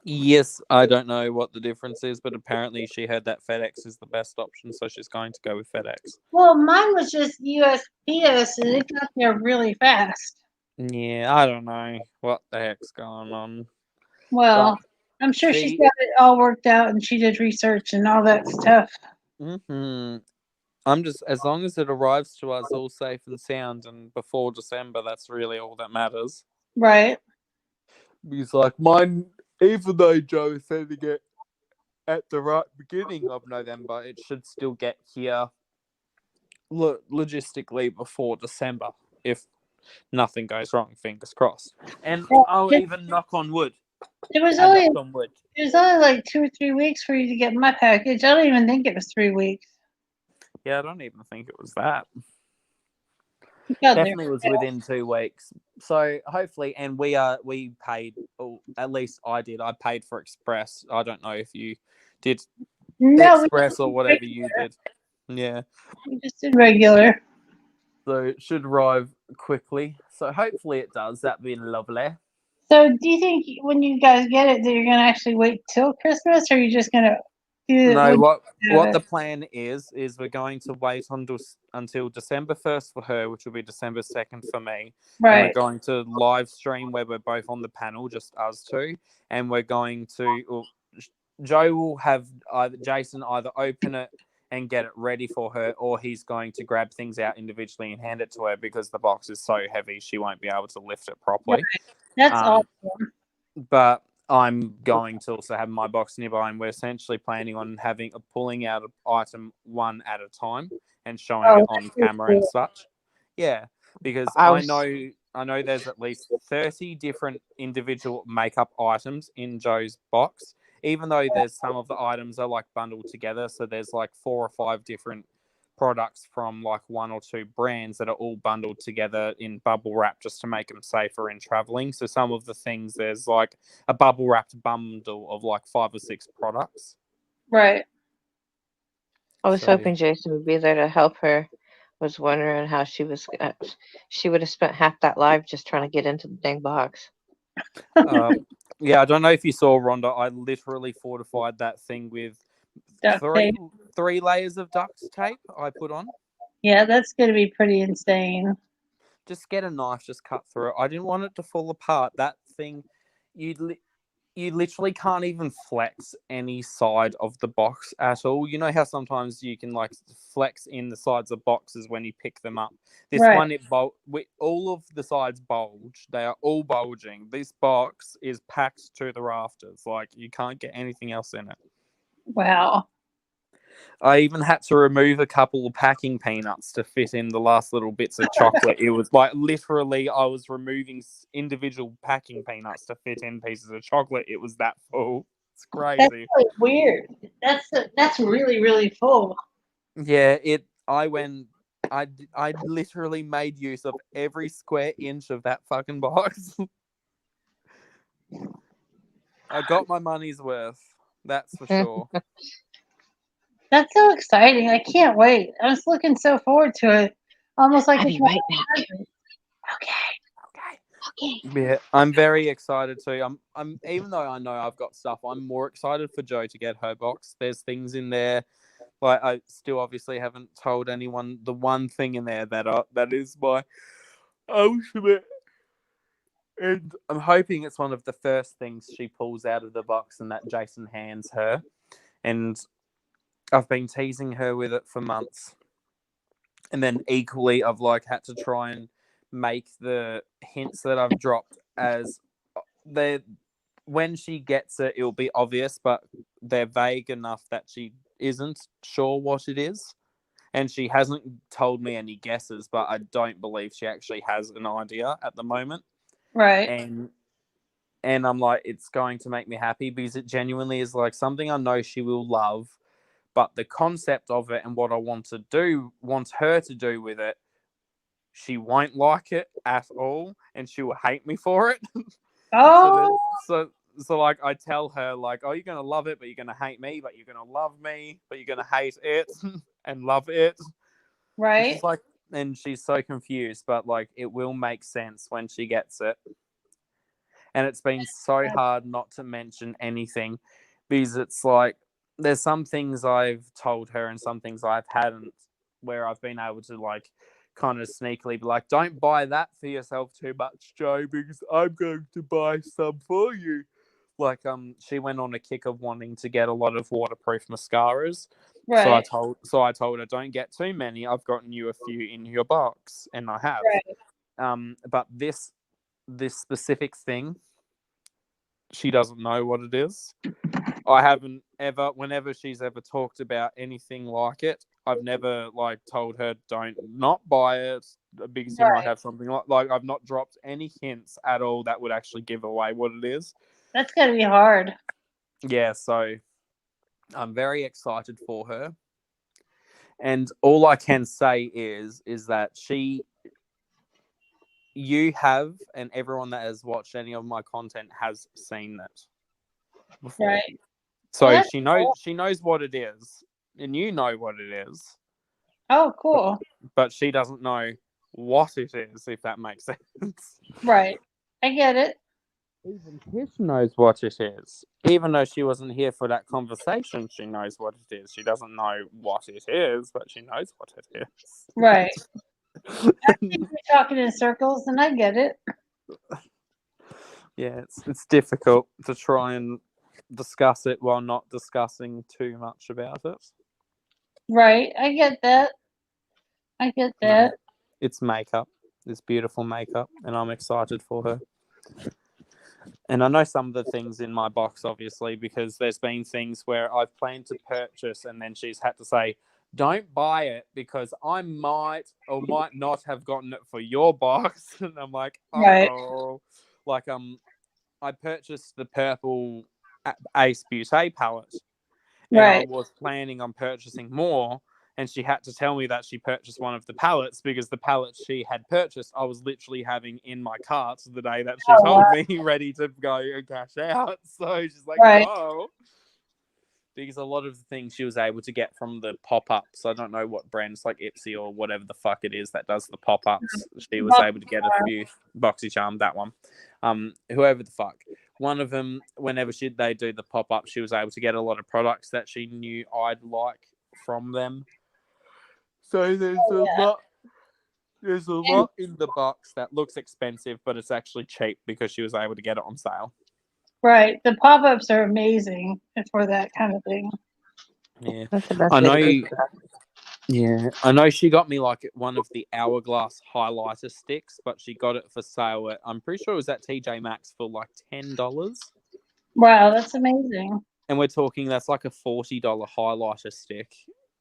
Yes, I don't know what the difference is, but apparently she heard that FedEx is the best option, so she's going to go with FedEx. Well, mine was just USPS, and it got there really fast. Yeah, I don't know what the heck's going on. Well, I'm sure she's See, got it all worked out, and she did research and all that stuff. mm-hmm. I'm just, as long as it arrives to us all safe and sound and before December, that's really all that matters. Right. Because, like, mine, even though Joe is sending it at the right beginning of November, it should still get here logistically before December if nothing goes wrong. Fingers crossed. And Yeah, I'll even knock on wood. It was I only knocked on wood. it was only like 2 or 3 weeks for you to get my package. I don't even think it was 3 weeks. Yeah, I don't even think it was that. You got there. Definitely was within 2 weeks. So hopefully, and we paid, or at least I did. I paid for Express. I don't know if you did No, Express or whatever you did. Yeah. we just did regular. So it should arrive quickly. So hopefully it does. That'd be lovely. So, do you think when you guys get it, that you're gonna actually wait till Christmas, or are you just gonna do it? No, when what you have the it? plan is we're going to wait until December 1st for her, which will be December 2nd for me. And we're Right. going to live stream where we're both on the panel, just us two. And we're going to, Joe will have Jason either open it and get it ready for her, or he's going to grab things out individually and hand it to her because the box is so heavy she won't be able to lift it properly. That's Um, awesome. But I'm going to also have my box nearby, and we're essentially planning on pulling out an item one at a time and showing Oh, it on that's really camera and cool. such. Yeah, because I I was know there's at least 30 different individual makeup items in Joe's box, even though there's some of the items are like bundled together. So there's like 4 or 5 different products from like 1 or 2 brands that are all bundled together in bubble wrap just to make them safer in traveling. So some of the things, there's like a bubble wrapped bundle of like 5 or 6 products. Right. I was So hoping Jason would be there to help her. Was wondering how she would have spent half that live just trying to get into the dang box. yeah, I don't know if you saw, Rhonda, I literally fortified that thing with Duct tape. three layers of duct tape I put on. Yeah, that's gonna be pretty insane. Just get a knife, just cut through it. I didn't want it to fall apart. That thing, you literally can't even flex any side of the box at all. You know how sometimes you can like flex in the sides of boxes when you pick them up. This Right. one, all of the sides bulge. They are all bulging. This box is packed to the rafters. Like, you can't get anything else in it. Wow. I even had to remove a couple of packing peanuts to fit in the last little bits of chocolate. It was like literally I was removing individual packing peanuts to fit in pieces of chocolate. It was that full. It's That's crazy. really weird. That's really really full. Yeah, I literally made use of every square inch of that fucking box. I got my money's worth. That's for sure. That's so exciting. I can't wait. I was looking so forward to it. Almost like I'll it's be my right back. present. Okay. Yeah, I'm very excited too. I'm even though I know I've got stuff, I'm more excited for Joe to get her box. There's things in there, like I still obviously haven't told anyone the one thing in there that is my ultimate, and I'm hoping it's one of the first things she pulls out of the box and that Jason hands her. And I've been teasing her with it for months. And then equally, I've like had to try and make the hints that I've dropped as they when she gets it, it'll be obvious, but they're vague enough that she isn't sure what it is. And she hasn't told me any guesses, but I don't believe she actually has an idea at the moment. Right. And I'm like, it's going to make me happy because it genuinely is like something I know she will love, but the concept of it and what I want her to do with it, she won't like it at all, and she will hate me for it. Oh. So like I tell her like, oh, you're gonna love it, but you're gonna hate me, but you're gonna love me, but you're gonna hate it and love it. Right. She's like, and she's so confused, but like it will make sense when she gets it. And it's been so hard not to mention anything because it's like there's some things I've told her and some things I've hadn't, where I've been able to like kind of sneakily be like, don't buy that for yourself too much, Joe, because I'm going to buy some for you. Like she went on a kick of wanting to get a lot of waterproof mascaras, Right. So I told her, don't get too many. I've gotten you a few in your box, and I have. Right. But this specific thing, she doesn't know what it is. I haven't ever, whenever she's ever talked about anything like it, I've never like told her don't not buy it because you might have something like I've not dropped any hints at all that would actually give away what it is. That's gotta be hard. Yeah, so I'm very excited for her. And all I can say is that you have, and everyone that has watched any of my content has seen that before. Right. So Well, that's she knows cool. she knows what it is, and you know what it is, Oh, cool. but she doesn't know what it is, if that makes sense. Right. I get it. Even Tish knows what it is. Even though she wasn't here for that conversation, she knows what it is. She doesn't know what it is, but she knows what it is. Right. I think you're talking in circles, and I get it. Yeah, it's difficult to try and discuss it while not discussing too much about it. Right. I get that. I get that. It's makeup. It's beautiful makeup, and I'm excited for her. And I know some of the things in my box, obviously, because there's been things where I've planned to purchase and then she's had to say, don't buy it because I might or might not have gotten it for your box. And I'm like, Right. oh. Like, I purchased the purple Ace Beauté palette and I Right. was planning on purchasing more. And she had to tell me that she purchased one of the palettes because the palette she had purchased, I was literally having in my cart the day that she Oh, told wow. me, ready to go and cash out. So she's like, Right. whoa. Because a lot of the things she was able to get from the pop-ups, I don't know what brands, like Ipsy or whatever the fuck it is that does the pop-ups. She was able to get a few. BoxyCharm, that one. Whoever the fuck. One of them, whenever they do the pop-up, she was able to get a lot of products that she knew I'd like from them. So there's a lot. There's a lot in the box that looks expensive, but it's actually cheap because she was able to get it on sale. Right. The pop-ups are amazing for that kind of thing. Yeah, That's the best I way know. to do stuff. Yeah, I know she got me like one of the hourglass highlighter sticks, but she got it for sale at, I'm pretty sure it was at TJ Maxx for like $10. Wow, that's amazing. And we're talking that's like a $40 highlighter stick,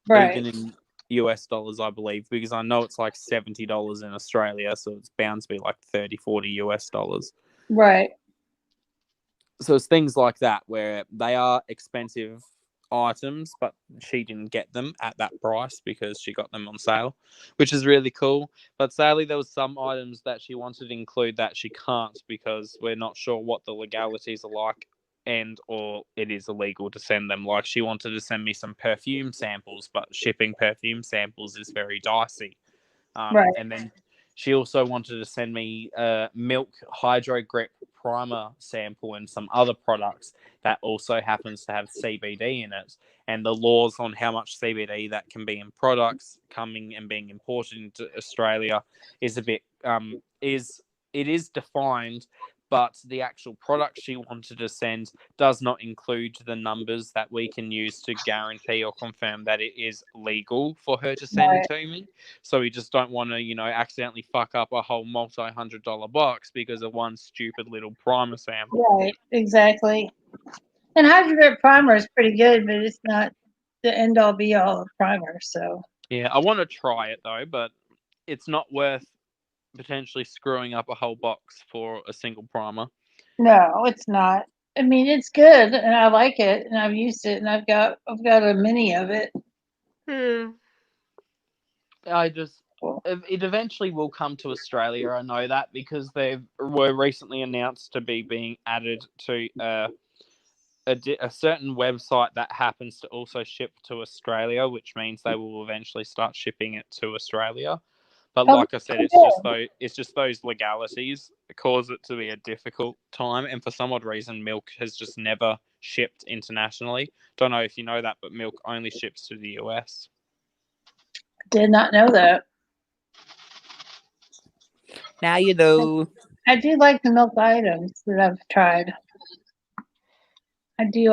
Right. even in US dollars, I believe, because I know it's like $70 in Australia, so it's bound to be like 30, 40 US dollars. Right. So it's things like that where they are expensive items, but she didn't get them at that price because she got them on sale, which is really cool. But sadly, there was some items that she wanted to include that she can't because we're not sure what the legalities are like, and or it is illegal to send them. Like she wanted to send me some perfume samples, but shipping perfume samples is very dicey. Right. And then she also wanted to send me a Milk Hydro Grip primer sample and some other products that also happens to have CBD in it. And the laws on how much CBD that can be in products coming and being imported into Australia is a bit it is defined, but the actual product she wanted to send does not include the numbers that we can use to guarantee or confirm that it is legal for her to send Right. to me. So we just don't want to, accidentally fuck up a whole multi-$100 box because of one stupid little primer sample. Right. Exactly. And Hydro Primer is pretty good, but it's not the end all be all of primer. So Yeah, I want to try it though, but it's not worth potentially screwing up a whole box for a single primer. no, it's not. I mean, it's good, and I like it, and I've used it, and I've got a mini of it. It eventually will come to Australia. I know that because they were recently announced to be being added to a certain website that happens to also ship to Australia, which means they will eventually start shipping it to Australia. But Oh, like I said, it's just those legalities that cause it to be a difficult time. And for some odd reason, Milk has just never shipped internationally. Don't know if you know that, but Milk only ships to the US. did not know that. Now you know. I do like the milk items that I've tried. I do.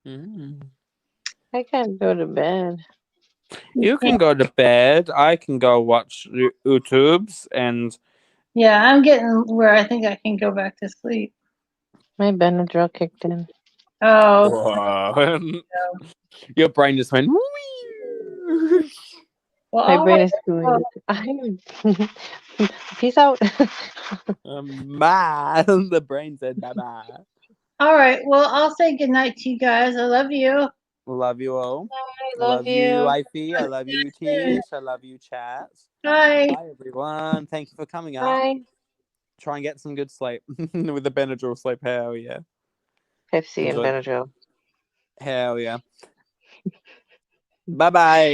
Mm. I can't go to bed. You can go to bed. I can go watch YouTubes and Yeah, I'm getting where I think I can go back to sleep. My Benadryl kicked in. Oh, your brain just went. well, My all brain right. is Well, going. Peace out. Bye. The brain said bye bye. all right. Well, I'll say goodnight to you guys. I love you. Love you all. I I love you, you. Ify. I love you, Tish. I love you, chat. Bye. Bye, everyone. Thank you for coming up. Bye. Try and get some good sleep with the Benadryl sleep. Hell yeah. Pepsi and Enjoy. Benadryl. Hell yeah. Bye bye.